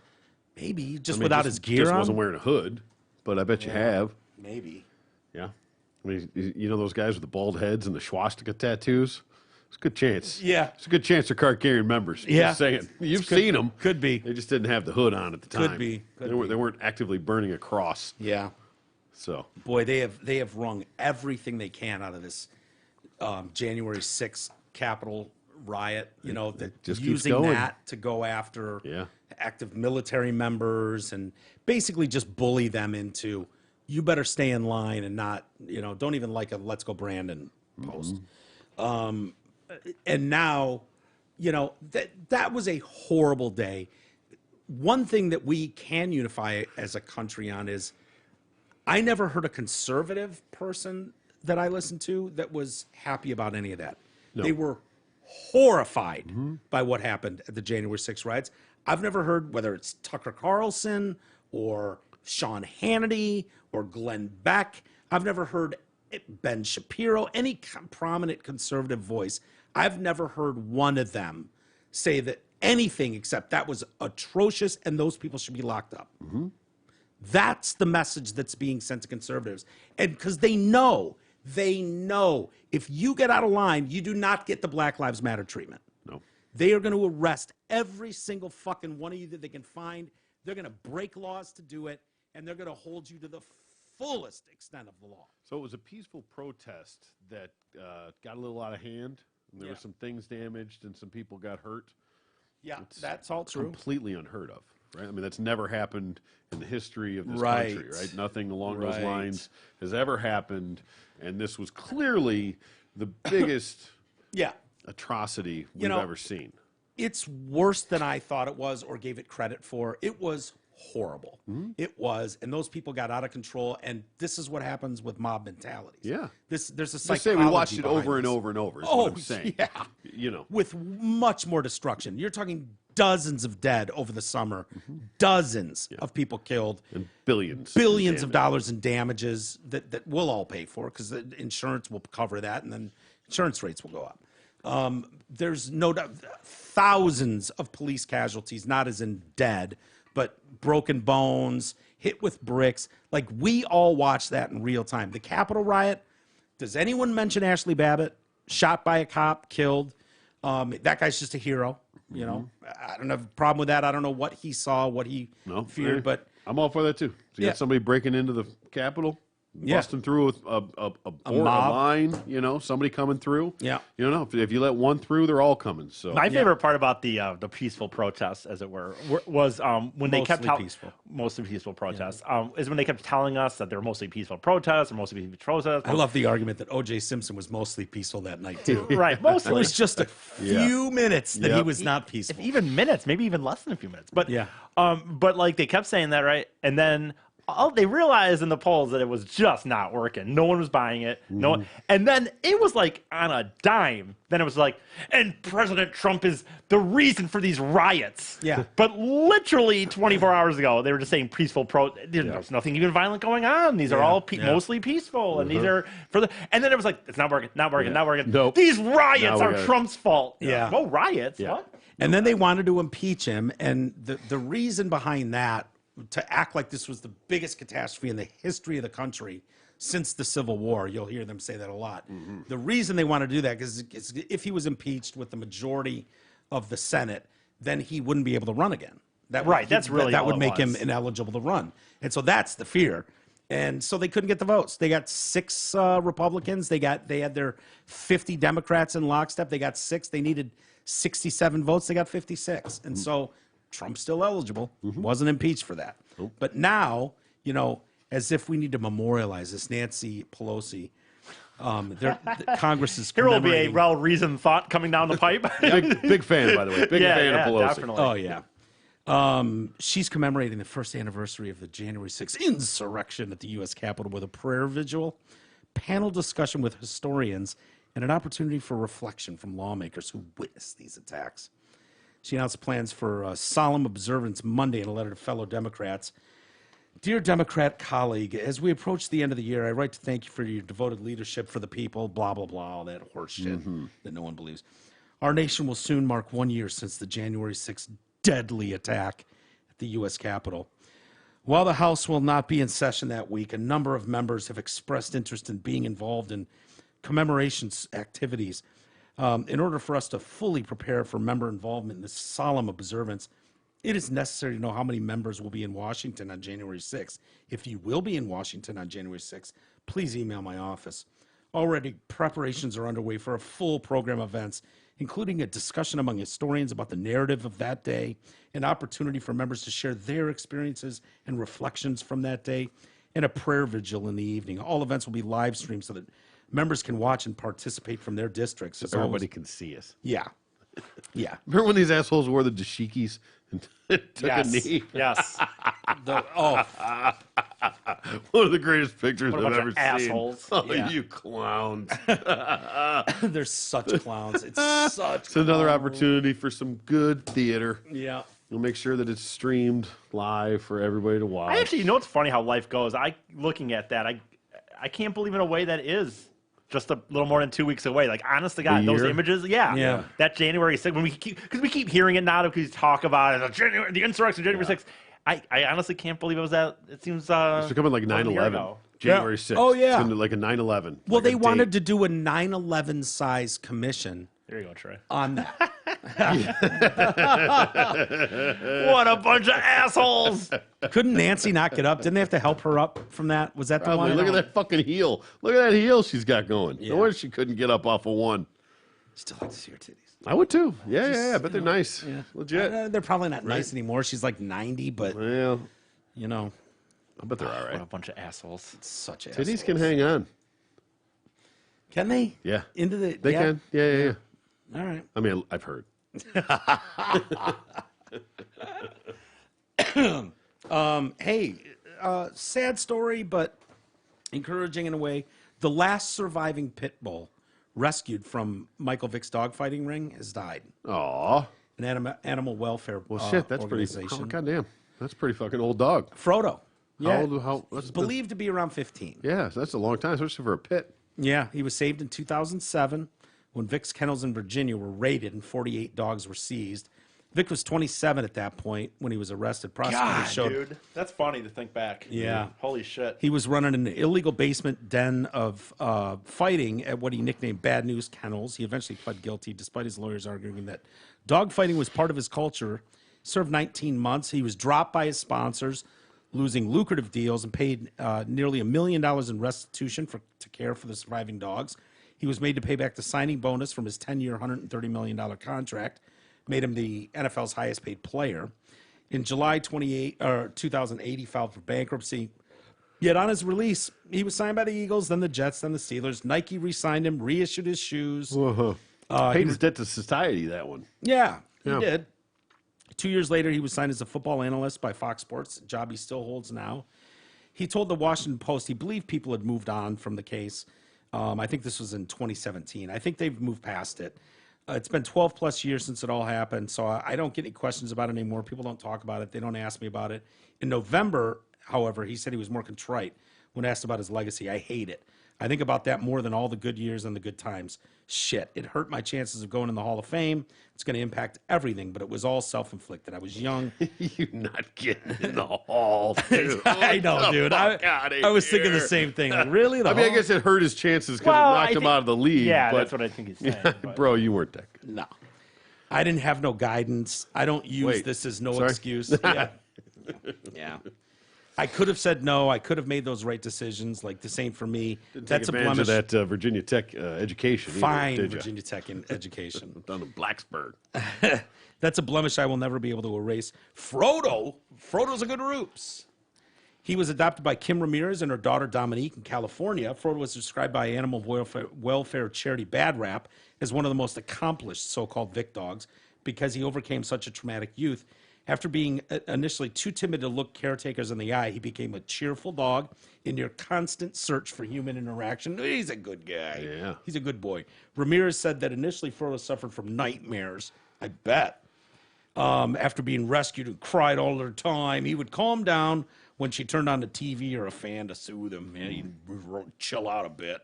Maybe just I mean, without just- his gear just on. wasn't wearing a hood, but I bet you have. Maybe. Yeah, I mean, you know those guys with the bald heads and the swastika tattoos. It's a good chance. Yeah. It's a good chance they're card carrying members. Yeah. Just saying. You've seen them. Could be. They just didn't have the hood on at the Could time. be. Could They weren't actively burning a cross. Yeah. So Boy, they have wrung everything they can out of this January 6th Capitol riot. You know, that just keeps using going. that to go after Yeah. active military members and basically just bully them into, you better stay in line and not, don't even like a Let's Go Brandon post. And now, that was a horrible day. One thing that we can unify as a country on is I never heard a conservative person that I listened to that was happy about any of that. They were horrified by what happened at the January 6th riots. I've never heard, whether it's Tucker Carlson or Sean Hannity or Glenn Beck, I've never heard Ben Shapiro, any prominent conservative voice. I've never heard one of them say that anything except that was atrocious and those people should be locked up. That's the message that's being sent to conservatives. And because they know if you get out of line, you do not get the Black Lives Matter treatment. no. They are going to arrest every single fucking one of you that they can find. They're going to break laws to do it, and they're going to hold you to the fullest extent of the law. So it was a peaceful protest that got a little out of hand. And there were some things damaged and some people got hurt. Yeah, that's all true. Completely unheard of, right? I mean, that's never happened in the history of this Right. country, right? Nothing along those Right. lines has ever happened, and this was clearly the biggest Yeah. atrocity we've know, ever seen. It's worse than I thought it was or gave it credit for. It was horrible. It was, and those people got out of control. And this is what happens with mob mentalities. Yeah. there's a Just psychology. say we watched it behind over and this. over and over. Is Oh, what I'm saying. yeah. You know, With much more destruction. You're talking dozens of dead over the summer, dozens of people killed, and billions billions in of damage. dollars in damages that we'll all pay for because the insurance will cover that, and then insurance rates will go up. There's no doubt thousands of police casualties, not as in dead, but broken bones, hit with bricks. Like, we all watched that in real time. The Capitol riot, Does anyone mention Ashley Babbitt? Shot by a cop, killed. That guy's just a hero. You know, I don't have a problem with that. I don't know what he saw, what he feared, but I'm all for that too. So you Yeah. got somebody breaking into the Capitol, Yeah. busting through with a mob. line, you know, somebody coming through. Yeah. You know, if you let one through, they're all coming. So My favorite part about the peaceful protests, as it were, was when they kept Mostly peaceful. mostly peaceful protests. Is when they kept telling us that they were mostly peaceful protests or mostly peaceful protests. I love the argument that O.J. Simpson was mostly peaceful that night too. right, It mostly. was just a few minutes that he Yep. was not peaceful. If even minutes, maybe even less than a few minutes. But Yeah. but like they kept saying that, right? And then they realized in the polls that it was just not working. No one was buying it. No one, and then it was like on a dime. Then it was like, and President Trump is the reason for these riots. Yeah. But literally 24 hours ago, they were just saying peaceful There's nothing even violent going on. These are all mostly peaceful, and these are for the. And then it was like, it's not working, not working, not working. Nope. These riots Now we are got it. Trump's fault. Yeah. No riots. Yeah. What? And then they wanted to impeach him. And the reason behind that, to act like this was the biggest catastrophe in the history of the country since the Civil War, you'll hear them say that a lot. The reason they want to do that is if he was impeached with the majority of the Senate, then he wouldn't be able to run again. Right, that's really that all would it make him was. ineligible to run. And so that's the fear. And so they couldn't get the votes. They got 6 Republicans. They had their 50 Democrats in lockstep. They got 6. They needed 67 votes. They got 56. And so Trump's still eligible. Wasn't impeached for that. But now, you know, as if we need to memorialize this, Nancy Pelosi, Congress is Here will be a commemorating- well-reasoned thought coming down the pipe. big fan, by the way. Big fan of Pelosi. definitely. Oh, yeah. She's commemorating the first anniversary of the January 6th insurrection at the U.S. Capitol with a prayer vigil, panel discussion with historians, and an opportunity for reflection from lawmakers who witnessed these attacks. She announced plans for solemn observance Monday in a letter to fellow Democrats. Dear Democrat colleague, as we approach the end of the year, I write to thank you for your devoted leadership for the people, blah, blah, blah, all that horse shit that no one believes. Our nation will soon mark 1 year since the January 6th deadly attack at the U.S. Capitol. While the House will not be in session that week, a number of members have expressed interest in being involved in commemoration activities. In order for us to fully prepare for member involvement in this solemn observance, it is necessary to know how many members will be in Washington on January 6th. If you will be in Washington on January 6th, please email my office. Already, preparations are underway for a full program of events, including a discussion among historians about the narrative of that day, an opportunity for members to share their experiences and reflections from that day, and a prayer vigil in the evening. All events will be live streamed so that members can watch and participate from their districts. As Everybody always. can see us. Yeah. Yeah. Remember when these assholes wore the dashikis and took a knee? Yes. One of the greatest pictures What a I've bunch ever of seen. assholes. Oh, Yeah. you clowns. They're such clowns. It's such It's another opportunity for some good theater. Yeah. We'll make sure that it's streamed live for everybody to watch. I actually, you know what's funny how life goes? Looking at that, I can't believe in a way that is just a little more than 2 weeks away. Like, honest to God, those year? images, yeah. Yeah. That January 6th, because we keep hearing it now because we talk about it, the insurrection, January 6th. I honestly can't believe it was that. It seems It's becoming like more than a year 9/11. ago. January 6th. Oh, yeah. It's gonna be like a 9/11. Well, like they a wanted to date. do a 9/11 size commission There you go, Trey. on that. What a bunch of assholes! Couldn't Nancy not get up? Didn't they have to help her up from that? Was that the Probably. one? Look at that fucking heel. Look at that heel she's got going. Yeah. No wonder she couldn't get up off of one. Still like to see her titties. I would too. Yeah. I bet they're nice. Yeah. Legit. They're probably not nice anymore. She's like 90, but, Well, you know, I bet they're all What a right. bunch of assholes. such Titties assholes. can hang on. Can they? Yeah. Into the. They can. Yeah. All right. I mean, I've heard. Hey, sad story, but encouraging in a way. The last surviving pit bull rescued from Michael Vick's dogfighting ring has died. Aw. An animal welfare Well, shit. That's pretty. organization. Oh, goddamn. That's a pretty fucking old dog. Frodo. Yeah. How? That's Believed to be around 15. Yeah, so that's a long time, especially for a pit. Yeah, he was saved in 2007 when Vick's Kennels in Virginia were raided and 48 dogs were seized. Vic was 27 at that point when he was arrested. Prosecutors God, showed dude, that's funny to think back. Yeah. Holy shit. he was running an illegal basement den of fighting at what he nicknamed Bad News Kennels. He eventually pled guilty, despite his lawyers arguing that dog fighting was part of his culture. Served 19 months. He was dropped by his sponsors, losing lucrative deals, and paid nearly $1 million in restitution to care for the surviving dogs. He was made to pay back the signing bonus from his 10-year, $130 million contract, made him the NFL's highest paid player. In July 2008, he filed for bankruptcy. Yet on his release, he was signed by the Eagles, then the Jets, then the Steelers. Nike re-signed him, reissued his shoes. Paid his debt to society, that one. Yeah, he Yeah. did. 2 years later, he was signed as a football analyst by Fox Sports, a job he still holds now. He told the Washington Post he believed people had moved on from the case. I think this was in 2017. I think they've moved past it. It's been 12 plus years since it all happened, so I don't get any questions about it anymore. People don't talk about it. They don't ask me about it. In November, however, he said he was more contrite when asked about his legacy. I hate it. I think about that more than all the good years and the good times. Shit, it hurt my chances of going in the Hall of Fame. It's going to impact everything, but it was all self-inflicted. I was young. You're not getting in the hall, dude. I know, dude. I was thinking the same thing. Like, really? The I mean, I Hall? guess it hurt his chances because Well, it knocked I him think- out of the league. Yeah, but, that's what I think he's saying. but- Bro, you weren't that good. No. I didn't have no guidance. I don't use Wait, this as no sorry? excuse. Yeah. Yeah. I could have said no. I could have made those right decisions. Like the same for me. That's a Take advantage blemish. of that Virginia Tech education. either, Fine, did ya? Virginia Tech in education. Down in Blacksburg. That's a blemish I will never be able to erase. Frodo's a good roots. He was adopted by Kim Ramirez and her daughter Dominique in California. Frodo was described by animal welfare charity Bad Rap as one of the most accomplished so-called Vic dogs because he overcame such a traumatic youth. After being initially too timid to look caretakers in the eye, he became a cheerful dog in your constant search for human interaction. He's a good guy. Yeah. He's a good boy. Ramirez said that initially Frodo suffered from nightmares. I bet. After being rescued and cried all the time, he would calm down when she turned on the TV or a fan to soothe him. Man, he'd chill out a bit.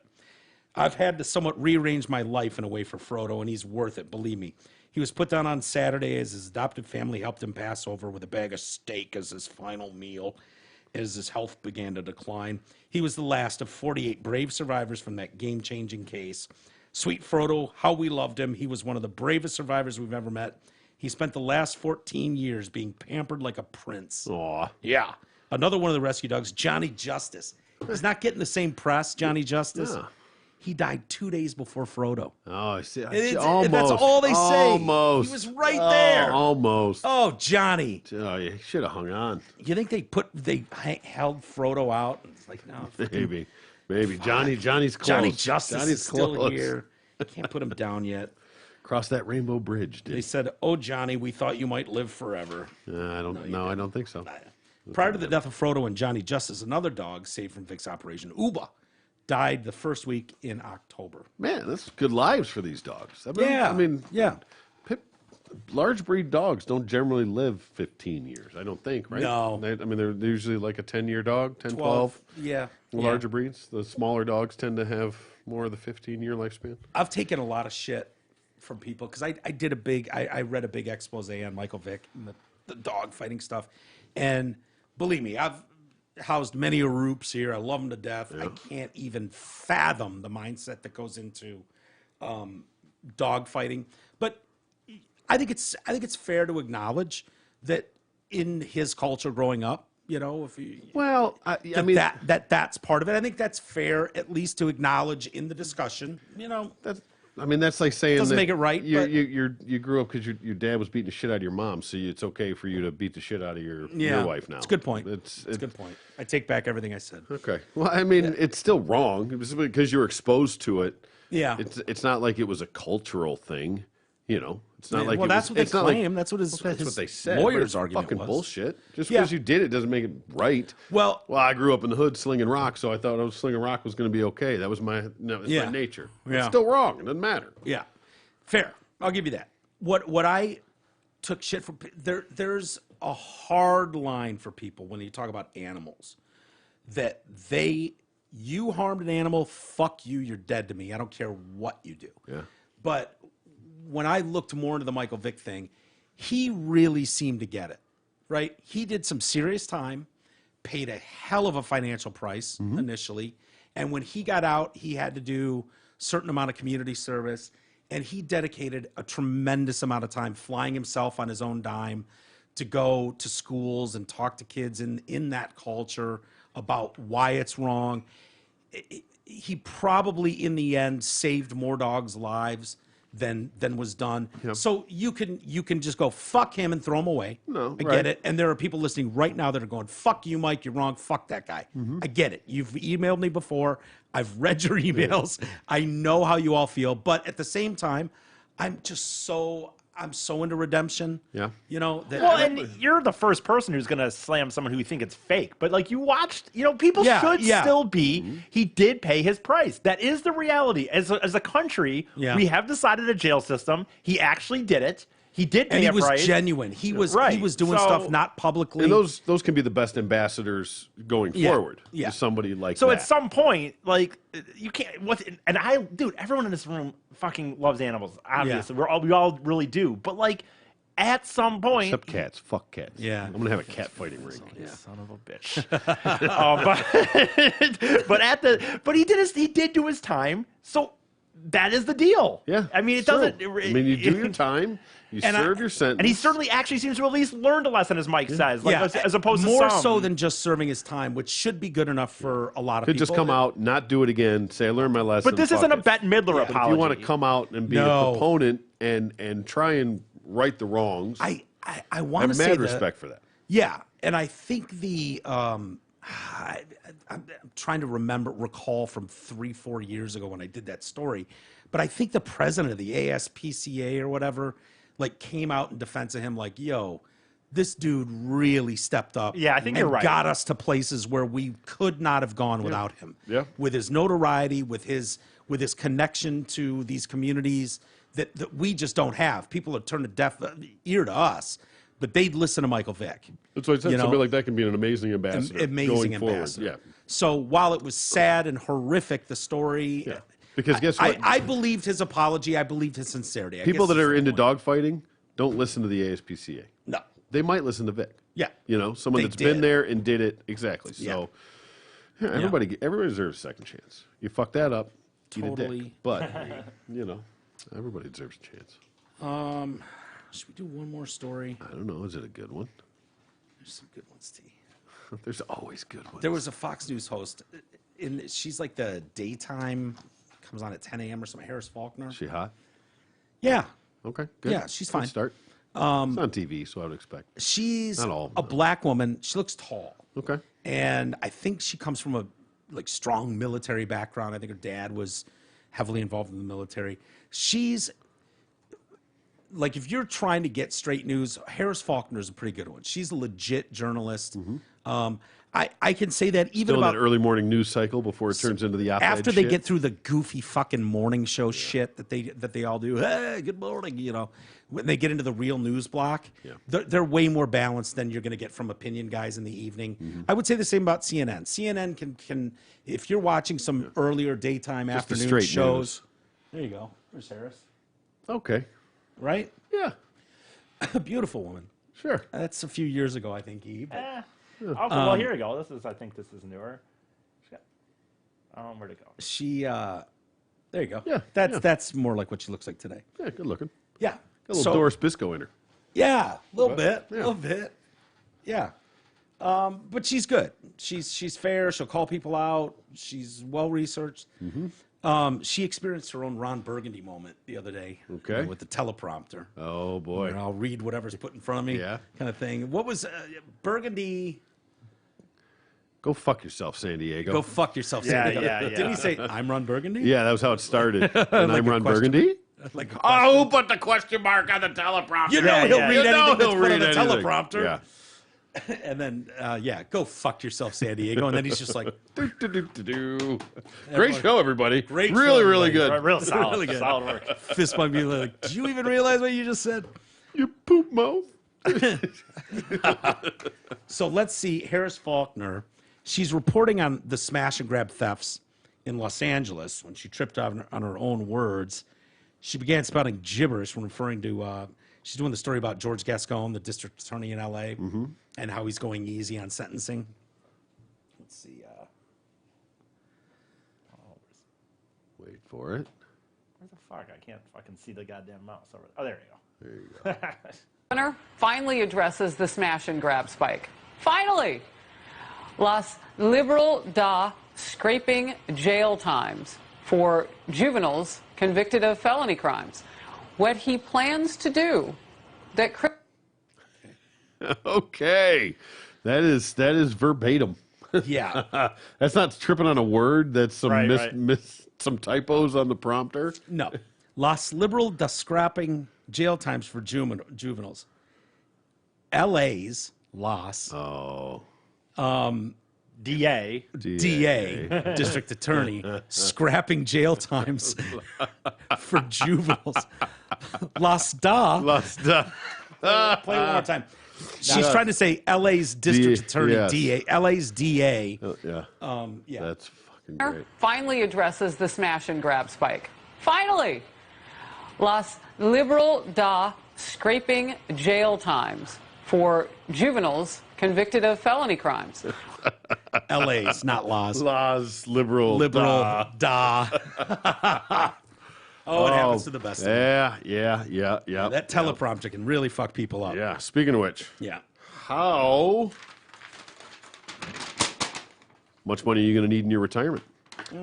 I've had to somewhat rearrange my life in a way for Frodo, and he's worth it, believe me. He was put down on Saturday as his adopted family helped him pass over with a bag of steak as his final meal as his health began to decline. He was the last of 48 brave survivors from that game-changing case. Sweet Frodo, how we loved him. He was one of the bravest survivors we've ever met. He spent the last 14 years being pampered like a prince. Aw. Yeah. Another one of the rescue dogs, Johnny Justice. He's not getting the same press, Johnny Justice. Yeah. He died 2 days before Frodo. Oh, I see. That's Almost. all they say. Almost. He was right there. Almost. Oh, Johnny. Oh, you should have hung on. You think they held Frodo out? It's like, no. Maybe. Johnny's close. Johnny Justice Johnny's is still close. here. Can't put him down yet. Cross that rainbow bridge, They dude. said, "Oh, Johnny, we thought you might live forever." I don't think so. Prior to the death of Frodo and Johnny Justice, another dog saved from Vic's operation, Uba, died the first week in October. Man, that's good lives for these dogs. Yeah. I mean, yeah. large breed dogs don't generally live 15 years, I don't think, right? No. They're usually like a 10-year dog, 10, 12. Yeah. The larger breeds. The smaller dogs tend to have more of the 15-year lifespan. I've taken a lot of shit from people because I read a big expose on Michael Vick and the dog fighting stuff. And believe me, I've housed many Aroops here. I love them to death. I can't even fathom the mindset that goes into dog fighting. But I think it's fair to acknowledge that in his culture growing up, you know, if you Well, I mean, that's part of it. I think that's fair, at least to acknowledge in the discussion. You know, that's like saying Doesn't that make it right, You but- you grew up because your dad was beating the shit out of your mom, so it's okay for you to beat the shit out of your wife now. It's a good point. It's a good point. I take back everything I said. Okay. Well, I mean, it's still wrong. It was because you were exposed to it. Yeah. It's not like it was a cultural thing. You know, it's not like well, it that's was, what they it's not like- claim. That's what that's his what they said. but lawyer's it's argument fucking was. bullshit. Just Yeah. because you did it doesn't make it right. Well, I grew up in the hood slinging rock, so I thought slinging rock was going to be okay. That was my my nature. Yeah. It's still wrong. It doesn't matter. yeah, fair. I'll give you that. What I took shit from there's a hard line for people when you talk about animals that you harmed an animal, fuck you, you're dead to me. I don't care what you do. Yeah. But when I looked more into the Michael Vick thing, he really seemed to get it, right? He did some serious time, paid a hell of a financial price initially. And when he got out, he had to do a certain amount of community service. And he dedicated a tremendous amount of time flying himself on his own dime to go to schools and talk to kids in that culture about why it's wrong. He probably, in the end, saved more dogs' lives than was done. Yep. So you can just go fuck him and throw him away. No, I right. get it. And there are people listening right now that are going, fuck you, Mike, you're wrong. Fuck that guy. I get it. You've emailed me before. I've read your emails. I know how you all feel. But at the same time, I'm so into redemption. Yeah. You know, that Well, and you're the first person who's going to slam someone who you think it's fake. But like you watched, people Yeah, should yeah. still be. He did pay his price. That is the reality. As a country, Yeah. we have decided a jail system. He actually did it. He did pay and he a was price. genuine. He was Right. doing So- stuff not publicly. And those can be the best ambassadors going Yeah, forward. yeah. To somebody like So that. at some point, like you can't. Dude, everyone in this room fucking loves animals. Obviously, we all really do. But like, at some point, Except cats. Fuck cats. Yeah. I'm gonna have a cat fighting ring. son of a bitch. But he did do his time. So that is the deal. Yeah. I mean, it So, doesn't. I mean, you do your time. You And serve your sentence. And he certainly actually seems to at least learned a lesson, as Mike says, like, as opposed more to some. so than just serving his time, which should be good enough for a lot of could people. just come out, not do it again, say I learned my lesson. But this fuck isn't a it. Bette Midler But apology. if you want to come out and be a No. proponent and try and right the wrongs, I I want have to say mad that- respect for that. Yeah, and I think I'm trying to recall from 3-4 years ago when I did that story, but I think the president of the ASPCA or whatever, like, came out in defense of him, like, yo, this dude really stepped up. Yeah, I think and you're right. got us to places where we could not have gone without him. Yeah. With his notoriety, with his connection to these communities that we just don't have. People have turned a deaf ear to us, but they'd listen to Michael Vick. That's what I said. You know, Somebody like that can be an amazing ambassador. amazing going forward. ambassador. Yeah. So while it was sad and horrific, the story, Yeah. Because guess what? I believed his apology. I believed his sincerity. I People guess that is are the into point. dog fighting don't listen to the ASPCA. No. They might listen to Vic. Yeah. You know, someone They that's been did. there and did it exactly. So yeah, everybody deserves a second chance. You fuck that up, eat a Totally. dick. But everybody deserves a chance. Should we do one more story? I don't know. Is it a good one? There's some good ones, T. There's always good ones. There was a Fox News host, she's like the daytime, comes on at 10 a.m. or something, Harris Faulkner. Is she hot? Yeah. Okay, good. Yeah, she's Good fine. start. It's on TV, so I would expect. She's Not all of them, a though. black woman. She looks tall. Okay. And I think she comes from a strong military background. I think her dad was heavily involved in the military. She's like, if you're trying to get straight news, Harris Faulkner is a pretty good one. She's a legit journalist. I can say that even Still in about that early morning news cycle before it turns into the op-ed after they shit. get through the goofy fucking morning show shit that they all do. Hey, good morning, when they get into the real news block, they're way more balanced than you're going to get from opinion guys in the evening. Mm-hmm. I would say the same about CNN. CNN can if you're watching some earlier daytime Just the afternoon straight shows. news. There you go. There's Harris. Okay. Right? Yeah. A beautiful woman. Sure. That's a few years ago, I think. But Well, here we go. I think this is newer. She's got, where'd it go? she, there you go. Yeah, That's more like what she looks like today. Yeah, good looking. Yeah. Got a little Doris Bisco in her. Yeah, a little bit, yeah. a little bit. Yeah. But she's good. She's fair. She'll call people out. She's well researched. She experienced her own Ron Burgundy moment the other day. Okay. With the teleprompter. Oh boy. And I'll read whatever's put in front of me. Yeah. Kind of thing. What was Burgundy? Go fuck yourself, San Diego. Go fuck yourself. Yeah, San Diego. yeah, Didn't he yeah. say I'm Ron Burgundy? Yeah, that was how it started. And I'm a Ron question. Burgundy. Like, Oh, who put the question mark on the teleprompter? you know Yeah, he'll yeah. read You know anything that's he'll put on read the anything. teleprompter. Yeah. And then, go fuck yourself, San Diego. And then he's just like, Do. Great show, everybody. Great really, show, really everybody. good. Real solid. Really good. Solid work. fist bump you like, do you even realize what you just said? You poop mouth. So let's see. Harris Faulkner, she's reporting on the smash and grab thefts in Los Angeles. When she tripped on her own words, she began spouting gibberish when referring to She's doing the story about George Gascon, the district attorney in L.A., and how he's going easy on sentencing. Let's see. Wait for it. Where the fuck? I can't fucking see the goddamn mouse over there. Oh, there you go. There you go. Governor finally addresses the smash and grab spike. Finally! Los Liberal da scraping jail times for juveniles convicted of felony crimes. What he plans to do that Okay, that is verbatim. Yeah. That's not tripping on a word. That's some Right, some typos on the prompter. No. Los Liberal da scrapping jail times for juveniles. LA's Los Oh, DA. DA, district attorney, scrapping jail times for juveniles. Los da. Play it one more time. She's trying to say LA's district attorney, yes. DA. LA's DA. yeah. Yeah. That's fucking great. finally addresses the smash and grab spike. Finally! Los Liberal da scraping jail times for juveniles convicted of felony crimes. LA's, not Laws. Laws, liberal. Liberal da. Oh, it happens to the best of them. Yeah. That teleprompter can really fuck people up. Yeah. Speaking of which, Yeah. how much money are you going to need in your retirement?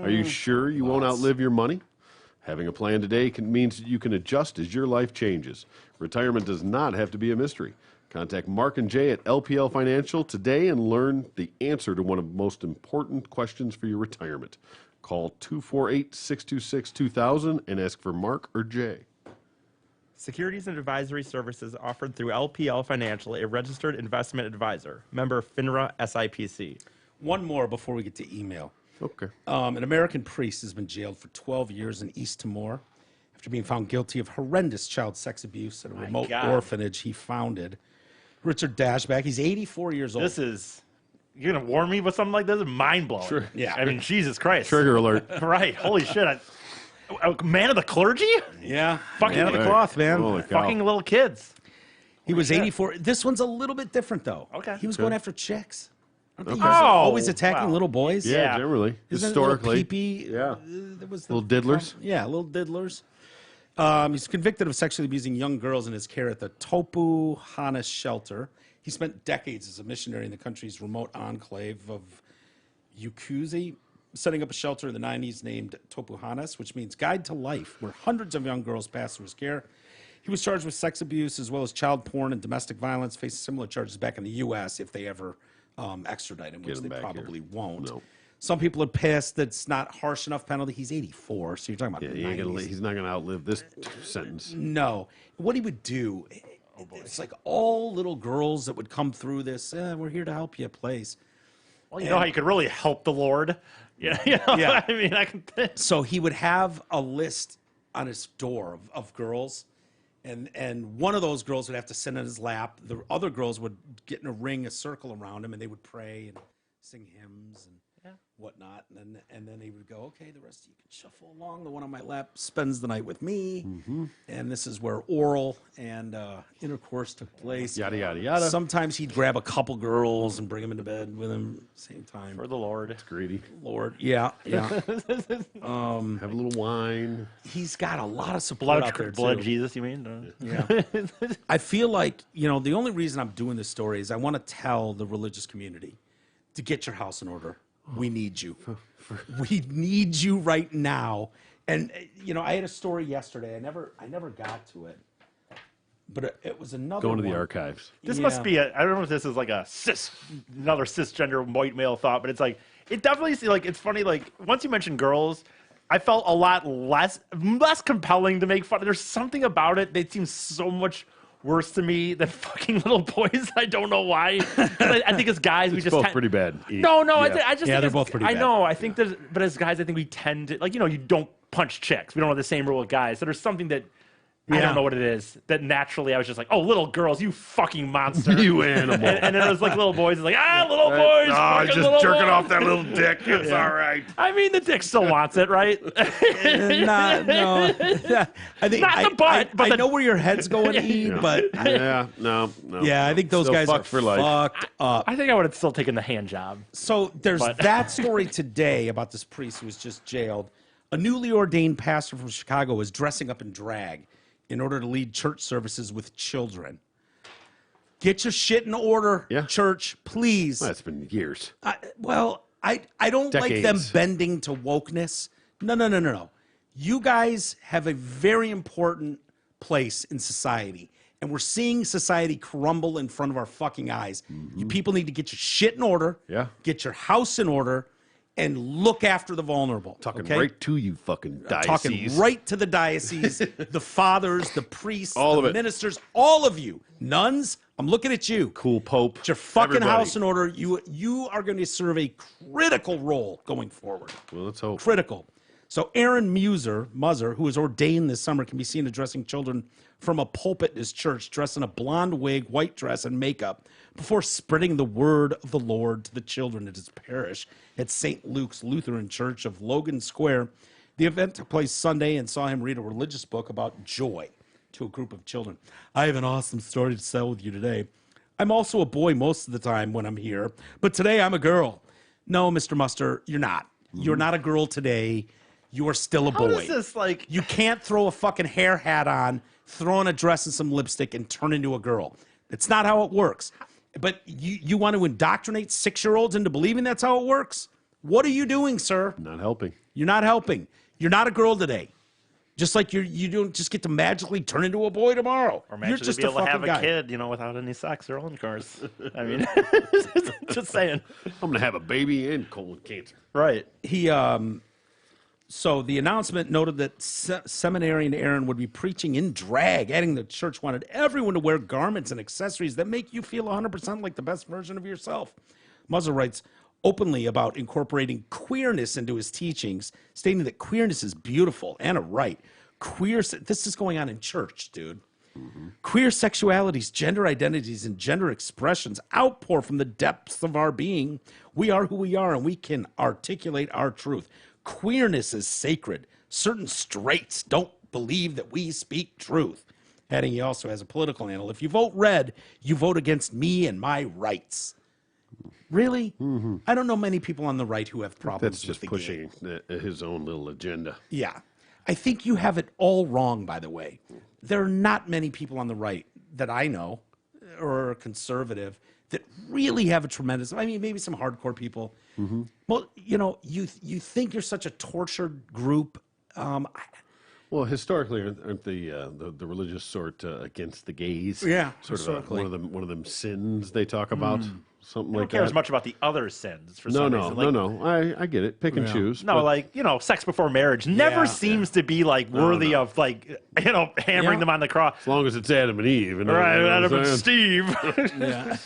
Are you sure you won't outlive your money? Having a plan today means that you can adjust as your life changes. Retirement does not have to be a mystery. Contact Mark and Jay at LPL Financial today and learn the answer to one of the most important questions for your retirement. Call 248-626-2000 and ask for Mark or Jay. Securities and advisory services offered through LPL Financial, a registered investment advisor. Member FINRA SIPC. One more before we get to email. Okay. An American priest has been jailed for 12 years in East Timor after being found guilty of horrendous child sex abuse at a remote God. orphanage he founded. Richard Dashback, he's 84 years old. This is, you're going to warn me with something like this? Mind blowing. Sure. Yeah. I mean, Jesus Christ. Trigger alert. Right. Holy shit. A man of the clergy? Yeah, Fucking man of the Hey, cloth, man. holy cow. Fucking little kids. He was 84. This one's a little bit different, though. Okay. He was going after chicks. Aren't they Okay. usually Oh, always attacking wow. little boys? Yeah, Yeah. generally. Isn't it little Historically. pee-pee? Yeah. There was Little diddlers? Yeah, little diddlers. He's convicted of sexually abusing young girls in his care at the Topu Hanas shelter. He spent decades as a missionary in the country's remote enclave of Yukuzi, setting up a shelter in the 90s named Topu Hanas, which means Guide to Life, where hundreds of young girls pass through his care. He was charged with sex abuse as well as child porn and domestic violence, faces similar charges back in the U.S. if they ever extradite him, which him they back here. probably won't. No. Some people are pissed that it's not harsh enough penalty. He's 84, so you're talking about Yeah, the he ain't gonna 90s. he's not going to outlive this sentence. No. What he would do, it's like all little girls that would come through this, we're here to help you place. Well, you know how you could really help the Lord? Yeah. You know, Yeah. I mean, I can. So he would have a list on his door of girls, and one of those girls would have to sit in his lap. The other girls would get in a ring, a circle around him, and they would pray and sing hymns and whatnot. And then he would go, okay, the rest of you can shuffle along. The one on my lap spends the night with me, and this is where oral and intercourse took place. Yada, yada, yada. Sometimes he'd grab a couple girls and bring them into bed with him at the same time. For the Lord. Greedy. Lord, yeah. Have a little wine. He's got a lot of support out there Blood too. Jesus, you mean? Yeah. I feel like, the only reason I'm doing this story is I want to tell the religious community to get your house in order. We need you. We need you right now. And I had a story yesterday. I never got to it. But it was another Going to the one. archives. This Yeah. must be I don't know if this is like another cisgender white male thought, but it's like, it definitely, it's funny, once you mention girls, I felt a lot less compelling to make fun. There's something about it that seems so much worse to me than fucking little boys. I don't know why. I think as guys, we It's just both pretty bad. No, Yeah. I just Yeah, think they're both pretty I bad. know. I think but as guys, I think we tend to you don't punch chicks. We don't have the same rule with guys. So there's something that I Yeah. don't know what it is. That naturally I was just like, oh, little girls, you fucking monster. You animal. And then it was like little boys. It's like, little boys. fucking just little jerking boys. off that little dick. It's all right. I mean, the dick still wants it, right? No. I think Not the butt, but I the- know where your head's going, E, but Yeah, no. yeah, I think those Still guys are fucked for life. fucked up. I think I would have still taken the hand job. So there's But- that story today about this priest who was just jailed. A newly ordained pastor from Chicago is dressing up in drag in order to lead church services with children. Get your shit in order, Yeah. church, please. That's been years. I don't like them Decades. bending to wokeness. No. You guys have a very important place in society, and we're seeing society crumble in front of our fucking eyes. You people need to get your shit in order. Yeah. Get your house in order, and look after the vulnerable. Talking okay? right to you, fucking diocese. Talking right to the diocese, the fathers, the priests, All the of it. ministers, all of you. Nuns, I'm looking at you. Cool Pope. Get your fucking everybody. house in order. You are going to serve a critical role going forward. Well, let's hope. Critical. So Aaron Muzzer, who was ordained this summer, can be seen addressing children from a pulpit in his church, dressed in a blonde wig, white dress, and makeup, before spreading the word of the Lord to the children at his parish at St. Luke's Lutheran Church of Logan Square. The event took place Sunday and saw him read a religious book about joy to a group of children. I have an awesome story to tell with you today. I'm also a boy most of the time when I'm here, but today I'm a girl. No, Mr. Muster, you're not. You're not a girl today. You are still a How boy. does this, like... You can't throw a fucking hair hat on, throw on a dress and some lipstick, and turn into a girl. It's not how it works. But you want to indoctrinate 6-year-olds into believing that's how it works? What are you doing, sir? Not helping. You're not helping. You're not a girl today. Just like you don't just get to magically turn into a boy tomorrow. Or You're magically just be able a to fucking have a guy. kid, without any sex or intercourse. I mean, just saying. I'm going to have a baby and colon cancer. Right. So the announcement noted that seminarian Aaron would be preaching in drag, adding the church wanted everyone to wear garments and accessories that make you feel 100% like the best version of yourself. Muzzle writes openly about incorporating queerness into his teachings, stating that queerness is beautiful and a right. This is going on in church, dude. Queer sexualities, gender identities, and gender expressions outpour from the depths of our being. We are who we are, and we can articulate our truth. Queerness is sacred. Certain straights don't believe that we speak truth. Adding, he also has a political angle. If you vote red, you vote against me and my rights. Really? I don't know many people on the right who have problems That's just with the gay. pushing his own little agenda. Yeah. I think you have it all wrong, by the way. There are not many people on the right that I know or are conservative that really have a tremendous, maybe some hardcore people. Well, you think you're such a tortured group. Well, historically, aren't the religious sort against the gays? Yeah, sort historically. of one of them sins they talk about, something I don't like care that. as much about the other sins for No, some no, reason. no. I get it. Pick and choose. No, but sex before marriage never Yeah. seems to be worthy of hammering Yeah. them on the cross. as long as it's Adam and Eve, and Right, Adam and Steve. Steve. Yeah.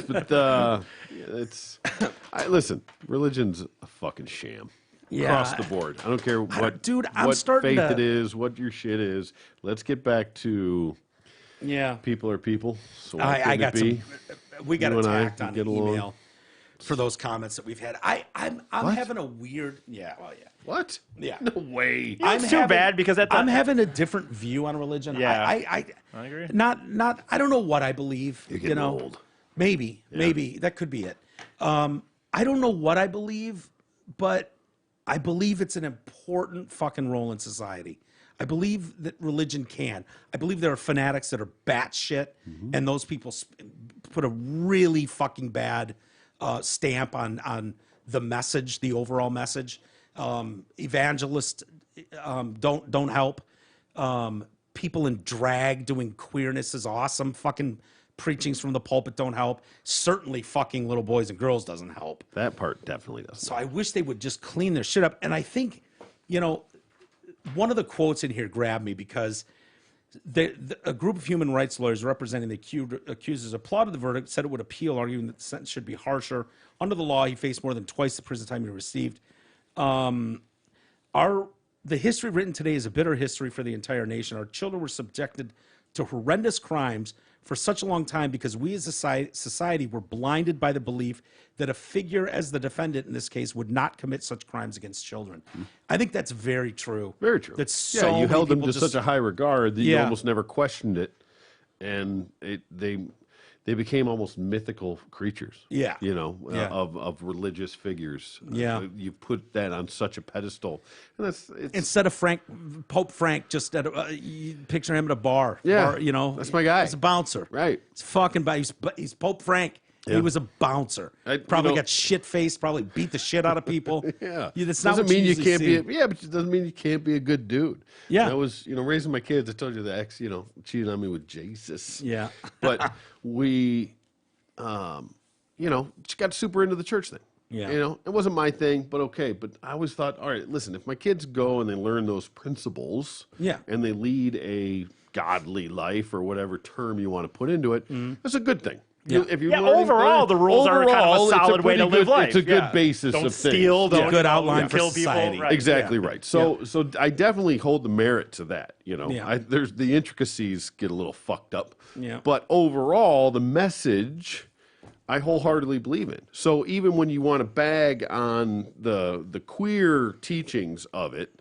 But it's listen. Religion's a fucking sham. Across the board. I don't care what dude, I'm what starting faith to- it is, what your shit is. Let's get back to Yeah. people are people. So why I couldn't got it be? we got You and I attacked can on get along. email for those comments that we've had. I'm having a weird, yeah. What? Yeah. No way. It's too bad because at the I'm having a different view on religion. Yeah. I agree. Not I don't know what I believe. You're getting old. Maybe that could be it. I don't know what I believe, but I believe it's an important fucking role in society. I believe that religion can. I believe there are fanatics that are batshit, and those people put a really fucking bad stamp on the message, the overall message. Evangelists don't help. People in drag doing queerness is awesome. Fucking preachings from the pulpit don't help. Certainly fucking little boys and girls doesn't help. That part definitely doesn't. So I wish they would just clean their shit up. And I think, one of the quotes in here grabbed me because a group of human rights lawyers representing the accusers applauded the verdict, said it would appeal, arguing that the sentence should be harsher. Under the law, he faced more than twice the prison time he received. Our The history written today is a bitter history for the entire nation. Our children were subjected to horrendous crimes for such a long time because we as a society were blinded by the belief that a figure as the defendant in this case would not commit such crimes against children. I think that's very true. Very true. That's so you many held them people to just- such a high regard that you Yeah. almost never questioned it, and they became almost mythical creatures. Yeah. You know, Yeah. of religious figures. Yeah. You put that on such a pedestal, and it's Instead of Pope Frank, just at you picture him at a bar. Yeah, Bar, you know, that's my guy. He's a bouncer. Right. It's fucking. He's Pope Frank. Yeah. He was a bouncer. You Probably know- got shit faced. Probably beat the shit out of people. Yeah, that's not doesn't what mean you usually can't see. be. But it doesn't mean you can't be a good dude. Yeah. I was, raising my kids. I told you the ex, cheated on me with Jesus. Yeah. But we, she got super into the church thing. Yeah. It wasn't my thing, but okay. But I always thought, all right, listen, if my kids go and they learn those principles, Yeah. and they lead a godly life or whatever term you want to put into it, that's a good thing. Yeah. If you're Yeah, learning- overall, the rules are kind of a overall, it's solid way to pretty live good- life. It's a good Yeah. basis Don't of things. steal, don't Good outline for kill society. people. Right. Exactly Yeah. right. So I definitely hold the merit to that. Yeah. There's the intricacies get a little fucked up. Yeah. But overall, the message I wholeheartedly believe in. So even when you want to bag on the queer teachings of it,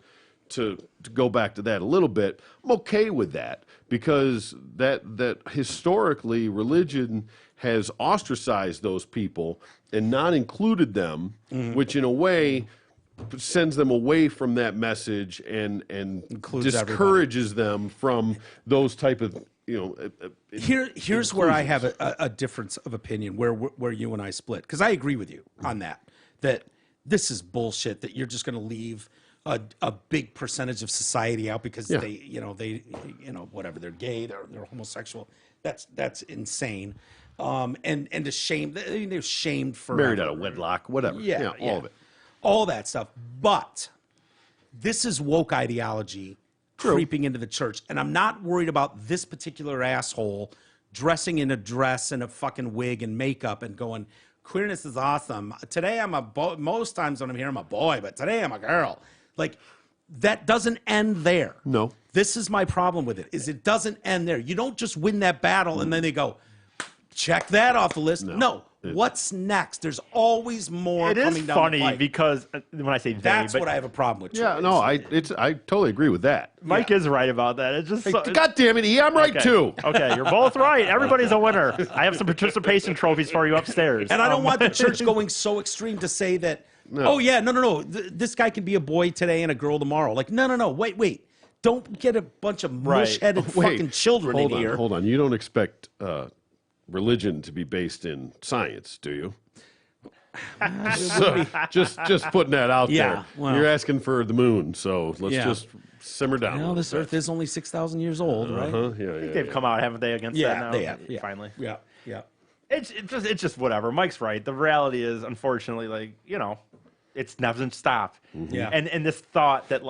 to go back to that a little bit, I'm okay with that because that historically religion has ostracized those people and not included them, which in a way sends them away from that message and Includes discourages them from those type of Here's where I have a difference of opinion where you and I split, because I agree with you on that this is bullshit that you're just going to leave a big percentage of society out because Yeah. they whatever, they're gay, they're homosexual. That's insane. And to shame, they're shamed for married out of wedlock, whatever. Yeah, all of it. all that stuff. But this is woke ideology creeping into the church, and I'm not worried about this particular asshole dressing in a dress and a fucking wig and makeup and going, queerness is awesome. Today I'm a most times when I'm here I'm a boy, but today I'm a girl. Like, that doesn't end there. No. This is my problem with it. Is it doesn't end there. You don't just win that battle and then they go, check that off the list. No. What's next? There's always more It coming is down the funny pipe. because when I say they, That's but what I have a problem with. Yeah, Troy. no, I totally agree with that. Mike is right about that. It's just so, God damn it, E, I'm right okay. too. Okay, you're both right. Everybody's a winner. I have some participation trophies for you upstairs. And I don't want the church going so extreme to say that, oh, yeah, no. This guy can be a boy today and a girl tomorrow. Like, no. Wait. Don't get a bunch of mush-headed Wait, fucking children in here. Hold on. You don't expect religion to be based in science, do you? So, just putting that out Yeah, there. well. You're asking for the moon, so let's Yeah. just simmer down. a Well, little this bit. earth is only 6,000 years old, right? Yeah, yeah. They've come out, haven't they, against that now? they have. Yeah. Finally. Yeah. It's just whatever. Mike's right. The reality is, unfortunately, it doesn't stop. Yeah. And this thought that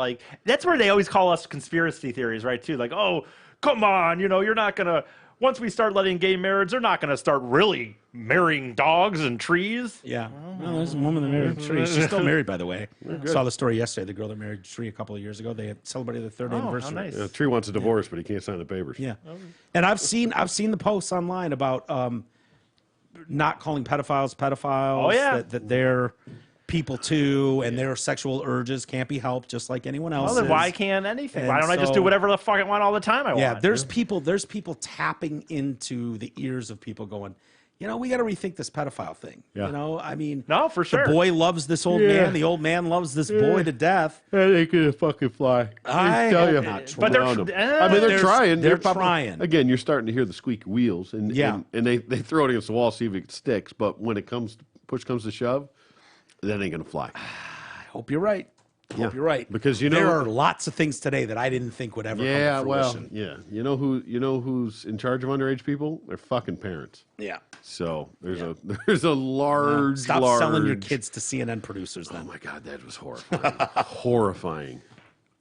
that's where they always call us conspiracy theories, right? Too like, oh, come on, you're not gonna. Once we start letting gay marriage, they're not gonna start really marrying dogs and trees. Yeah. Well, there's a woman that married a tree. She's still married, by the way. Saw the story yesterday. The girl that married a tree a couple of years ago. They had celebrated the third anniversary. How nice. Yeah, Tree wants a divorce, but he can't sign the papers. Yeah. And I've seen the posts online about not calling pedophiles pedophiles. Oh, yeah. That they're people too, and their sexual urges can't be helped just like anyone Well, else's. then why can't anything? And Why don't I just so- do whatever the fuck I want all the time I Yeah, want? there's people tapping into the ears of people going, we got to rethink this pedophile thing. Yeah. I mean, No, for sure. The boy loves this old Yeah. man. The old man loves this boy to death. That ain't gonna fucking fly. I tell hope you. not, Troy. But they're Around tr- them. I mean, they're There's- trying. they're probably- trying. Again, you're starting to hear the squeaky wheels, and Yeah. and they throw it against the wall, see if it sticks. But when push comes to shove, that ain't gonna fly. I hope you're right. Hope you're right. Because there are lots of things today that I didn't think would ever Yeah, come to well, fruition. yeah. You know who's in charge of underage people? They're fucking parents. Yeah. So there's a large Stop large. selling your kids to CNN producers Oh then. my God, that was horrifying. Horrifying.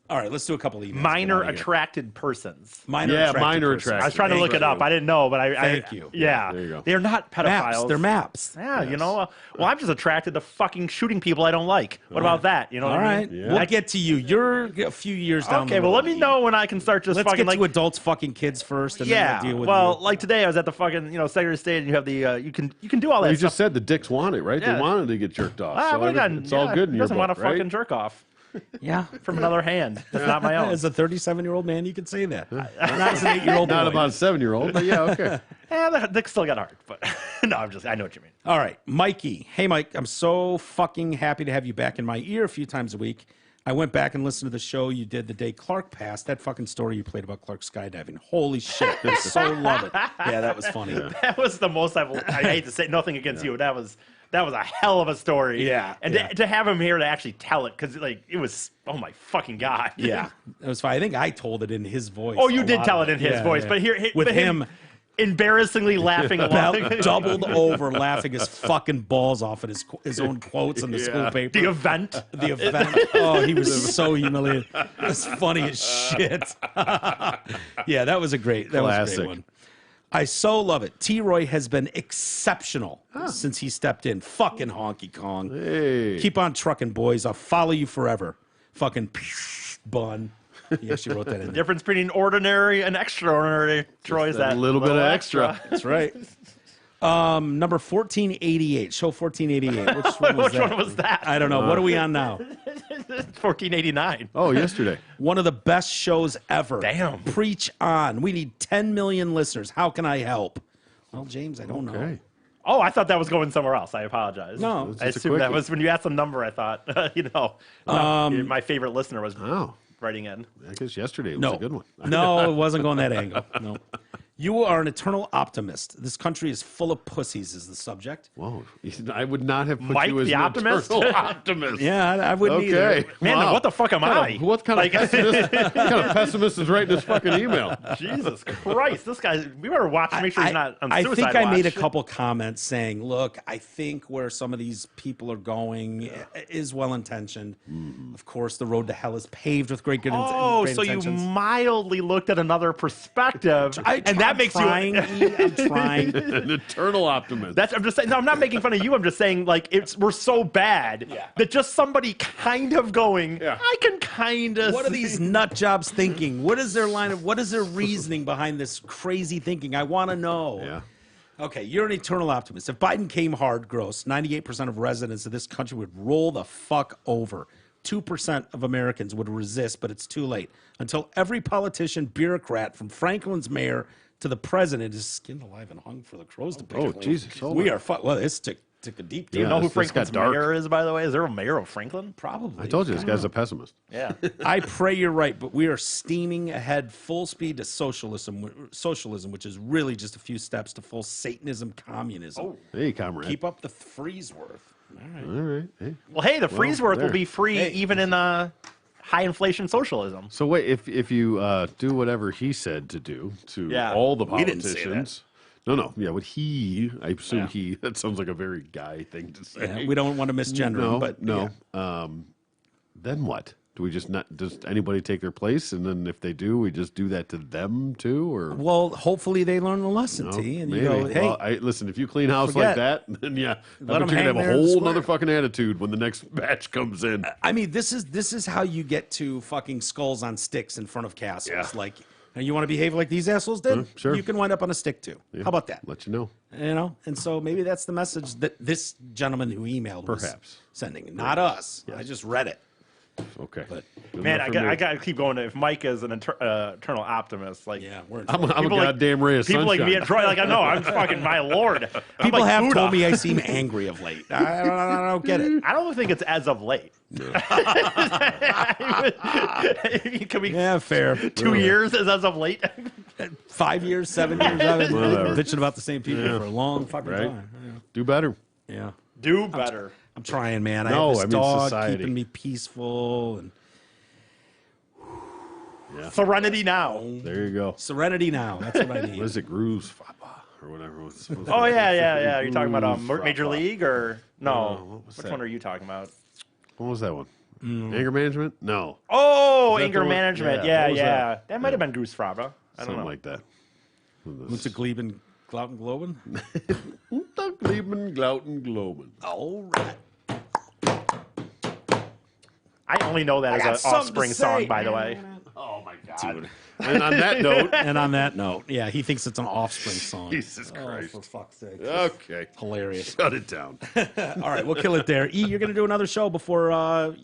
All right, let's do a couple emails. Minor Get outta here. attracted persons. Minor Yeah, attracted minor persons. attracted. I was trying to Thank look it up. you. I didn't know, but I Thank you. Yeah, There you go. they're not pedophiles. Maps. They're maps. Yeah, you Yes. know. Well, I'm just attracted to fucking shooting people I don't like. What about that? You know All what I right, mean? Yeah. we'll get to you. You're a few years down. Okay, the well, road. let me know when I can start just Let's fucking get like. to adults fucking kids first, and Yeah. then we'll deal with Well, you. like today, I was at the fucking Secretary of State, and you have the you can do all that You stuff. just said the dicks want it, right? Yeah. They wanted to get jerked off. Ah, so what again? it's all good in Who your doesn't book, want to right? fucking jerk off yeah. from another hand? That's not my own. As a 37-year-old man, you could say that. Not as an 8-year-old Not boy. about a 7-year-old, but yeah, okay. The dick still got hard, but no, I know what you mean. All right, Mikey. Hey, Mike, I'm so fucking happy to have you back in my ear a few times a week. I went back and listened to the show you did the day Clark passed. That fucking story you played about Clark skydiving. Holy shit. I so love it. Yeah, that was funny. That was the most I hate to say nothing against you. That was a hell of a story. Yeah, and yeah. To have him here to actually tell it, because it was, oh my fucking god. Yeah, it was fine. I think I told it in his voice. Oh, you a did lot tell of it in his Yeah, voice, yeah. but with but him embarrassingly laughing about along. doubled over, laughing his fucking balls off at his own quotes in the school Yeah. paper. The event. The event. Oh, he was so humiliated. It was funny as shit. Yeah, that was a great Classic. one. I so love it. T-Roy has been exceptional since he stepped in. Fucking honky Kong. Hey. Keep on trucking, boys. I'll follow you forever. Fucking bun. He actually wrote that in there. Difference between ordinary and extraordinary. Troy's that that little bit of extra. That's right. Number 1488. Show 1488. Which one was Which that? one was that? I don't know. What are we on now? 1489. Oh, yesterday. One of the best shows ever. Damn. Preach on. We need 10 million listeners. How can I help? Well, James, I don't know. Okay. Oh, I thought that was going somewhere else. I apologize. No. I It's a assumed that quickie. was when you asked the number. I thought, my favorite listener was Oh, writing in. I guess yesterday was No. a good one. No, it wasn't going that angle. No. You are an eternal optimist. This country is full of pussies, is the subject. Whoa, I would not have put Mike you as the an optimist? eternal optimist. Yeah, I wouldn't Okay. either. Man, Wow. what the fuck am I? What kind of pessimist? what kind of pessimist is writing this fucking email? Jesus Christ, this guy. We better watch. Make sure he's not on I suicide think I made a watch. couple comments saying, look, I think where some of these people are going is well intentioned. Of course, the road to hell is paved with great good Oh, great so intentions. you mildly looked at another perspective, and I'm that makes trying, you. I'm trying. An eternal optimist. I'm just saying. No, I'm not making fun of you. I'm just saying, like, we're so bad that just somebody kind of going. Yeah. I can kind of. What are these nut jobs thinking? What is their line of? What is their reasoning behind this crazy thinking? I want to know. Yeah. Okay, you're an eternal optimist. If Biden came hard, gross, 98% of residents of this country would roll the fuck over. 2% of Americans would resist, but it's too late. Until every politician, bureaucrat, from Franklin's mayor to the president, is skinned alive and hung for the crows to pick. Oh, Jesus, hold We on. are well, this took a deep Do you dive. know who this got Franklin's dark. mayor is, by the way? Is there a mayor of Franklin? Probably. I told you this guy's a pessimist. Yeah. I pray you're right, but we are steaming ahead full speed to socialism, which is really just a few steps to full Satanism, communism. Hey, comrade. Keep up the Freesworth. All right. All right. Hey. Well, hey, the Freesworth will there. be free even in high inflation socialism. So wait, if you do whatever he said to do to Yeah. all the We didn't say that. politicians. No. Yeah, what I assume that sounds like a very guy thing to say. Yeah, we don't want to misgender no, him, but no. yeah. Then what? Do we just not? Does anybody take their place? And then if they do, we just do that to them too, or Well, hopefully they learn the lesson, no? T, and Maybe. you go, hey, Well, listen, if you clean house like forget. that, then yeah, Let I 'em bet you're hang gonna have there a in the whole square. nother fucking attitude when the next batch comes in. I mean, this is how you get to fucking skulls on sticks in front of castles. Yeah. Like, you want to behave like these assholes did? Sure. You can wind up on a stick too. How about that? Let you know. You know, and so maybe that's the message that this gentleman who emailed was Perhaps. sending, not us. I just read it. Okay. But- Good Man, enough I for me. got to keep going. If Mike is an eternal optimist, like Yeah, we're in I'm a people like- goddamn ray of people sunshine. like me and Troy, like I know, I'm fucking my lord. I'm People like have Buddha. told me I seem angry of late. I don't get it. I don't think it's as of late. Can we? Yeah, fair. 2 years is as of late. 5 years, 7 years. I've been Whatever. bitching about the same people for a long fucking Right? time. Do better. Yeah. Do better. I'm trying, man. I No, have this I mean dog society. keeping me peaceful and Serenity now. There you go. serenity now. That's what I need. What is it? Grooves or whatever. Oh yeah. You're talking about Ooh, Major frappa. League or no? what was Which that? one are you talking about? What was that one? Anger management? No. Oh, Is that anger the one? management. Yeah, Yeah, what was yeah. that? That might have been Goose Fraba. I don't Something know. like that. What's a Gleben, Glouten, Globen? Gleben, Glouten, Globen. All right. I only know that got as an something Offspring to say. song, by the way. Oh, my God. And on that note, And on that note, yeah, he thinks it's an Offspring song. Jesus Oh, Christ. for fuck's sake. Okay. Hilarious. Shut it down. All right, we'll kill it there. E, you're going to do another show before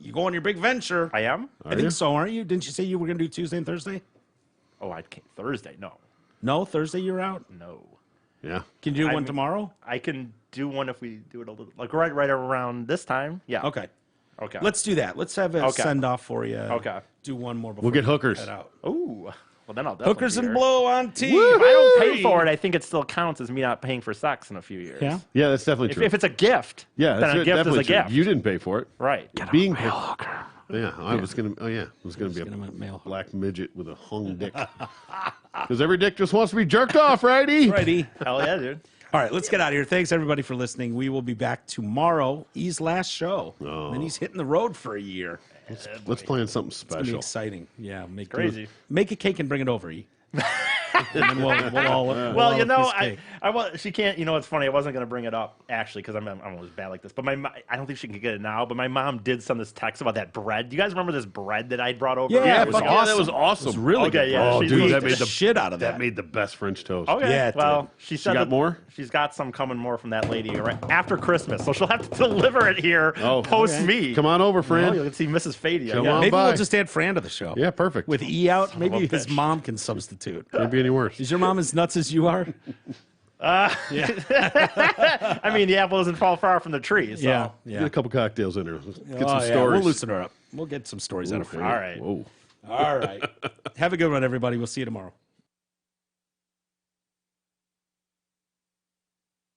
you go on your big venture. I am? I think so, aren't you? Didn't you say you were going to do Tuesday and Thursday? Oh, I can't. Thursday. No. No, Thursday you're out? No. Yeah. Can you do one I'm- tomorrow? I can do one if we do it a little, like right around this time. Yeah. Okay. Okay. Let's do that. Let's have a Okay. send off for you. Okay. Do one more before We'll get we hookers. head out. Ooh. Well, then I'll definitely Hookers be and here. blow on tea. If I don't pay for it, I think it still counts as me not paying for sex in a few years. Yeah. Yeah, that's definitely If, true. if it's a gift, yeah, then that's a gift is definitely a true. gift. You didn't pay for it. Right. Being paid. Yeah, I was gonna. Oh yeah, it was gonna be a get him a mail hooker. black midget with a hung dick. Because every dick just wants to be jerked off, righty? Righty. Hell yeah, dude. All right, let's get out of here. Thanks, everybody, for listening. We will be back tomorrow, E's last show. Oh. Then he's hitting the road for a year. Let's plan something It's going to be special. exciting. Yeah, Crazy. Make a cake and bring it over, E. And then we'll all Well, all you have a know, piece of cake. I was. She can't. You know, it's funny. I wasn't gonna bring it up actually because I'm always bad like this. But I don't think she can get it now. But my mom did send this text about that bread. Do you guys remember this bread that I brought over? Yeah, Yeah, it was fuck yeah, that was awesome. It was really Okay, good. yeah, Oh, she's dude, moved that That made the shit out of that. that made the best French toast. Okay. Yeah, it well, did. she said got that more? She's got some coming more from that lady right after Christmas, so she'll have to deliver it here post okay. me. Come on over, Oh, friend. you'll see Mrs. Fady. Come yeah. on. Maybe by. we'll just add Fran to the show. Yeah, perfect. With E out, maybe a his bitch. mom can substitute. Can't be any worse. Is your mom as nuts as you are? I mean, the apple doesn't fall far from the tree. So. Yeah. Get a couple cocktails in her. Get Oh, some yeah, stories. We'll loosen her up. We'll get some stories out of Fran. All right. Whoa. All right. Have a good one, everybody. We'll see you tomorrow.